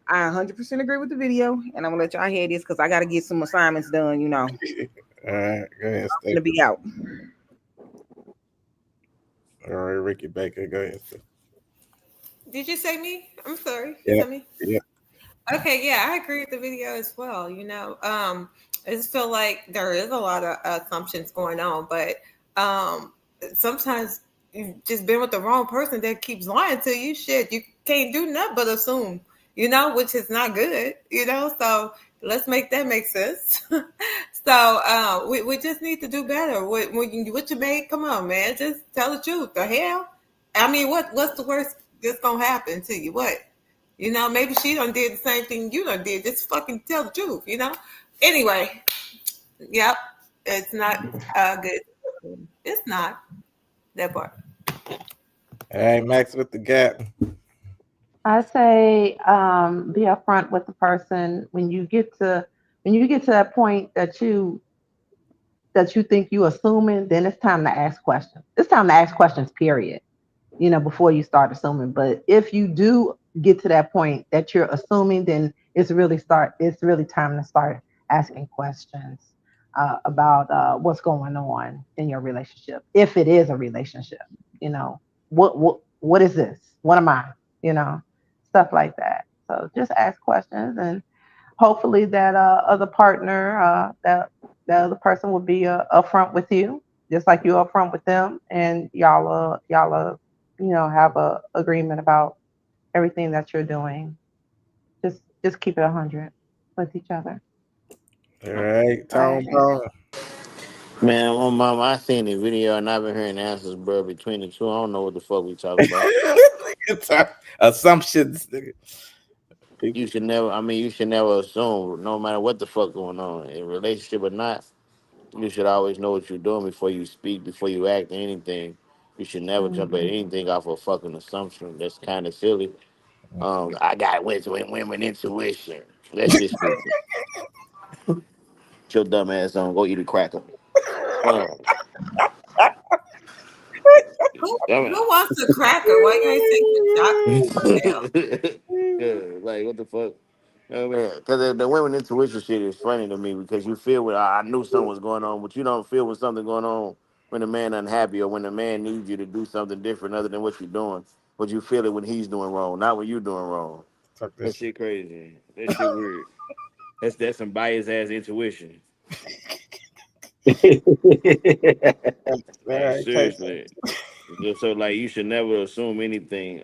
I 100% agree with the video, and I'm gonna let y'all hear this because I got to get some assignments done. You know, All right, go ahead. I'm gonna be out. All right, Ricky Baker, go ahead. Did you say me? I'm sorry. You Yeah, said me? yeah. Okay, yeah, I agree with the video as well. I just feel like there is a lot of assumptions going on, but sometimes you've just been with the wrong person that keeps lying to you. Shit, you can't do nothing but assume, which is not good, So let's make that make sense. So we just need to do better. What you made, come on, man, just tell the truth. The hell, I mean, what's the worst that's gonna happen to you? What? Maybe she done did the same thing you done did. Just fucking tell the truth. Anyway, yep, it's not good. It's not that part. All right, Max with the gap. I say be upfront with the person when you get to that point that you think you assuming, then it's time to ask questions. It's time to ask questions, period. Before you start assuming. But if you do get to that point that you're assuming, then it's really time to start asking questions about what's going on in your relationship. If it is a relationship, what is this? What am I? You know, stuff like that. So just ask questions, and hopefully that other partner, that other person will be upfront with you, just like you upfront with them, and y'all have a agreement about everything that you're doing. Just keep it 100 with each other. All right, Go ahead, Tone Jay. Bone. Man, my mom, I seen the video and I've been hearing answers, bro. Between the two, I don't know what the fuck we talking about. It's assumptions. You should never. I mean, you should never assume, no matter what the fuck going on, in relationship or not. You should always know what you're doing before you speak, before you act, anything. You should never jump at Mhm. anything off a fucking assumption. That's kind of silly. I got women intuition. That shit stupid. Get your dumb ass on. Go eat a cracker. Um, Who dumb wants a cracker? Why you ain't take the chocolate? What the hell? yeah, like what the fuck? Because the women intuition shit is funny to me because you feel when I knew something was going on, but you don't feel when something going on when a man unhappy or when a man needs you to do something different other than what you're doing. But you feel it when he's doing wrong, not when you're doing wrong. Talk That this. shit crazy. That shit weird. That's some biased ass intuition. All Like right, KJ. seriously. So like you should never assume anything.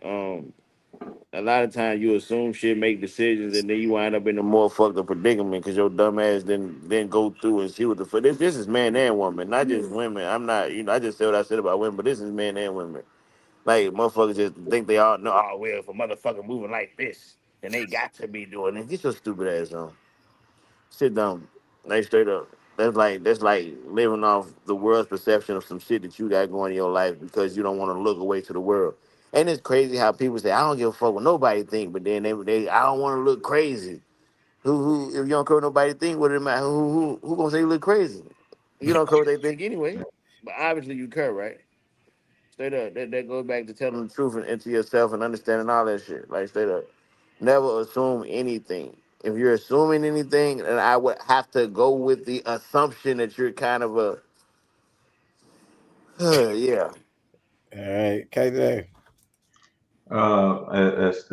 A lot of times you assume shit, make decisions, and then you wind up in a more fucked up predicament because your dumb ass then go through and see what the fuck. This is man and woman, not just women. I'm not, I just said what I said about women, but this is men and women. Like motherfuckers just think they all know. Oh well, if a motherfucker moving like this, then they got to be doing it. Get your stupid ass on. Sit down. Like straight up. That's like living off the world's perception of some shit that you got going in your life because you don't want to look away to the world. And it's crazy how people say, I don't give a fuck what nobody think, but then they I don't want to look crazy. Who if you don't care what nobody think, what it matter? Who gonna say you look crazy? You don't care what they think anyway. But obviously you care, right? Straight up. That goes back to telling the truth and to yourself and understanding all that shit. Like straight up. Never assume anything. If you're assuming anything, then I would have to go with the assumption that you're kind of a yeah. All right, KJ. As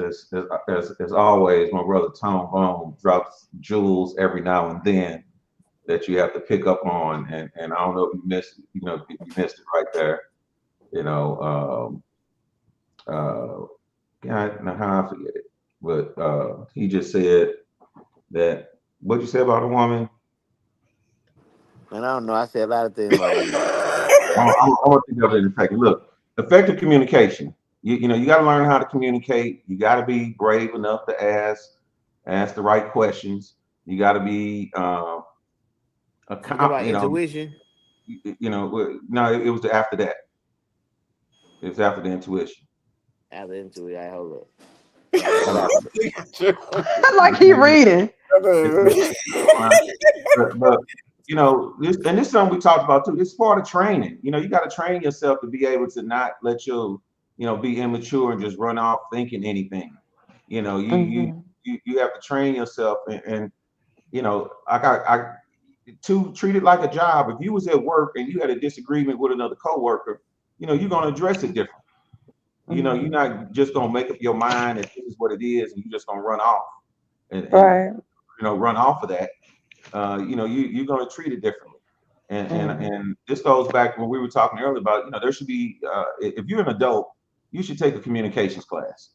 always, my brother Tom Bone drops jewels every now and then that you have to pick up on, and I don't know if you missed, you missed it right there. You know, God, now how I forget it, but he just said that. What'd you say about a woman? And I don't know. I say a lot of things about women. I want to think of it in a second. Look, effective communication. You got to learn how to communicate. You got to be brave enough to ask the right questions. You got to be You talk about you know, intuition. no, it was after that. It was after the intuition. After intuition, I hold up. You know, Like he reading. it's, but this is something we talked about too. It's part of training. You got to train yourself to be able to not let be immature and just run off thinking anything. You know, you you Mm-hmm. you have to train yourself, and I to treat it like a job. If you was at work and you had a disagreement with another coworker, you're gonna address it different. You're Mm-hmm. not just gonna make up your mind that this is what it is, and you're just gonna run off and Right. run off of that. You're going to treat it differently. And, and Mm-hmm. and this goes back when we were talking earlier about, there should be, if you're an adult, you should take a communications class.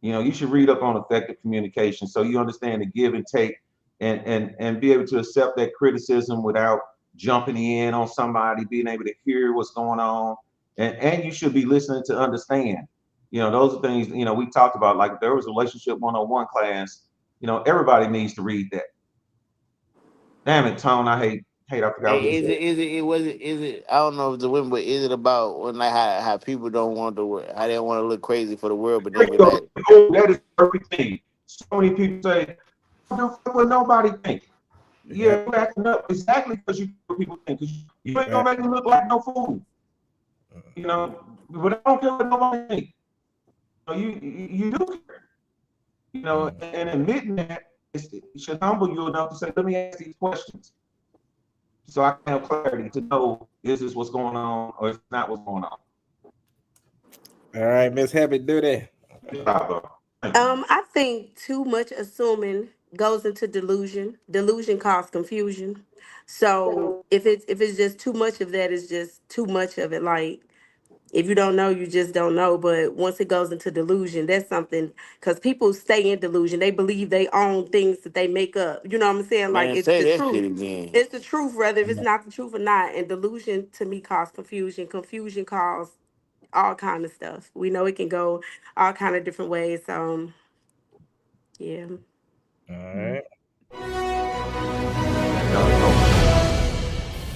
You should read up on effective communication so you understand the give and take, and be able to accept that criticism without jumping in on somebody, being able to hear what's going on. And you should be listening to understand. Those are things, we talked about, like if there was a relationship 101 class, everybody needs to read that. Damn it, Tone. I forgot what you Hey, is said. it? Is it? It was. Is it? I don't know if it's the women, but is it about when like how people don't want to, how they don't want to look crazy for the world, but There then you be go. like, Oh, that is everything. So many people say, "Don't fuck what nobody think." Yeah. Yeah, you acting up exactly because you what people think. Because you ain't Right. gonna make me look like no fool. But I don't care what nobody think. You do care. And admitting that it should humble you enough to say, "Let me ask these questions, so I can have clarity to know is this what's going on or is not what's going on." All right, Miss Happy Duty. Bravo. Thank you. I think too much assuming goes into delusion. Delusion causes confusion. So if it's just too much of that, it's just too much of it. Like if you don't know, you just don't know. But once it goes into delusion, that's something, because people stay in delusion. They believe they own things that they make up. You know what I'm saying? Like man, it's say the that shit truth. again. It's the truth, whether if it's not the truth or not. And delusion to me causes confusion. Confusion causes all kind of stuff. We know it can go all kind of different ways. Yeah. All right.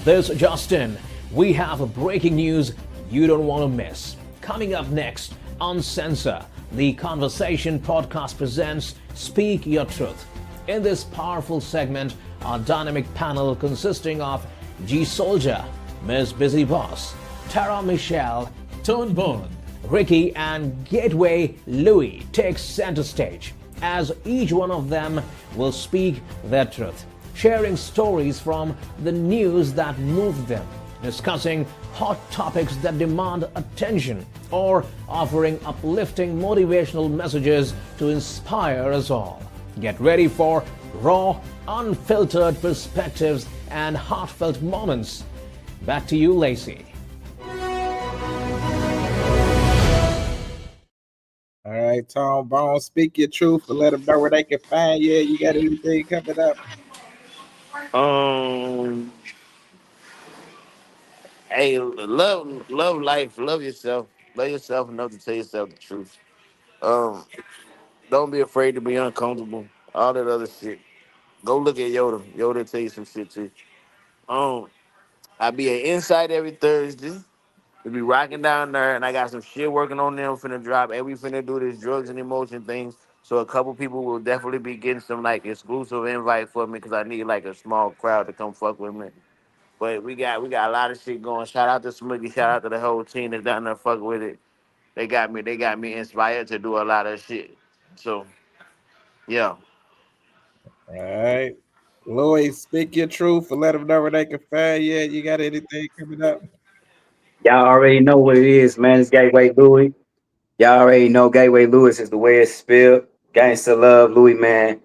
This is Justin. We have a breaking news you don't want to miss. Coming up next on UnCensor, the Conversation podcast presents Speak Your Truth. In this powerful segment, our dynamic panel consisting of G Soldier, Ms. Busy Boss, Tara Michelle, Tone Bone, Ricky, and Gateway Louie takes center stage as each one of them will speak their truth, sharing stories from the news that moved them, discussing hot topics that demand attention, or offering uplifting motivational messages to inspire us all. Get ready for raw, unfiltered perspectives and heartfelt moments. Back to you, Lacey. All right, Tom Bone, speak your truth and let them know where they can find you. You got anything coming up? Um, hey, love life, love yourself enough to tell yourself the truth. Um, don't be afraid to be uncomfortable. All that other shit. Go look at Yoda. Yoda tell you some shit too. Um, I be at Insight every Thursday. We be rocking down there, and I got some shit working on them. Finna drop, and we finna do this drugs and emotion things. So a couple people will definitely be getting some like exclusive invite for me because I need like a small crowd to come fuck with me. But we got a lot of shit going. Shout out to Smoothie. Shout out to the whole team that's down there fucking with it. They got me inspired to do a lot of shit. So yeah. All right. Louis, speak your truth and let them know where they can find you. You got anything coming up? Y'all already know what it is, man. It's Gateway Louie. Y'all already know Gateway Lewis is the way it's spelled. Gangsta love, Louis man.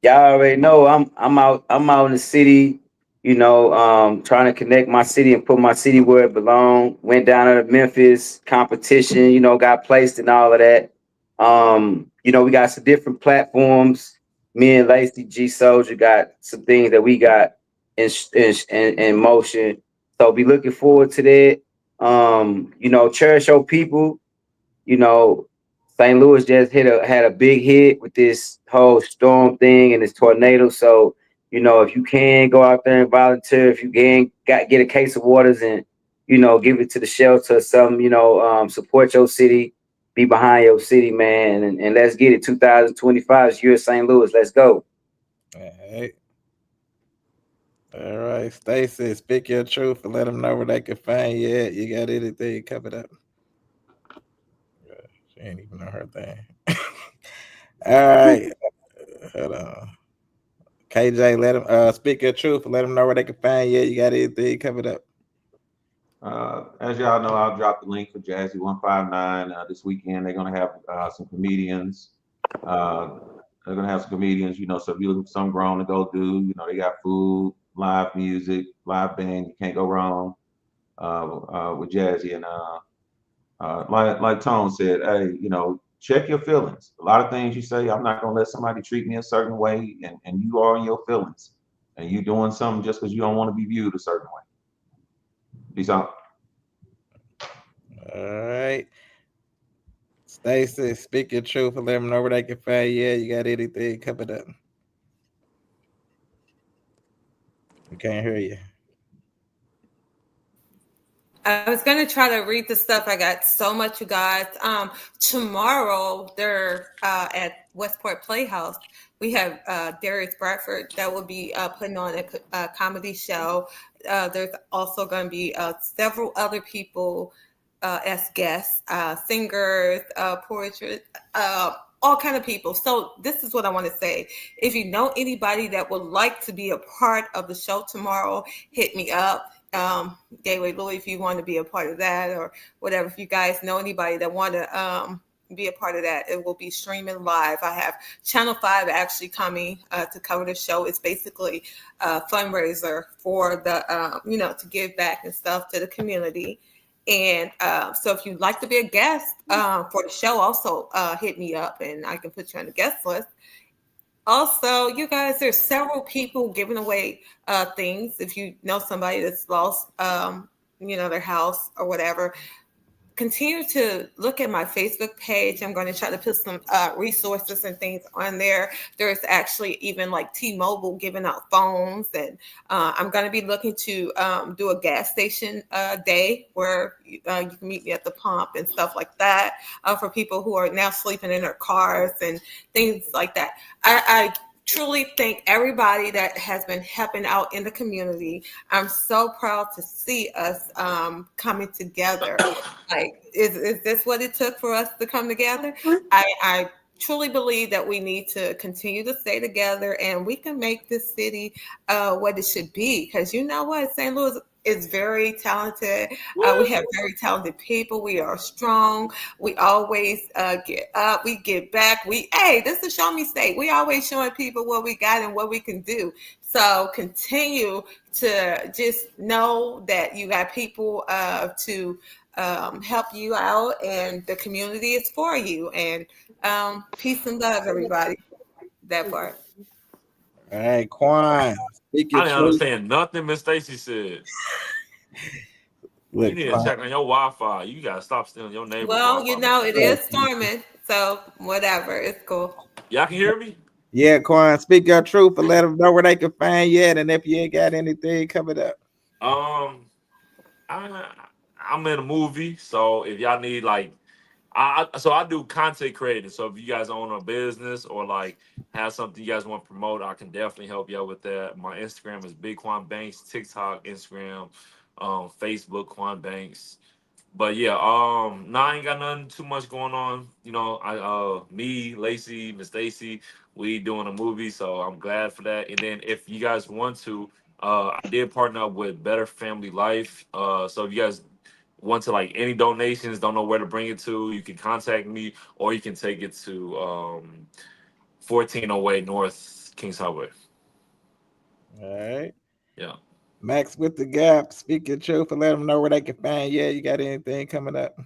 Y'all already know I'm out in the city, trying to connect my city and put my city where it belong. Went down to the Memphis competition, got placed and all of that. We got some different platforms. Me and Lacey G Soldier got some things that we got in motion. So be looking forward to that. Cherish your people. you know, St. Louis just had a big hit with this whole storm thing and this tornado. So, if you can go out there and volunteer, if you can get a case of waters and, give it to the shelter or something, support your city, be behind your city, man. And let's get it. 2025 is year of St. Louis. Let's go. All right. All right. Stacy, speak your truth and let them know where they can find you at. You got anything covered up? She ain't even know her thing. All right. Hold on. KJ, let them speak your truth and let them know where they can find you. You got anything covered up? As y'all know, I'll drop the link for Jazzy 159 this weekend. They're gonna have some comedians. They're gonna have some comedians, so if you're looking for some grown to go do, they got food, live music, live band. You can't go wrong with Jazzy. And like Tone said, hey, check your feelings. A lot of things you say, I'm not gonna let somebody treat me a certain way, and you are in your feelings, and you doing something just because you don't want to be viewed a certain way. Peace out. All right. Stacy, speak your truth and let them know where they can find you. You got anything covered up? We can't hear you. I was gonna try to read the stuff. I got so much, you guys. Tomorrow they're at Westport Playhouse. We have Darius Bradford that will be putting on a comedy show. There's also going to be several other people as guests, singers, poetry, all kind of people. So this is what I want to say. If you know anybody that would like to be a part of the show tomorrow, hit me up. Gateway Louis, if you want to be a part of that or whatever. If you guys know anybody that want to be a part of that, it will be streaming live. I have Channel 5 actually coming to cover the show. It's basically a fundraiser for the, to give back and stuff to the community. And so if you'd like to be a guest for the show, also hit me up and I can put you on the guest list. Also, you guys, there's several people giving away things. If you know somebody that's lost, their house or whatever, continue to look at my Facebook page. I'm going to try to put some resources and things on there. There's actually even like T-Mobile giving out phones, and I'm going to be looking to do a gas station day where you can meet me at the pump and stuff like that for people who are now sleeping in their cars and things like that. I truly thank everybody that has been helping out in the community. I'm so proud to see us coming together. Like, is this what it took for us to come together? I truly believe that we need to continue to stay together and we can make this city what it should be. Because you know what? St. Louis is very talented. We have very talented people. We are strong. We always get up. We get back. This is Show Me State. We always showing people what we got and what we can do. So continue to just know that you got people to help you out, and the community is for you. And peace and love, everybody. That part. All right, Quan, speak your I didn't truth. understand nothing Miss Stacy said. You Look, need to Quan. check on your Wi-Fi. You gotta stop stealing your neighbor's Well, Wi-Fi, Miss it Stacy. is storming, so whatever. It's cool. Y'all can hear me? Yeah, Quan, speak your truth and let them know where they can find you at, and if you ain't got anything covered up. Um, I'm in a movie, so if y'all need like, I do content creating. So if you guys own a business or like have something you guys want to promote, I can definitely help you out with that. My Instagram is Big Quan Banks, TikTok, Instagram, Facebook Quan Banks. But yeah, I ain't got nothing too much going on. Me, Lacey, Miss Stacy, we doing a movie, so I'm glad for that. And then if you guys want to, I did partner up with Better Family Life. So if you guys want to like any donations, don't know where to bring it to, you can contact me, or you can take it to 1408 North Kings Highway. All right. Yeah. Max with the Gap, speak your truth and let them know where they can find you. You got anything coming up?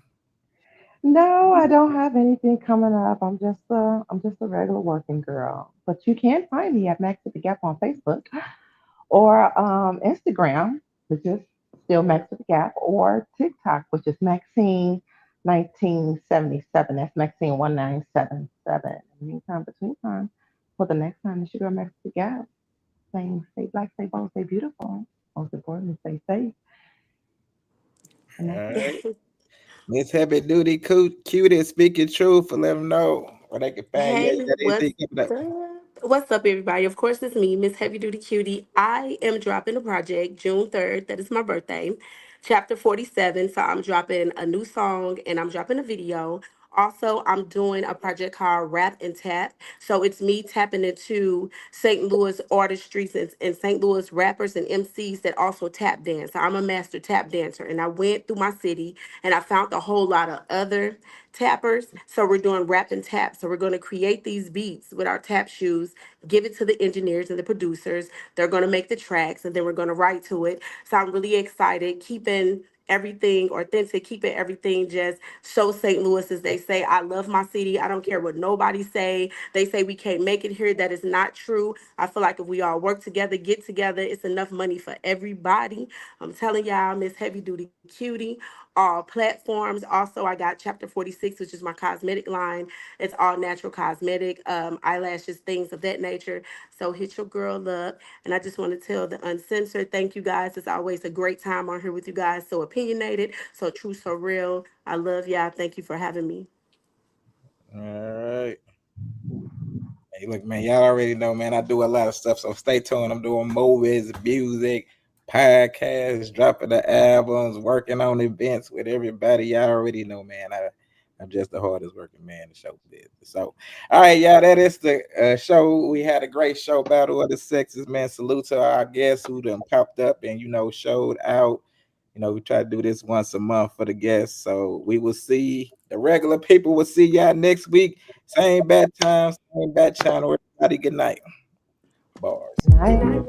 No, I don't have anything coming up. I'm just a regular working girl. But you can find me at Max with the Gap on Facebook or Instagram, which is still Max with the Gap, or TikTok, which is Maxine 1977. That's Maxine 1977. In the meantime, between time, for the next time, you should go Max with the Gap. Saying stay black, stay bold, stay beautiful. Most importantly, stay safe. And All that's right. it. Miss Heavy Duty Cutie, speak your truth and let them know where they can find you. Hey, You got what's anything coming up? up? What's up, everybody? Of course, it's me, Miss Heavy Duty Cutie. I am dropping a project June 3rd. That is my birthday. Chapter 47. So I'm dropping a new song and I'm dropping a video. Also, I'm doing a project called Rap and Tap. So it's me tapping into St. Louis artistries and St. Louis rappers and MCs that also tap dance. So I'm a master tap dancer. And I went through my city and I found a whole lot of other tappers. So we're doing rap and tap. So we're going to create these beats with our tap shoes, give it to the engineers and the producers. They're going to make the tracks and then we're going to write to it. So I'm really excited, keeping everything authentic, keeping everything just so St. Louis, as they say. I love my city. I don't care what nobody say. They say we can't make it here. That is not true. I feel like if we all work together, get together, it's enough money for everybody. I'm telling y'all, Miss Heavy Duty Cutie, all platforms. Also, I got Chapter 46, which is my cosmetic line. It's all natural cosmetic, eyelashes, things of that nature. So hit your girl up. And I just want to tell the UnCensor, thank you guys. It's always a great time on here with you guys. So opinionated, so true, so real. I love y'all. Thank you for having me. All right. Hey, look, man, y'all already know, man, I do a lot of stuff, so stay tuned. I'm doing movies, music, podcasts, dropping the albums, working on events with everybody. Y'all already know, man. I'm just the hardest working man in the show business. So, all right, y'all, that is the show. We had a great show, Battle of the Sexes, man. Salute to our guests who done popped up and, showed out. We try to do this once a month for the guests. So we will see the regular people. Will see y'all next week. Same bad time, same bad channel. Everybody, good night. Bars. Good night.